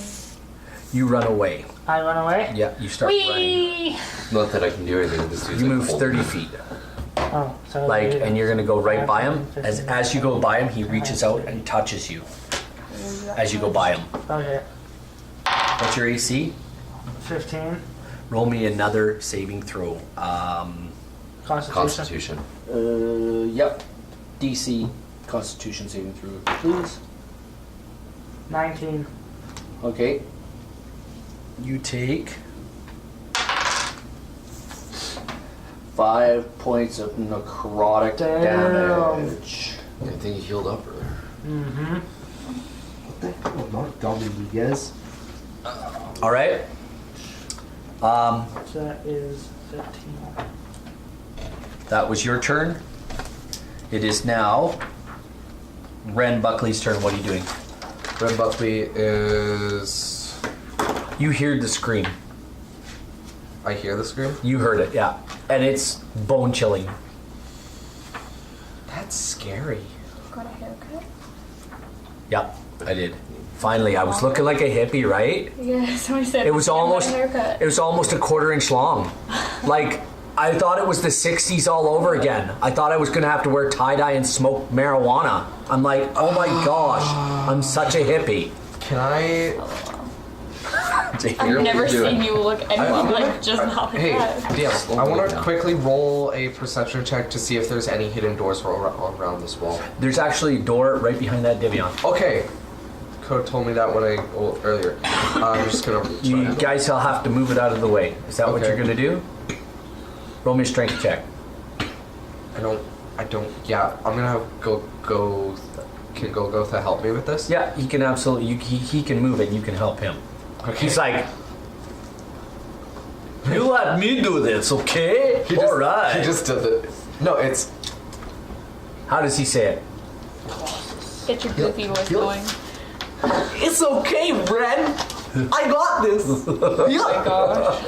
You run away. I run away? Yeah, you start running. Whee! Not that I can do anything. This dude's You like move holding 30 me. feet. Oh, so Like, and you're gonna go right by him. As you go by him, he reaches out and touches you as you go by him. Okay. What's your AC? 15. Roll me another saving throw. Constitution. Constitution. Yep. DC Constitution saving throw, please. 19. Okay. You take 5 points of necrotic Damn. damage. I think he healed up earlier. Mm-hmm. Not double, you guys. All right. So that is 15. That was your turn. It is now Ren Buckley's turn. What are you doing? Rimbuckley is. You hear the scream. I hear the scream. You heard it, yeah. And it's bone chilling. That's scary. Got a haircut? Yep, I did. Finally, I was looking like a hippie, right? Yeah, somebody said It was "Yeah, I got a almost haircut." it was almost a quarter-inch long. Like I thought it was the 60s all over again. I thought I was gonna have to wear tie-dye and smoke marijuana. I'm like, oh my gosh, I'm such a hippie. Can I? I've never do it. seen you look anything like just not like Hey, that. DM, I want to quickly roll a perception check to see if there's any hidden doors around this wall. There's actually a door right behind that Divion. Okay. could have told me that when earlier. I'm just gonna. You guys will have to move it out of the way. Is that what Okay. you're gonna do? Roll me a strength check. I don't. Yeah, I'm gonna have go. Can Golgotha help me with this? Yeah, he can absolutely. He can move it. And you can help him. Okay. He's like, you let me do this, okay? He All just, right. He just did it. No, it's. How does he say it? Get your goofy voice going. It's okay, Ren. I got this. Oh my Yeah. gosh.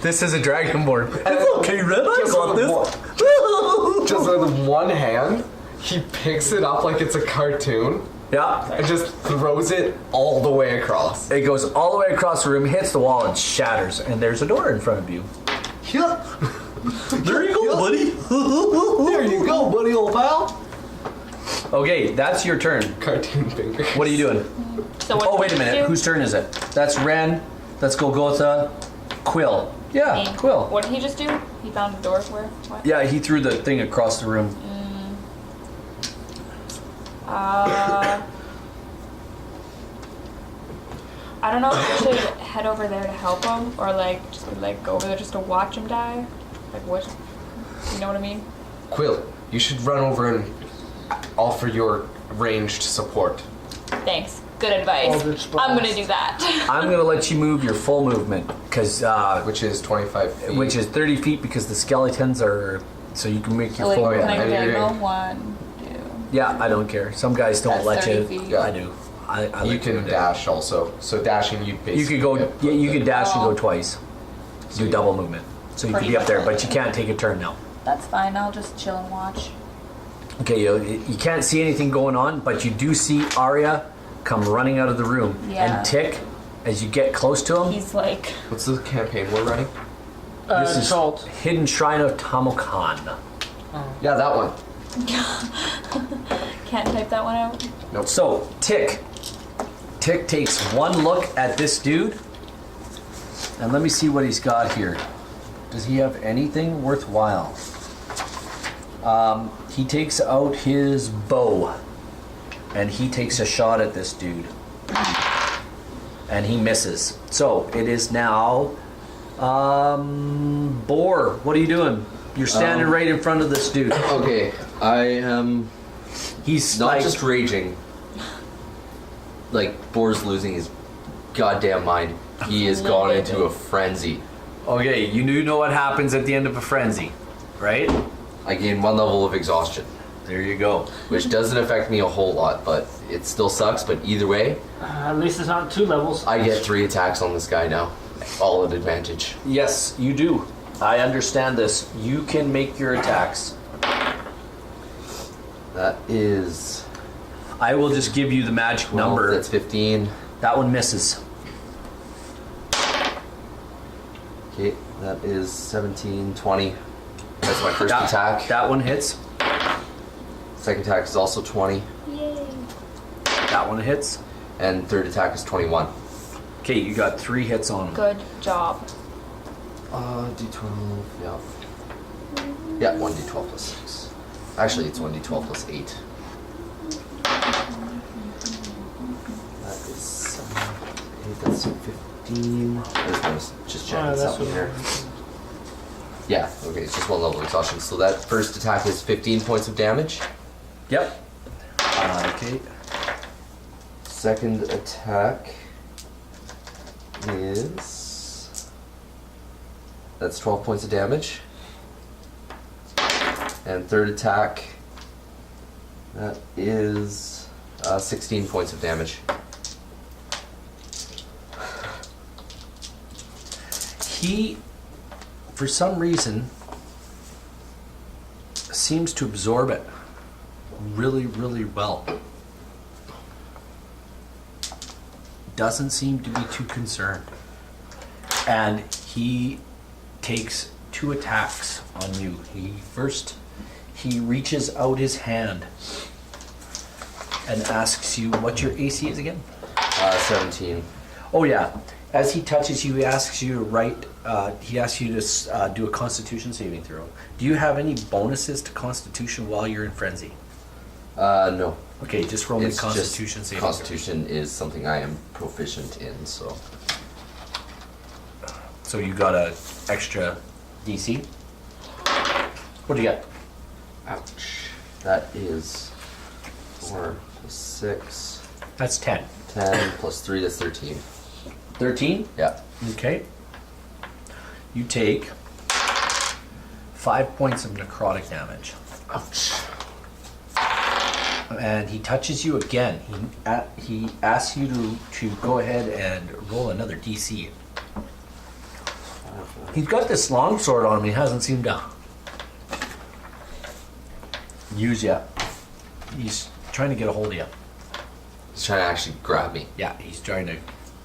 This is a dragonborn. It's okay, Red. I Just got with this. Just with one hand, he picks it up like it's a cartoon Yeah. and just throws it all the way across. It goes all the way across the room, hits the wall, and shatters. And there's a door in front of you. Yeah. There you go, buddy. There you go, buddy, old pal. Okay, that's your turn. Cartoon finger. What are you doing? So what Oh, wait a did you minute. do? Whose turn is it? That's Ren. That's Golgotha. Quill. Yeah, Me. Quill. What did he just do? He found a door where? What? Yeah, he threw the thing across the room. I don't know if I should head over there to help him or like just like go over there just to watch him die. Like what? You know what I mean? Quill, you should run over and offer your ranged support. Thanks. Good advice. Eldritch Blast. I'm gonna do that. I'm gonna let you move your full movement because Which is 25 feet. which is 30 feet because the skeletons are so you can make your Like, full. can yeah. I And you're- diagonal? 1, 2. Yeah, I don't care. Some guys don't That's let 30 you. feet. Yeah. I do. I You like to can do dash also. So dashing, you basically. You could go. get Yeah, you could dash and go Oh. twice. Do double movement, so you could Pretty be up there, much. but you can't take a turn now. That's fine. I'll just chill and watch. Okay, you can't see anything going on, but you do see Arya come running out of the room Yeah. and Tick as you get close to him. He's like, What's the campaign we're running? This is Salt. Hidden Shrine of Tamokan. Yeah, that one. can't type that one out. So Tick takes one look at this dude, and let me see what he's got here. Does he have anything worthwhile? He takes out his bow, and he takes a shot at this dude, and he misses. So it is now, Boar. What are you doing? You're standing right in front of this dude. Okay, I am He's not like, just raging. Like Boar's losing his goddamn mind. He has gone into a frenzy. okay. You know what happens at the end of a frenzy, right? I gain 1 level of exhaustion, There you go. which doesn't affect me a whole lot, but it still sucks. But either way, At least it's not 2 levels. I get 3 attacks on this guy now, all at advantage. Yes, you do. I understand this. You can make your attacks. That is I will just give you the magic 12, number. That's 15. That one misses. Okay, that is 17, 20. That's my first That, attack. that one hits. Second attack is also 20, Yay. That one hits. and third attack is 21. Okay, you got 3 hits on him. Good job. D12, yeah. Yeah, 1d12 plus 6. Actually, it's 1d12 plus 8. That is 8, that's 15. I just want to just check That's something here. Yeah, okay, it's just 1 level of exhaustion. So that first attack is 15 points of damage. Yep. Okay. Second attack is. That's 12 points of damage. And third attack, that is 16 points of damage. He, for some reason, seems to absorb it really, really well. Doesn't seem to be too concerned. And he takes 2 attacks on you. He reaches out his hand and asks you what your AC is again. 17. Oh yeah. As he touches you, he asks you to write. He asks you to do a Constitution saving throw. Do you have any bonuses to Constitution while you're in frenzy? No. Okay, just roll me It's Constitution just saving throw. Constitution is something I am proficient in, so So you got a extra DC. What'd you get? ouch. That is 4 plus 6, That's 10. 10 plus 3, that's 13. 13? Yeah. Okay. You take 5 points of necrotic damage. Ouch. And he touches you again. He asks you to go ahead and roll another DC. He's got this long sword on him. He hasn't seemed to use yet. He's trying to get a hold of you. He's trying to actually grab me. Yeah, he's trying to.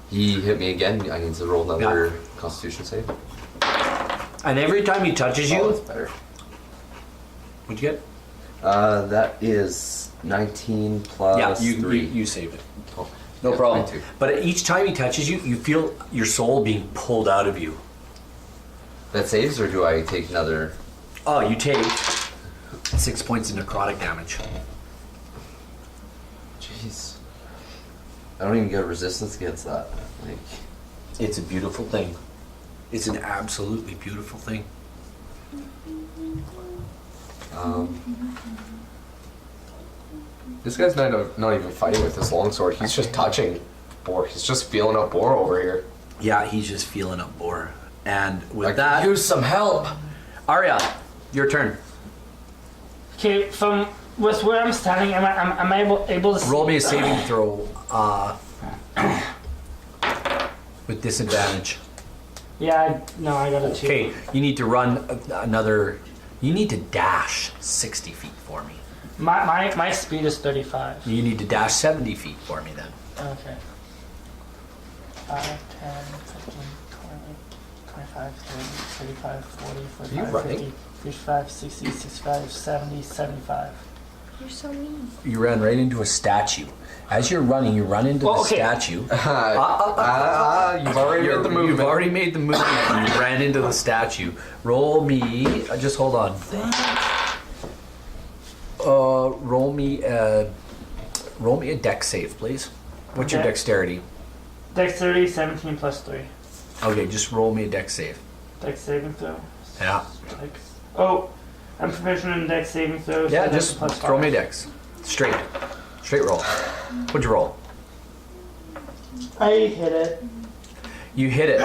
He hit me again. I need to roll another Constitution save. And every time he touches Oh, you, that's better. what'd you get? That is 19 plus Yeah, 3. you saved it. Oh, No yeah, problem. 22. But each time he touches you, you feel your soul being pulled out of you. That saves, or do I take another? Oh, you take 6 points of necrotic damage. Jeez. I don't even get resistance against that. Like, It's a beautiful thing. It's an absolutely beautiful thing. This guy's not even fighting with his longsword. He's just touching Boar. He's just feeling up Boar over here. Yeah, he's just feeling up Boar. And with I that, could use some help. Arya, your turn. Okay, from with where I'm standing, am I able to see? Roll me a saving throw with disadvantage. Yeah, I got a 2. Okay, you need to run another. You need to dash 60 feet for me. My speed is 35. You need to dash 70 feet for me then. Okay. 5, 10, 15, 20, 25, 30, 35, 40, 45, you running? 50, 55, 60, 65, 70, 75. You're so mean. You ran right into a statue. As you're running, you run into the okay. statue. You've already made the move. You've already made the move. And you ran into the statue. Roll me. Just hold on. Roll me a dex save, please. What's your Okay. dexterity? Dexterity 17 plus 3. Okay, just roll me a dex save. Dex saving throw. Yeah. Oh, I'm proficient in dex saving throw. So Yeah, that's just plus throw 5. me a dex. Straight roll. What'd you roll? I hit it. You hit it.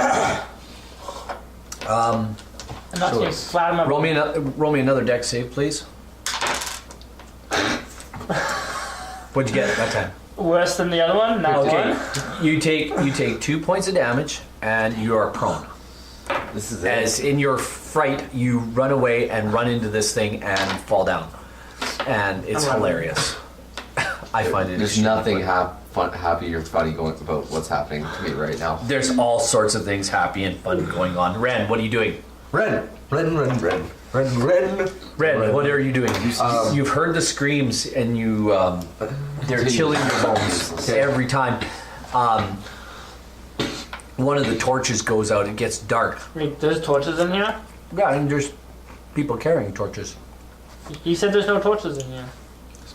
I'm not So getting flat on my roll me another dex save, please. What'd you get that time? Worse than the other one. Not Okay. one. You take 2 points of damage and you are prone. This is it. As in your fright, you run away and run into this thing and fall down, and it's I'm running. hilarious. I find it. There's extremely nothing funny. happy or funny going about what's happening to me right now. There's all sorts of things happy and fun going on. Ren, what are you doing? Ren. Ren, what are you doing? You've heard the screams and you they're chilling your bones every time. One of the torches goes out. It gets dark. Wait, there's torches in here? Yeah, and there's people carrying torches. You said there's no torches in here.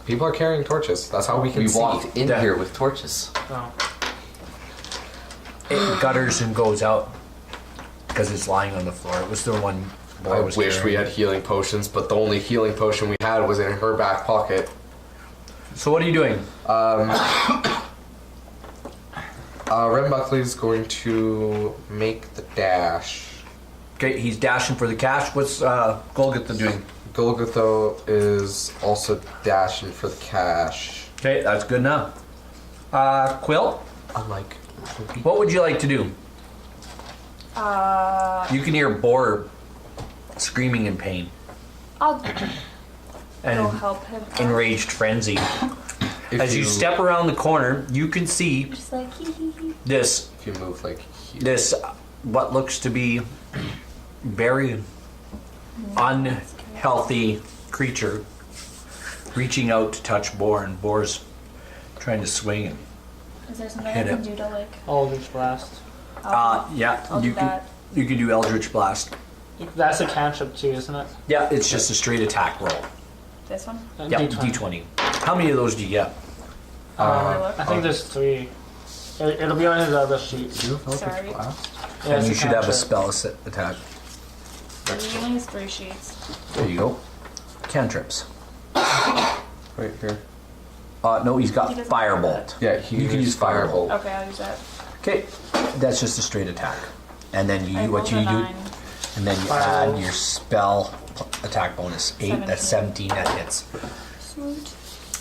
People are carrying torches. That's how we can We see. walked in Yeah. here with torches. Oh. It gutters and goes out because it's lying on the floor. It was the one boy I was wish we carrying. had healing potions, but the only healing potion we had was in her back pocket. So what are you doing? Ren Buckley's going to make the dash. Okay, he's dashing for the cash. What's Golgotha doing? Golgotha is also dashing for the cash. Okay, that's good enough. Quill, Unlike what would you like to do? You can hear Boar screaming in pain I'll go and help him. enraged frenzy. As you step around the corner, you can see Just like hee hee hee. this if you move like here. this what looks to be very unhealthy creature reaching out to touch Boar, and Boar's trying to swing and Is there something Hit I can it. do to like? Eldritch Blast. yeah, I'll do that. you can do Eldritch Blast. That's a cantrip too, isn't it? Yeah, it's just a straight attack roll. This one. Yeah, D20. D20. How many of those do you get? I think there's 3. It'll be on his other sheet. Sorry. Yeah, And it's you should have a cantrip. spell attack. He only has 3 sheets. There you go. Cantrips. Right here. No, he's got He doesn't Firebolt. Yeah, You can use Firebolt. Okay, I'll use that. Okay, that's just a straight attack. And then I what rolled you a do, 9. and then you Firebolt. add your spell attack bonus. 8, that's 17, that hits. Sweet.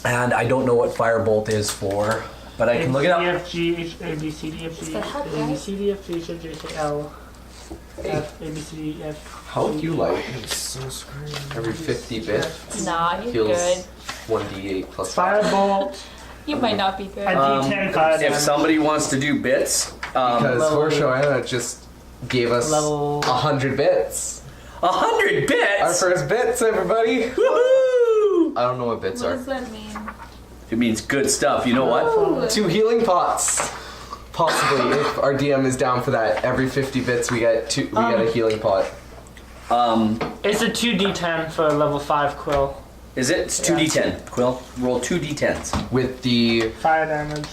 And I don't know what Firebolt is for, but I can look it up. F, G, H, A, B, C, D, F, G, It's the help, A, B, right? C, D, F, G, H, I, J, K, L, F, A, B, C, D, F. How would you like? Every 50 bit Nah, you're heals good. 1d8 plus 5. Firebolt, You might not be good. a D10 card. If somebody wants to do bits, Because level- Horshoanna just gave us Level- 100 bits. 100 Our bits! first bits, everybody. Woohoo! I don't know what bits What are. does that mean? It means good stuff. You know what? Ooh. 2 healing pots. Possibly, if our DM is down for that. Every 50 bits, we get a healing pot. It's a 2D10 for a level 5 quill. Is it? It's 2d10. Quill, roll 2d10s. With the Fire damage.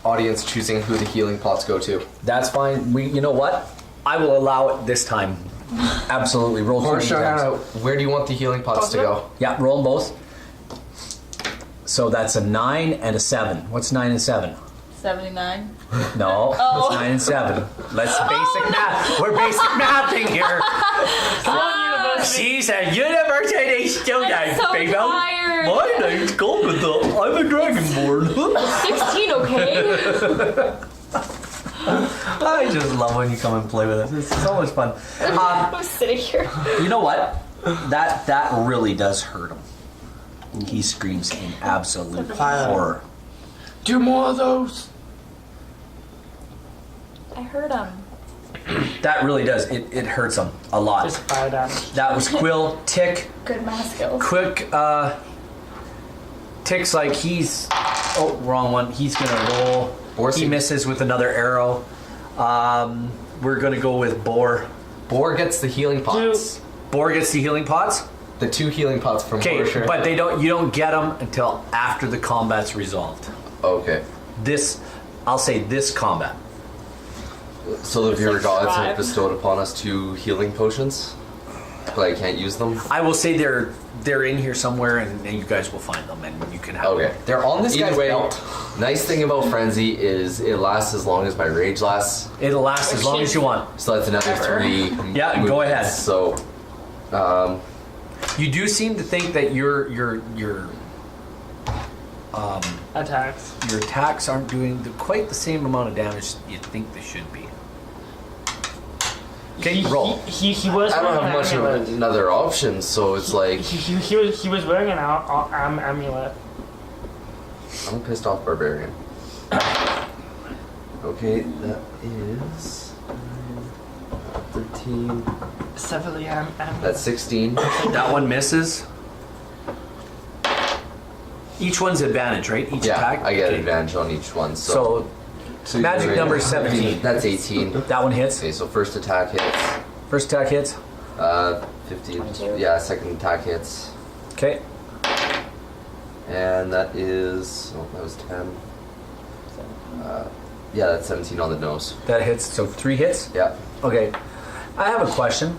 audience choosing who the healing pots go to. That's fine. You know what? I will allow it this time. Absolutely. Roll 2d10s. Horshoanna, where do you want the healing pots to go? Yeah, roll them both. So that's a 9 and a 7. What's 9 and 7? 79. No, Oh. it's 9 and 7. Let's basic math. We're basic mathing here. She's a university student, I'm so baby. tired. My name's Golgotha. I'm a dragonborn. 16, okay? I just love when you come and play with us. It's so much fun. I'm sitting here. You know what? That really does hurt him. He screams in absolute horror. 2 more of those. I heard him. That really does. It hurts him a lot. Just fire damage. That was Quill. Tick. Good math skills. Quick, Tick's like he's... Oh, wrong one. He's gonna roll. Borsig. He misses with another arrow. We're gonna go with Boar. Boar gets the healing pots. Boar gets the healing pots. The 2 healing pots from Okay, Horshoanna. but you don't get them until after the combat's resolved. Okay. I'll say this combat. So the Viewer like gods have five. bestowed upon us 2 healing potions, but I can't use them. I will say they're in here somewhere, and you guys will find them, and you can have Okay. them. They're on this Either guy's way, belt. nice thing about Frenzy is it lasts as long as my rage lasts. It'll last as long as you want. So that's another 3. Yeah, go movements. ahead. So, You do seem to think that your Attacks. attacks aren't doing quite the same amount of damage you think they should be. Okay, roll. He was I don't wearing have an much of amulet. another option. So it's like He was wearing an amulet. I'm a pissed off barbarian. Okay, that is 13. Severely amulet. That's 16. That one misses. Each one's advantage, right? Each Yeah, attack. I get Okay. advantage on each one. So you're magic right. number is 17. That's 18. That one hits. Okay, so first attack hits. First attack hits. 15. 22. Yeah, second attack hits. Okay. And that is. Oh, that was 10. Yeah, that's 17 on the nose. That hits. So 3 hits. Yeah. Okay. I have a question.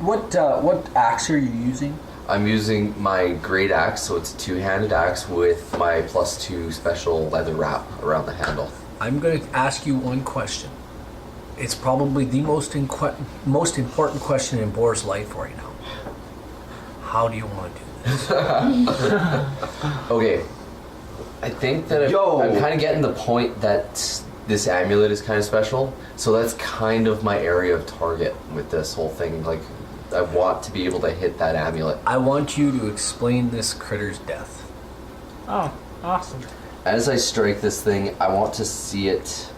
What axe are you using? I'm using my great axe, so it's a 2-handed axe with my +2 special leather wrap around the handle. I'm going to ask you one question. It's probably the most important question in Boar's life right now. How do you want to do this? Okay. I think that I'm kind of getting the point that this amulet is kind of special, so that's kind of my area of target with this whole thing. Like, I want to be able to hit that amulet. I want you to explain this critter's death. Oh, awesome. As I strike this thing, I want to see it.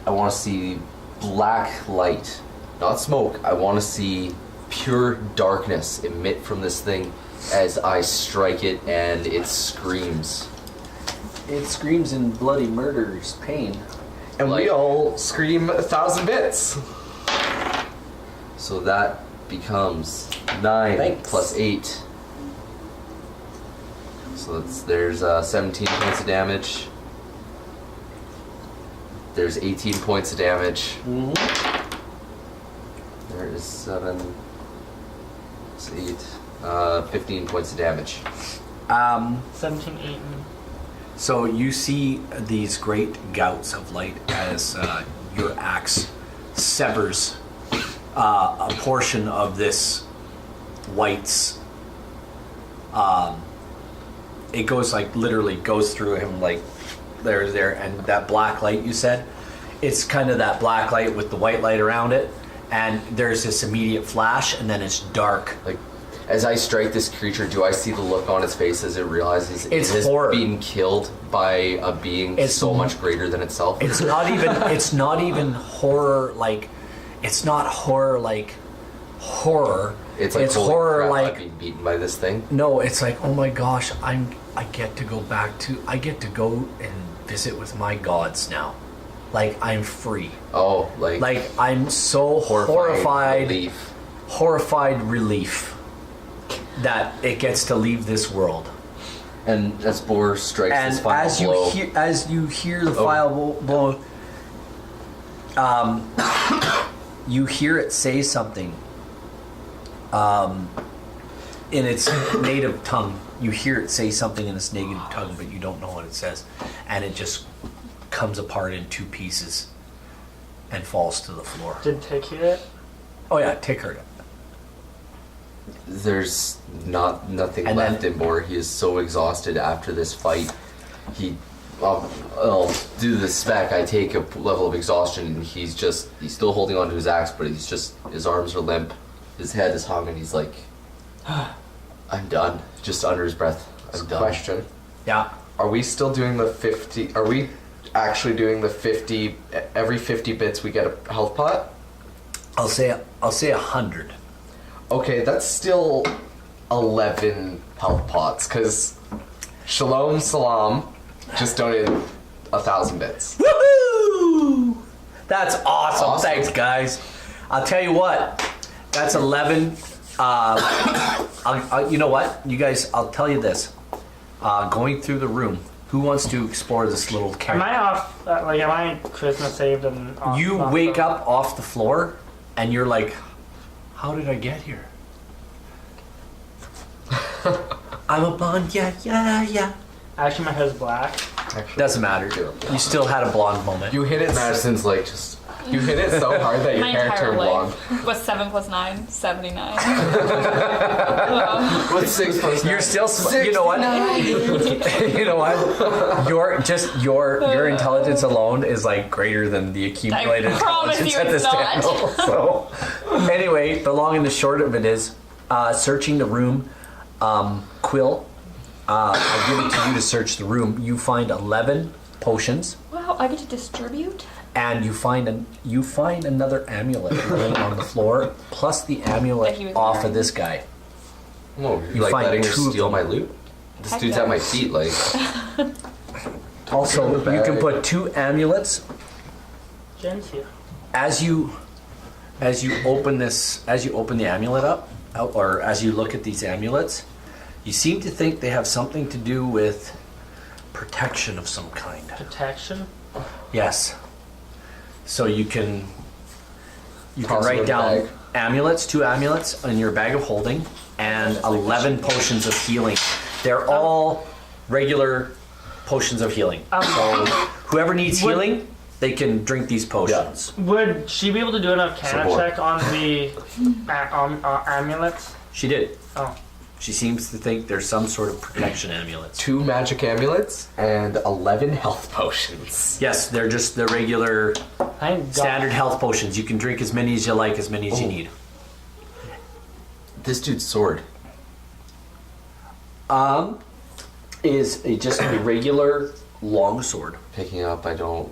I want to see black light, not smoke. I want to see pure darkness emit from this thing as I strike it, and it screams. It screams in bloody murder's pain. And we Like- all scream 1,000 bits. So that becomes 9 Thanks. plus 8. So there's 17 points of damage. There's 18 points of damage. There is 7. It's 8. 15 points of damage. 17, 8, and So you see these great gouts of light as your axe severs a portion of this white's. It goes like literally goes through him like there, and that black light you said, it's kind of that black light with the white light around it, and there's this immediate flash, and then it's dark. Like, as I strike this creature, do I see the look on its face as it realizes It's it is horror. being killed by a being It's so much greater than itself? It's not even horror like. It's not horror like horror. It's like holy horror crap, like. I'm being beaten by this thing. No, it's like, oh my gosh, I get to go I get to go and visit with my gods now. Like, I'm free. Oh, Like, I'm so horrified relief that it gets to leave this world. And as Boar strikes And his final blow, as you hear the final blow, you hear it say something in its native tongue. You hear it say something in its native tongue, but you don't know what it says. And it just comes apart in 2 pieces and falls to the floor. did Tick hear it? Oh yeah, Tick heard it. there's nothing And left then- in Boar. He is so exhausted after this fight. I'll do the spec. I take a level of exhaustion, and he's still holding on to his axe, but his arms are limp, his head is hung, and he's like, I'm done. Just under his breath, I'm done. Question. Yeah. Are we still doing the 50? Are we actually doing the 50? Every 50 bits we get a health pot? I'll say 100. Okay, that's still 11 health pots, because Shalom Salam just donated 1,000 bits. Woohoo! That's awesome. Awesome. Thanks, guys. I'll tell you what. That's 11. You know what? You guys, I'll tell you this. Going through the room, who wants to explore this little Am character? I off? Am I Christmas saved and off? You off wake the- up off the floor, and you're like, how did I get here? I'm a blonde, yeah. Actually, my hair's black. Actually, Doesn't matter. You still had a blonde moment. You hit it. Madison's like, just You hit it so hard that your My hair entire turned blonde. life was 7 + 9, 79. what's 6 plus You're still, you know what? You know what? Your intelligence alone is like greater than the accumulated I promise intelligence you at this it's not. table. So, anyway, the long and the short of it is, searching the room. Quill, I'll give it to you to search the room. You find 11 potions, Wow, I get to distribute? and you find another amulet laying on the floor, plus the amulet That he was off wearing. of this guy. Whoa, You you're like find letting her 2 of steal them. my loot? This Heck dude's yeah. at my feet, like. Also, you can put 2 amulets Jen's here. as you open the amulet up, or as you look at these amulets, you seem to think they have something to do with protection of some kind. Protection. Yes. So you can Toss them in write the down bag. amulets, 2 amulets in your bag of holding, and 11 potions of healing. They're all regular potions of healing. So whoever needs Would- healing, they can drink these potions. Would she be able to do an Arcana Support. check on the amulets? She did. Oh. She seems to think there's some sort of protection amulets. 2 magic amulets and 11 health potions. Yes, they're just the regular Thank God. standard health potions. You can drink as many as you like, as many as you need. This dude's sword. Is just a regular long sword. Picking up, I don't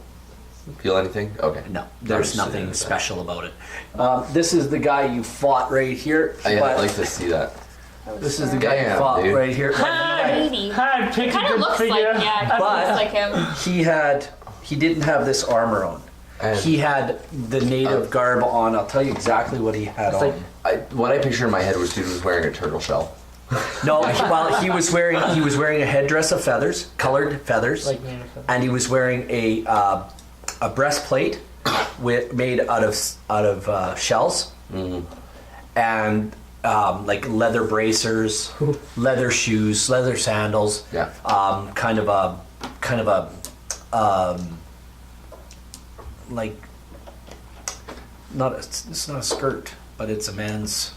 feel anything? Okay. No, there's I'm just nothing sitting in special about it. This is the guy you fought right here. I'd but like to see that. this is the guy you Damn, fought dude. right here. Maybe. Hi, pick a Kind of good looks figure. like, yeah, But- looks like him. He didn't have this armor on. And He had the native garb on. I'll tell you exactly what he had It's on. like- What I picture in my head was dude was wearing a turtle shell. No, well, he was wearing a headdress of feathers, colored feathers, Like manifest. and he was wearing a breastplate made out of shells, and like leather bracers, leather shoes, leather sandals. Yeah. Kind of a like it's not a skirt, but it's a man's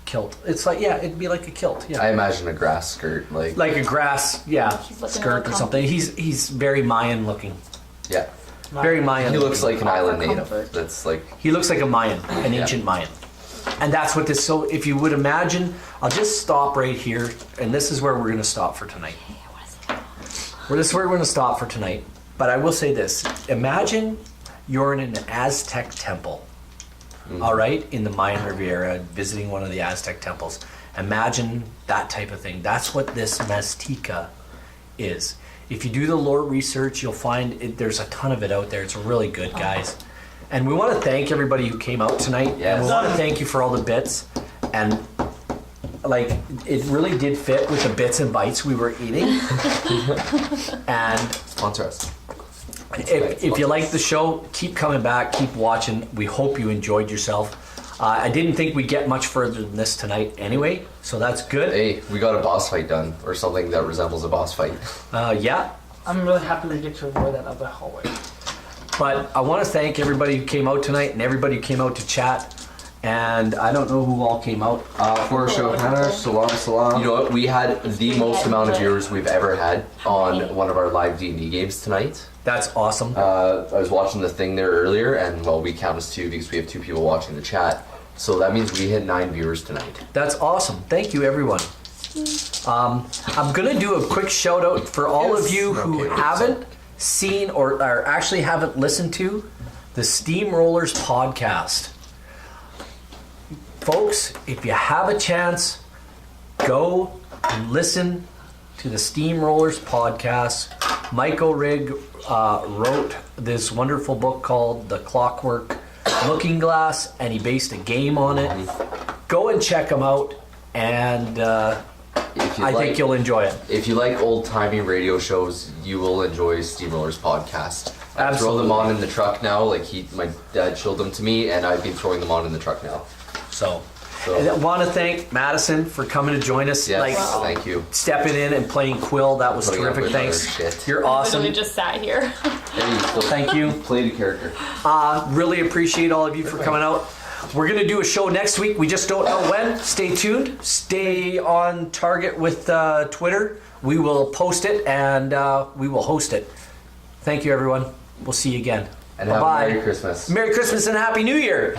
kilt. It's like, yeah, it'd be like a kilt. Yeah. I imagine a grass skirt, like Like a grass, yeah, He's looking skirt real or something. He's very Mayan looking. yeah. Very Mayan. He looks like an island For native. comfort. That's like He looks like a Mayan, an ancient Mayan. And that's what this, so if you would imagine, I'll just stop right here, and this is where we're going to stop for tonight. This is where we're going to stop for tonight. But I will say this, imagine you're in an Aztec temple, all right, in the Mayan Riviera, visiting one of the Aztec temples. Imagine that type of thing. That's what this mastica is. If you do the lore research, you'll find there's a ton of it out there. It's really good, guys. And we want to thank everybody who came out tonight. Yes. And we want to thank you for all the bits. And like, it really did fit with the bits and bites we were eating. And sponsor us. if you like the show, keep coming back, keep watching. We hope you enjoyed yourself. I didn't think we'd get much further than this tonight anyway, so that's good. Hey, we got a boss fight done, or something that resembles a boss fight. Yeah. I'm really happy we get to avoid that other hallway. But I want to thank everybody who came out tonight and everybody who came out to chat. And I don't know who all came out. For a show of hands, salam. You know what? We had the most amount of viewers we've ever had on one of our live D&D games tonight. That's awesome. I was watching the thing there earlier, and well, we count as 2 because we have 2 people watching the chat. So that means we hit 9 viewers tonight. That's awesome. Thank you, everyone. I'm going to do a quick shout out for all of you who haven't seen or actually haven't listened to the Steamrollers podcast. Folks, if you have a chance, go and listen to the Steamrollers podcast. Mike O'Rig wrote this wonderful book called The Clockwork Looking Glass, and he based a game on it. Go and check him out, and I think you'll enjoy it. If you like old-timey radio shows, you will enjoy Steamroller's podcast. I throw Absolutely. them on in the truck now, like my dad showed them to me, and I've been throwing them on in the truck now. So, I want to thank Madison for coming to join us. Yes, thank you. Stepping in and playing Quill, that was Putting up terrific. with Thanks. our shit. You're I awesome. literally just sat here. Thank you. Played a character. Really appreciate all of you for coming out. We're going to do a show next week. We just don't know when. Stay tuned. Stay on target with Twitter. We will post it and we will host it. Thank you, everyone. We'll see you again. And have a Bye-bye. Merry Christmas. Merry Christmas and Happy New Year.